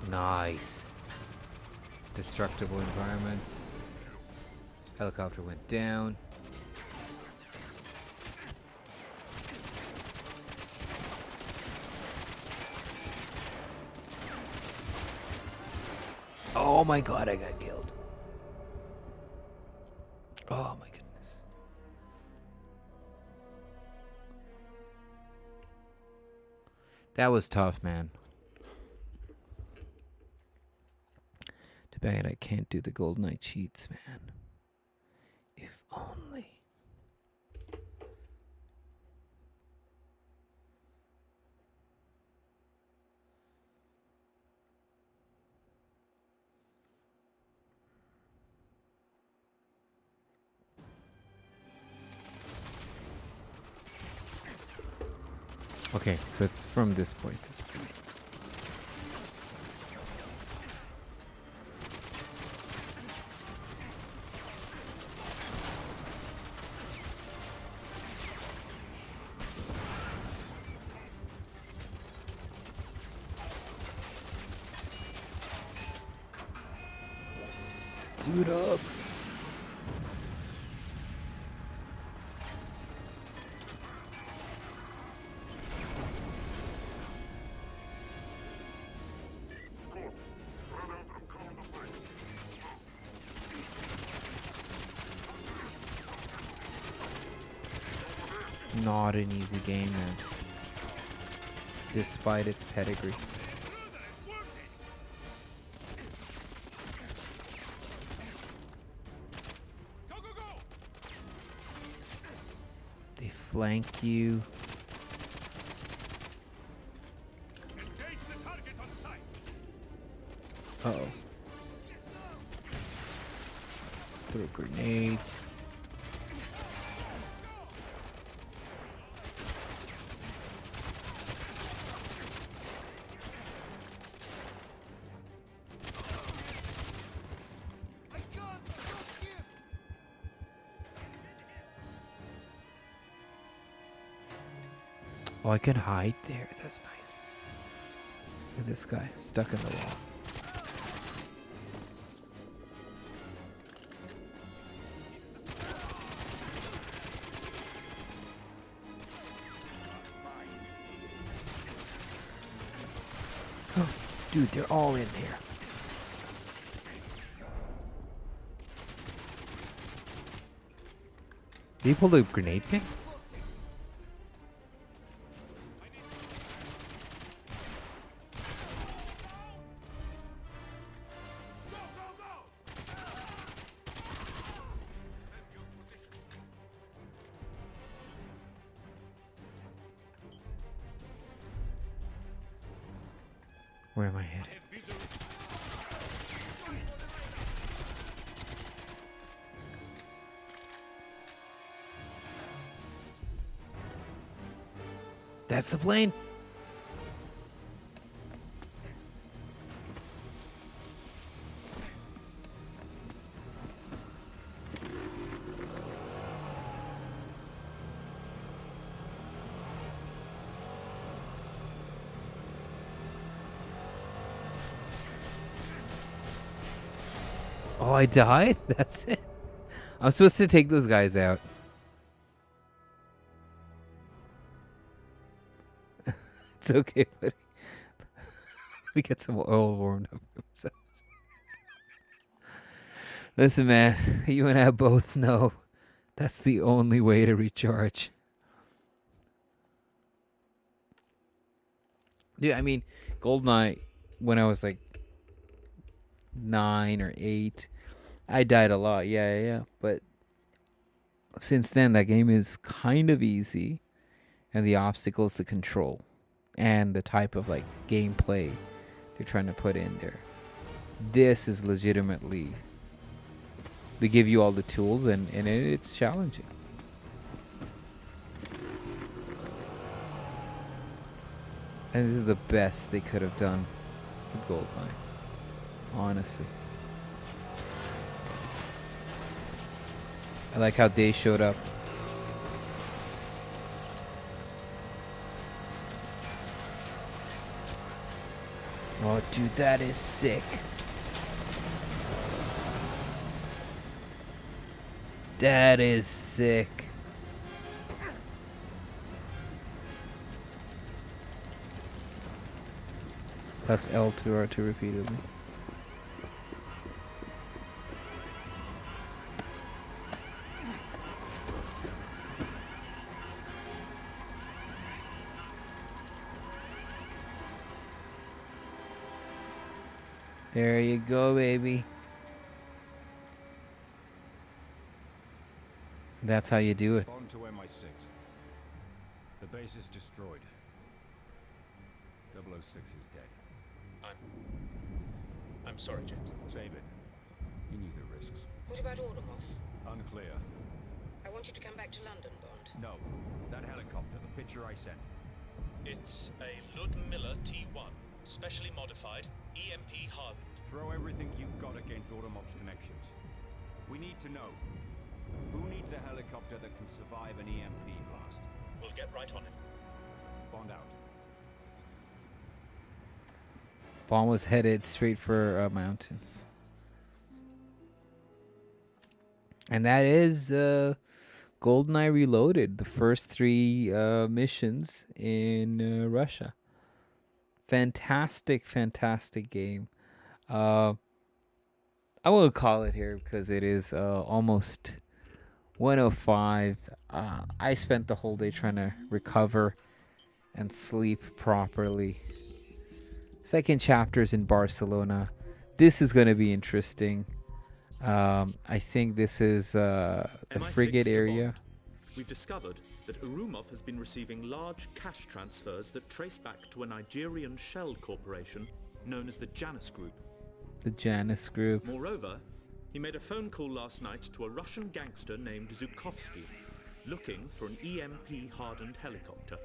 S1: Nice. Destructible environments. Helicopter went down. Oh my god, I got killed. Oh my goodness. That was tough, man. Too bad I can't do the GoldenEye cheats, man. If only. Okay, so it's from this point to speed. Dude up. not an easy game, man. Despite its pedigree. They flank you. Uh-oh. Throw grenades. Oh, I can hide there. That's nice. Look at this guy stuck in the wall. Oh, dude, they're all in there. Did he pull the grenade pin? Where am I headed? That's the plane. Oh, I died? That's it. I'm supposed to take those guys out. It's okay, buddy. Let me get some oil warmed up. Listen, man. You and I both know that's the only way to recharge. Dude, I mean, GoldenEye, when I was like 9 or 8, I died a lot. Yeah. But since then, that game is kind of easy. And the obstacles, the control, and the type of like gameplay they're trying to put in there. This is legitimately, they give you all the tools, and it's challenging. And this is the best they could have done with GoldenEye, honestly. I like how they showed up. Oh, dude, that is sick. That is sick. Press L2 or R2 repeatedly. There you go, baby. That's how you do it.
S7: On to MI6. The base is destroyed. 006 is dead.
S10: I'm sorry, James.
S7: Save it. You knew the risks.
S2: What about Ordomov?
S7: Unclear.
S2: I want you to come back to London, Bond.
S7: No. That helicopter, the picture I sent.
S10: It's a Ludmilla T1, specially modified, EMP hardened.
S7: Throw everything you've got against Ordomov's connections. We need to know. Who needs a helicopter that can survive an EMP blast?
S10: We'll get right on it.
S7: Bond out.
S1: Bond was headed straight for a mountain. And that is GoldenEye Reloaded, the first 3 missions in Russia. Fantastic game. I won't call it here because it is almost 1:05. I spent the whole day trying to recover and sleep properly. Second chapter's in Barcelona. This is going to be interesting. I think this is the
S11: MI6
S1: frigate
S11: to
S1: area.
S11: Bond. We've discovered that Urumov has been receiving large cash transfers that trace back to a Nigerian shell corporation known as the Janus Group.
S1: The Janus Group.
S11: Moreover, he made a phone call last night to a Russian gangster named Zhukovsky, looking for an EMP-hardened helicopter.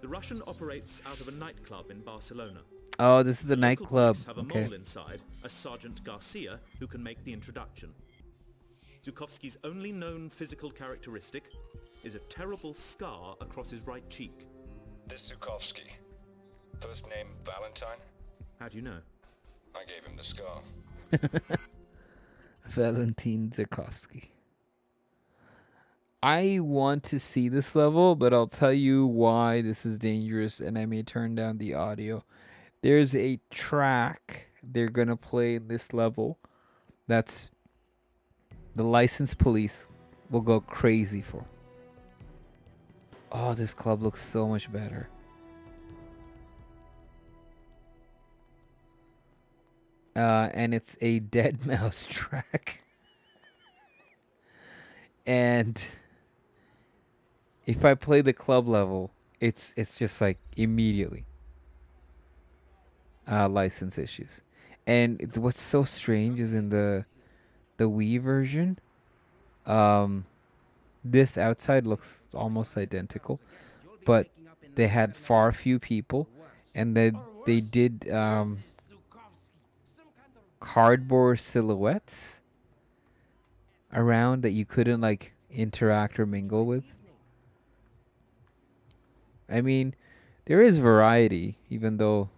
S11: The Russian operates out of a nightclub in Barcelona.
S1: Oh, this is the
S11: Local
S1: nightclub.
S11: police have a mole inside, a Sergeant Garcia, who can make the introduction. Zhukovsky's only known physical characteristic is a terrible scar across his right cheek.
S12: This Zhukovsky. First name Valentine?
S11: How do you know?
S12: I gave him the scar.
S1: Valentin Zhukovsky. I want to see this level, but I'll tell you why this is dangerous, and I may turn down the audio. There's a track they're going to play in this level that's the licensed police will go crazy for. Oh, this club looks so much better. And it's a Dead Mouse track. And if I play the club level, it's just like immediately license issues. And what's so strange is in the Wii version, this outside looks almost identical, but they had far few people, and then they did cardboard silhouettes around that you couldn't like interact or mingle with. I mean, there is variety, even though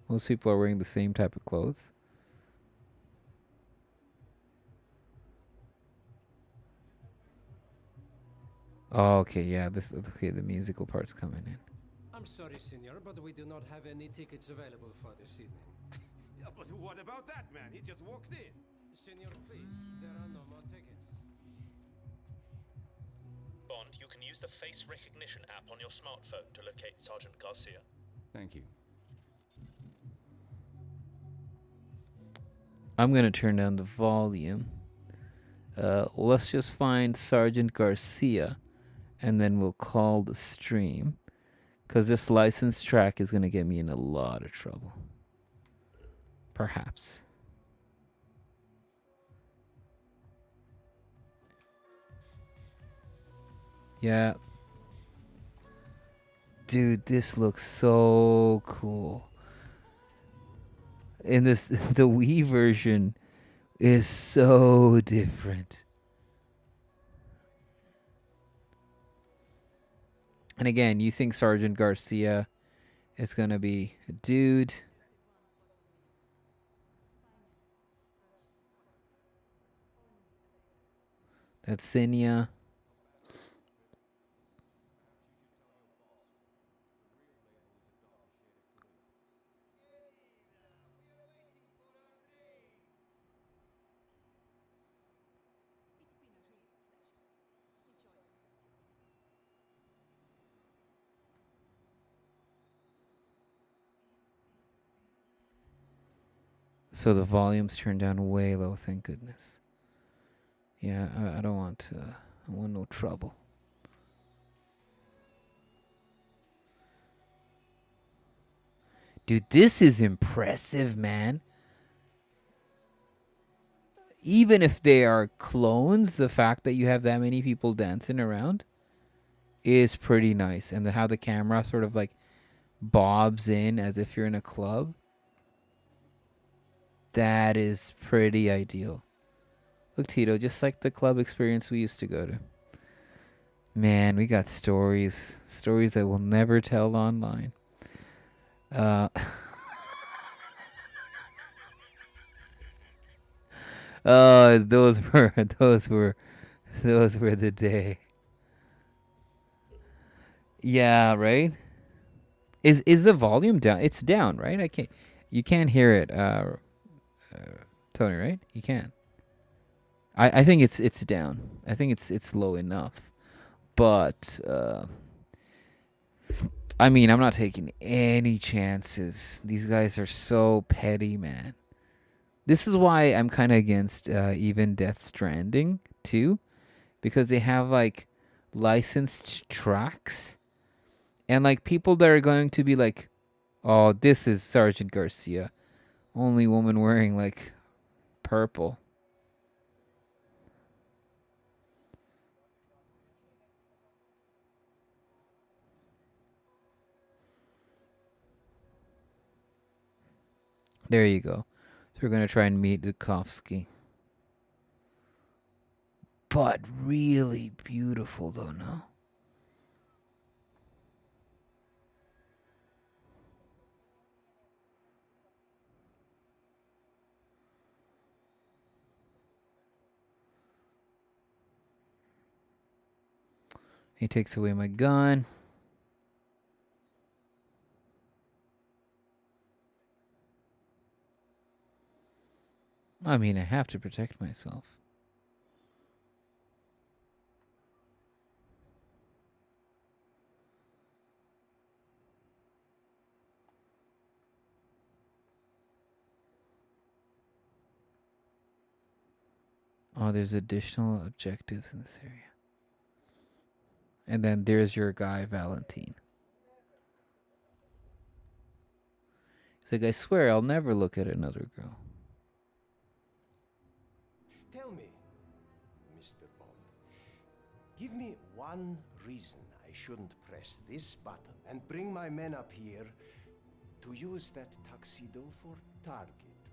S1: most people are wearing the same type of clothes. Oh, okay, yeah, the musical part's coming in.
S13: I'm sorry, senor, but we do not have any tickets available for this evening.
S7: Yeah, but what about that man? He just walked in.
S13: Senor, please, there are no more tickets.
S10: Bond, you can use the face recognition app on your smartphone to locate Sergeant Garcia.
S5: Thank you.
S1: I'm going to turn down the volume. Let's just find Sergeant Garcia, and then we'll call the stream, because this licensed track is going to get me in a lot of trouble. Perhaps. Yeah. Dude, this looks so cool. In this, the Wii version is so different. And again, you think Sergeant Garcia is going to be a dude. That's Sinya. So the volume's turned down way low, thank goodness. Yeah, I don't want I want no trouble. Dude, this is impressive, man. Even if they are clones, the fact that you have that many people dancing around is pretty nice. And how the camera sort of like bobs in as if you're in a club. That is pretty ideal. Look, Tito, just like the club experience we used to go to. Man, we got stories. Stories that we'll never tell online. Oh, those were the day. Yeah, right? Is the volume down? It's down, right? You can't hear it, Tony, right? You can. I think it's down. I think it's low enough. But I mean, I'm not taking any chances. These guys are so petty, man. This is why I'm kind of against even Death Stranding too, because they have like licensed tracks and like people that are going to be like, "Oh, this is Sergeant Garcia, only woman wearing like purple." There you go. So we're gonna try and meet Zukovsky. But really beautiful though, no? He takes away my gun. I mean, I have to protect myself. Oh, there's additional objectives in this area. And then there's your guy, Valentine. He's like, I swear I'll never look at another girl.
S14: Tell me, Mr. Bond, give me one reason I shouldn't press this button and bring my men up here to use that tuxedo for target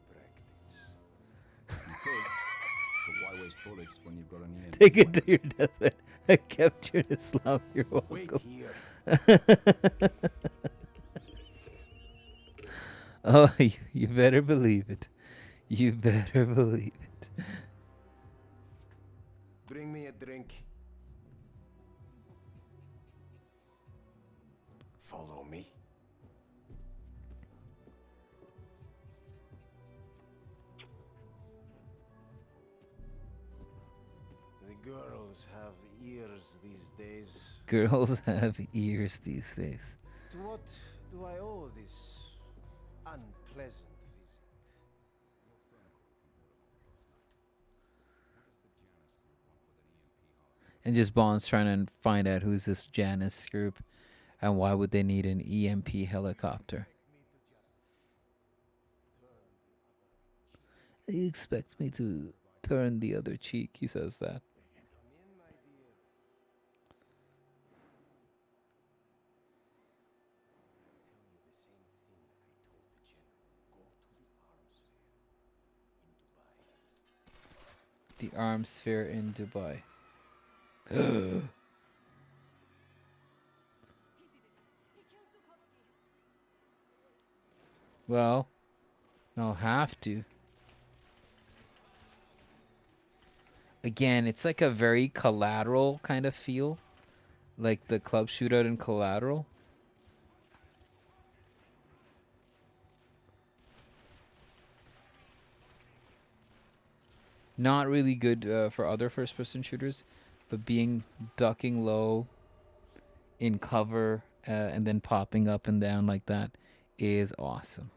S14: practice.
S7: You could, but why waste bullets when you've got an EMP?
S1: Take it to your deathbed. I kept you in Islam. You're welcome.
S14: Wait here.
S1: Oh, you better believe it. You better believe it.
S14: Bring me a drink. Follow me. The girls have ears these days.
S1: Girls have ears these days.
S14: To what do I owe this unpleasant visit?
S1: And just Bond's trying to find out who's this Janus group and why would they need an EMP helicopter. He expects me to turn the other cheek, he says that. The arms fair in Dubai. Well, I'll have to. Again, it's like a very Collateral kind of feel. Like the club shootout in Collateral. Not really good for other first-person shooters, but ducking low in cover and then popping up and down like that is awesome.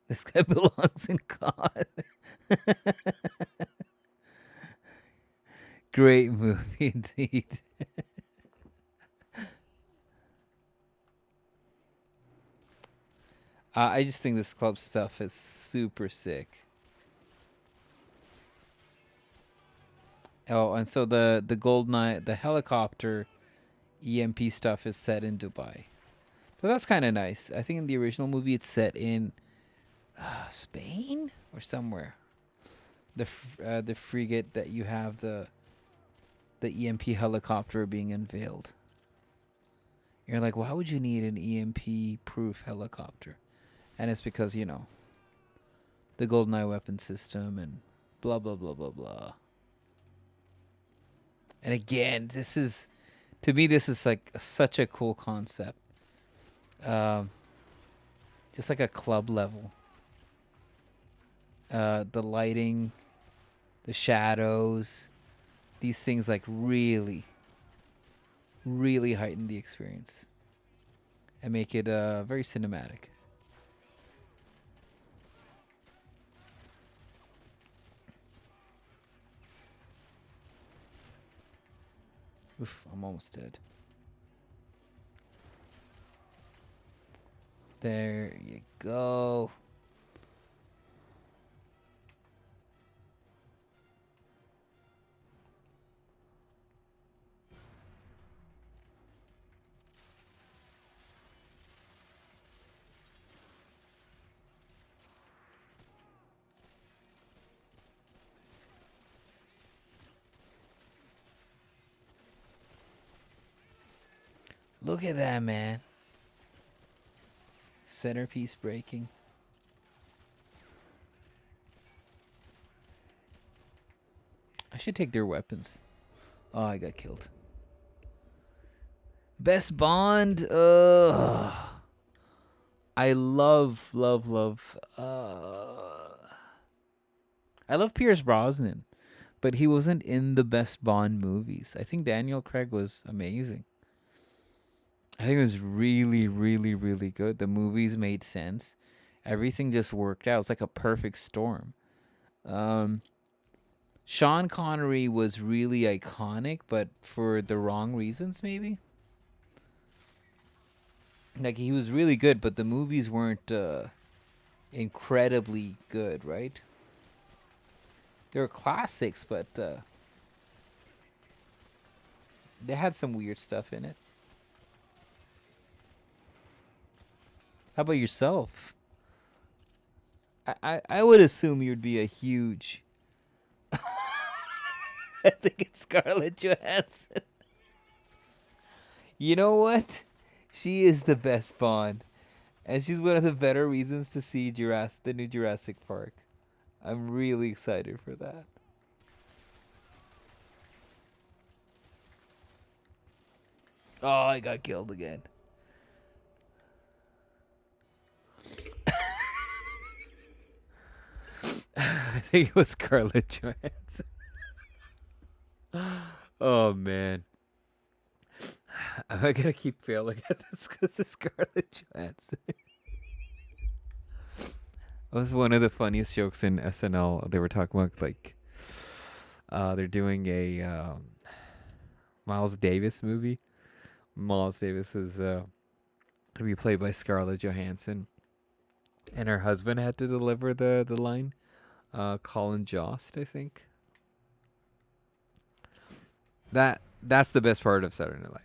S1: This guy belongs in COD. Great movie indeed. I just think this club stuff is super sick. Oh, and so the GoldenEye, the helicopter EMP stuff is set in Dubai. So that's kind of nice. I think in the original movie it's set in Spain or somewhere. The frigate that you have the EMP helicopter being unveiled. You're like, why would you need an EMP-proof helicopter? And it's because, you know, the GoldenEye weapon system and blah, blah, blah, blah, blah. And again, this is To me, this is like such a cool concept. Just like a club level. The lighting, the shadows, these things like really heighten the experience and make it very cinematic. Oof, I'm almost dead. There you go. Look at that, man. Centerpiece breaking. I should take their weapons. Oh, I got killed. Best Bond. I love. I love Pierce Brosnan, but he wasn't in the best Bond movies. I think Daniel Craig was amazing. I think it was really good. The movies made sense. Everything just worked out. It's like a perfect storm. Sean Connery was really iconic, but for the wrong reasons, maybe. Like, he was really good, but the movies weren't incredibly good, right? They were classics, but they had some weird stuff in it. How about yourself? I would assume you'd be a huge... I think it's Scarlett Johansson. You know what? She is the best Bond. And she's one of the better reasons to see the new Jurassic Park. I'm really excited for that. Oh, I got killed again. I think it was Scarlett Johansson. Oh, man. Am I gonna keep failing at this because of Scarlett Johansson? That was one of the funniest jokes in SNL. They were talking about, like, they're doing a Miles Davis movie. Miles Davis is going to be played by Scarlett Johansson. And her husband had to deliver the line. Colin Jost, I think. That's the best part of Saturday Night Live.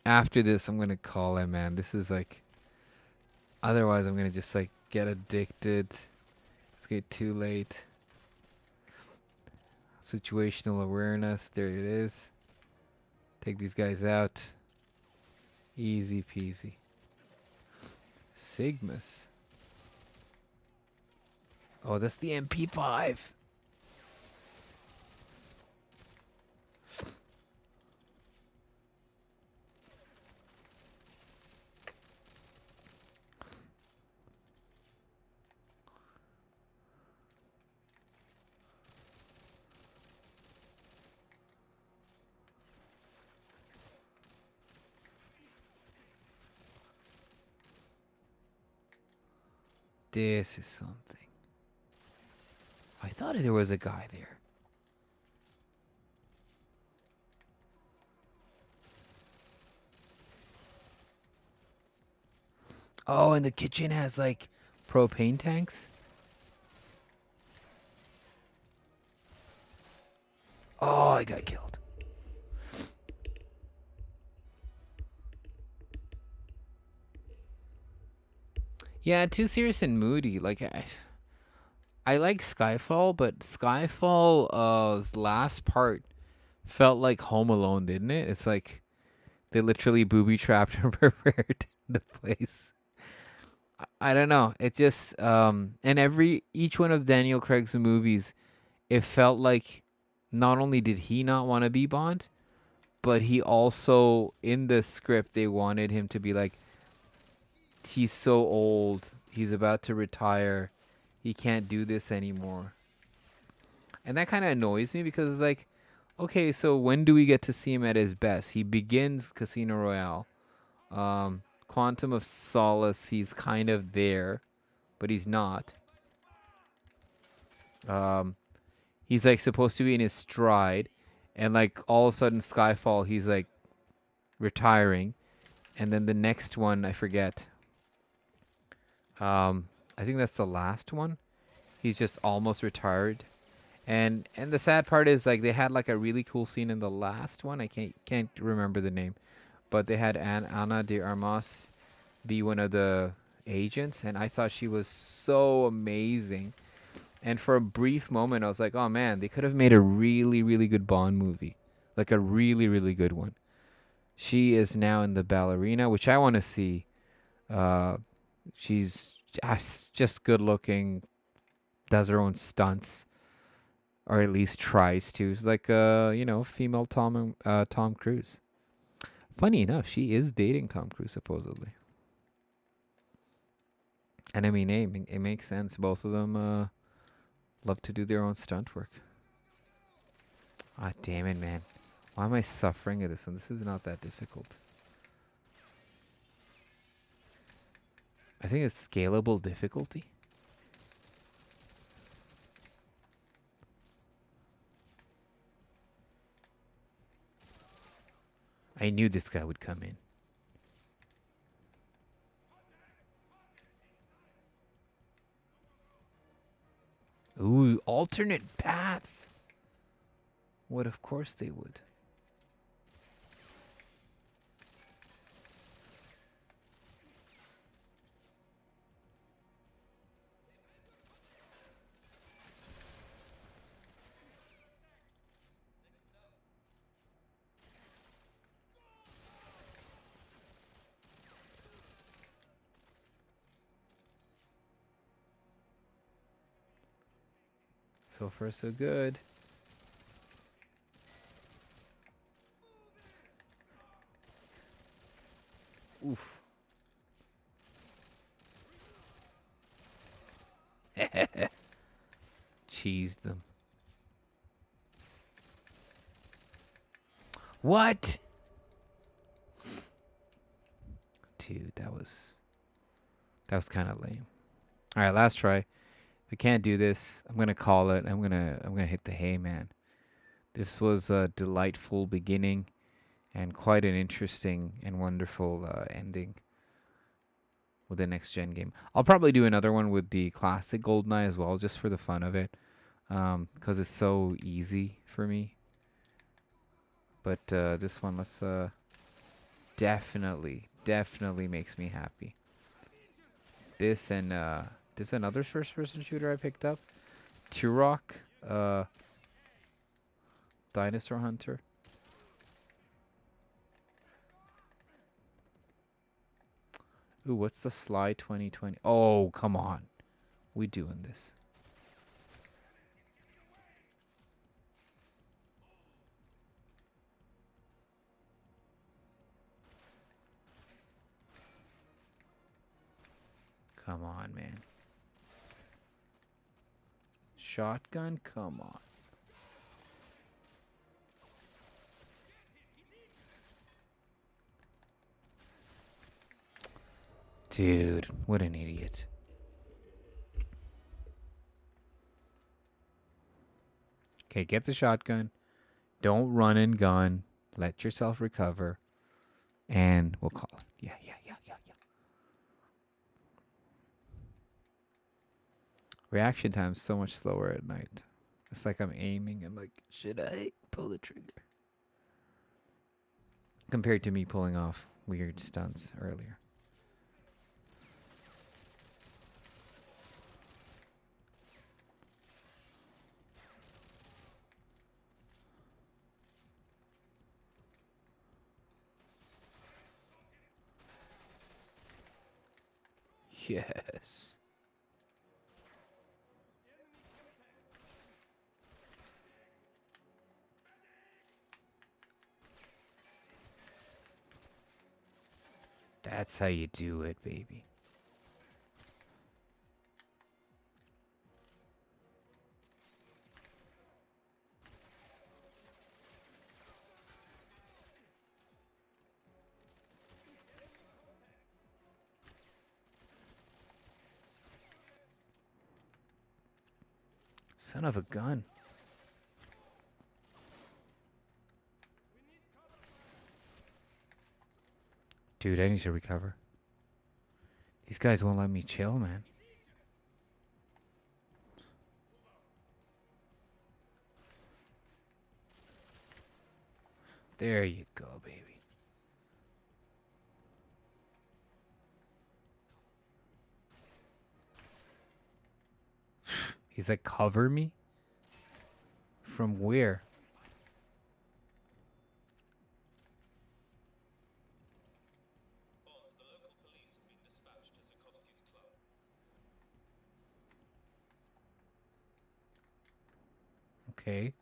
S1: After this, I'm gonna call it, man. This is like... Otherwise, I'm gonna just, like, get addicted. It's get too late. Situational awareness. There it is. Take these guys out. Easy peasy. Sigmas. Oh, that's the MP5. This is something. I thought there was a guy there. Oh, and the kitchen has, like, propane tanks? Oh, I got killed. Yeah, too serious and moody. Like, I like Skyfall, but Skyfall's last part felt like Home Alone, didn't it? It's like they literally booby trapped and prepared the place. I don't know. It just and each one of Daniel Craig's movies, it felt like not only did he not want to be Bond, but he also in the script they wanted him to be like he's so old, he's about to retire, he can't do this anymore. And that kind of annoys me because it's like, okay, so when do we get to see him at his best? He begins Casino Royale. Quantum of Solace, he's kind of there, but he's not. He's like supposed to be in his stride, and like all of a sudden Skyfall, he's like retiring, and then the next one I forget. I think that's the last one. He's just almost retired, and the sad part is like they had like a really cool scene in the last one. I can't remember the name, but they had Ana de Armas be one of the agents, and I thought she was so amazing. And for a brief moment, I was like, oh man, they could have made a really, really good Bond movie. Like a really, really good one. She is now in The Ballerina, which I want to see. She's just good looking, does her own stunts, or at least tries to. She's like female Tom Cruise. Funny enough, she is dating Tom Cruise supposedly. And I mean, hey, it makes sense. Both of them love to do their own stunt work. Ah, damn it, man. Why am I suffering at this one? This is not that difficult. I think it's scalable difficulty. I knew this guy would come in. Ooh, alternate paths. What, of course they would. So far, so good. Oof. Cheese them. What? Dude, that was kind of lame. All right, last try. If I can't do this, I'm gonna call it. I'm gonna hit the hay, man. This was a delightful beginning, and quite an interesting and wonderful ending with the next gen game. I'll probably do another one with the classic GoldenEye as well, just for the fun of it, because it's so easy for me. But this one, let's definitely makes me happy. This and there's another first-person shooter I picked up, Turok, Dinosaur Hunter. Ooh, what's the Sly 2020? Oh, come on. We doing this. Come on, man. Shotgun, come on. Dude, what an idiot. Okay, get the shotgun. Don't run and gun. Let yourself recover. And we'll call it. Yeah. Reaction time's so much slower at night. It's like I'm aiming and like, should I pull the trigger? Compared to me pulling off weird stunts earlier. Yes. That's how you do it, baby. Son of a gun. Dude, I need to recover. These guys won't let me chill, man. There you go, baby. He's like, cover me? From where? Okay.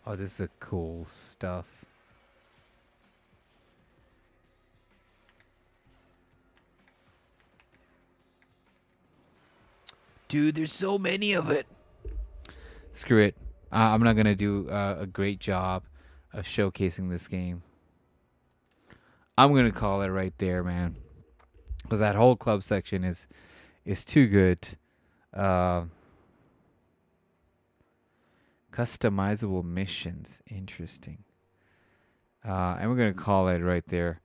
S1: Oh, this is a cool stuff. Dude, there's so many of it. Screw it. I'm not going to do a great job of showcasing this game. I'm going to call it right there, man. Because that whole club section is too good. Customizable missions. Interesting. And we're going to call it right there.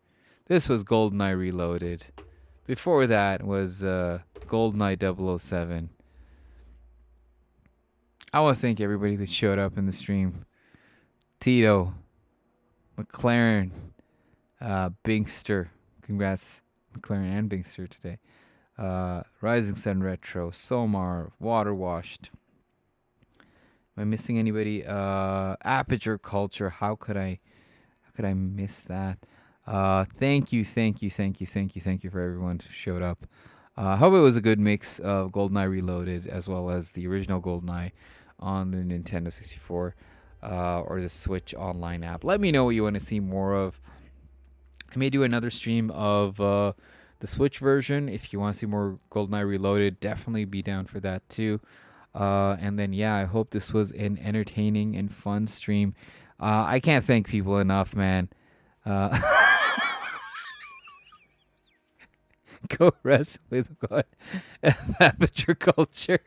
S1: This was GoldenEye Reloaded. Before that was GoldenEye 007. I want to thank everybody that showed up in the stream. Tito, McLaren, Binkster. Congrats, McLaren and Binkster today. Rising Sun Retro, Somar, Waterwashed. Am I missing anybody? Aperture Culture. How could I miss that? Thank you for everyone who showed up. I hope it was a good mix of GoldenEye Reloaded as well as the original GoldenEye on the Nintendo 64 or the Switch online app. Let me know what you want to see more of. I may do another stream of the Switch version. If you want to see more GoldenEye Reloaded, definitely be down for that too. And then, yeah, I hope this was an entertaining and fun stream. I can't thank people enough, man. Go rest with God. Aperture Culture.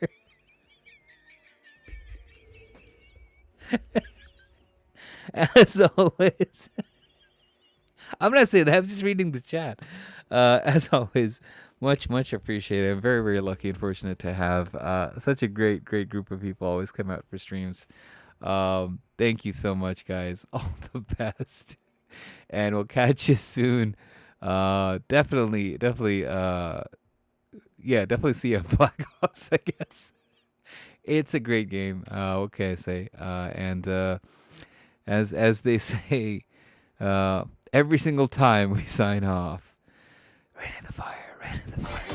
S1: As always. I'm not saying that. I'm just reading the chat. As always, much appreciated. I'm very, very lucky and fortunate to have such a great group of people always come out for streams. Thank you so much, guys. All the best. And we'll catch you soon. Definitely see you at Black Ops, I guess. It's a great game. What can I say? And as they say, every single time we sign off, right in the fire, right in the fire.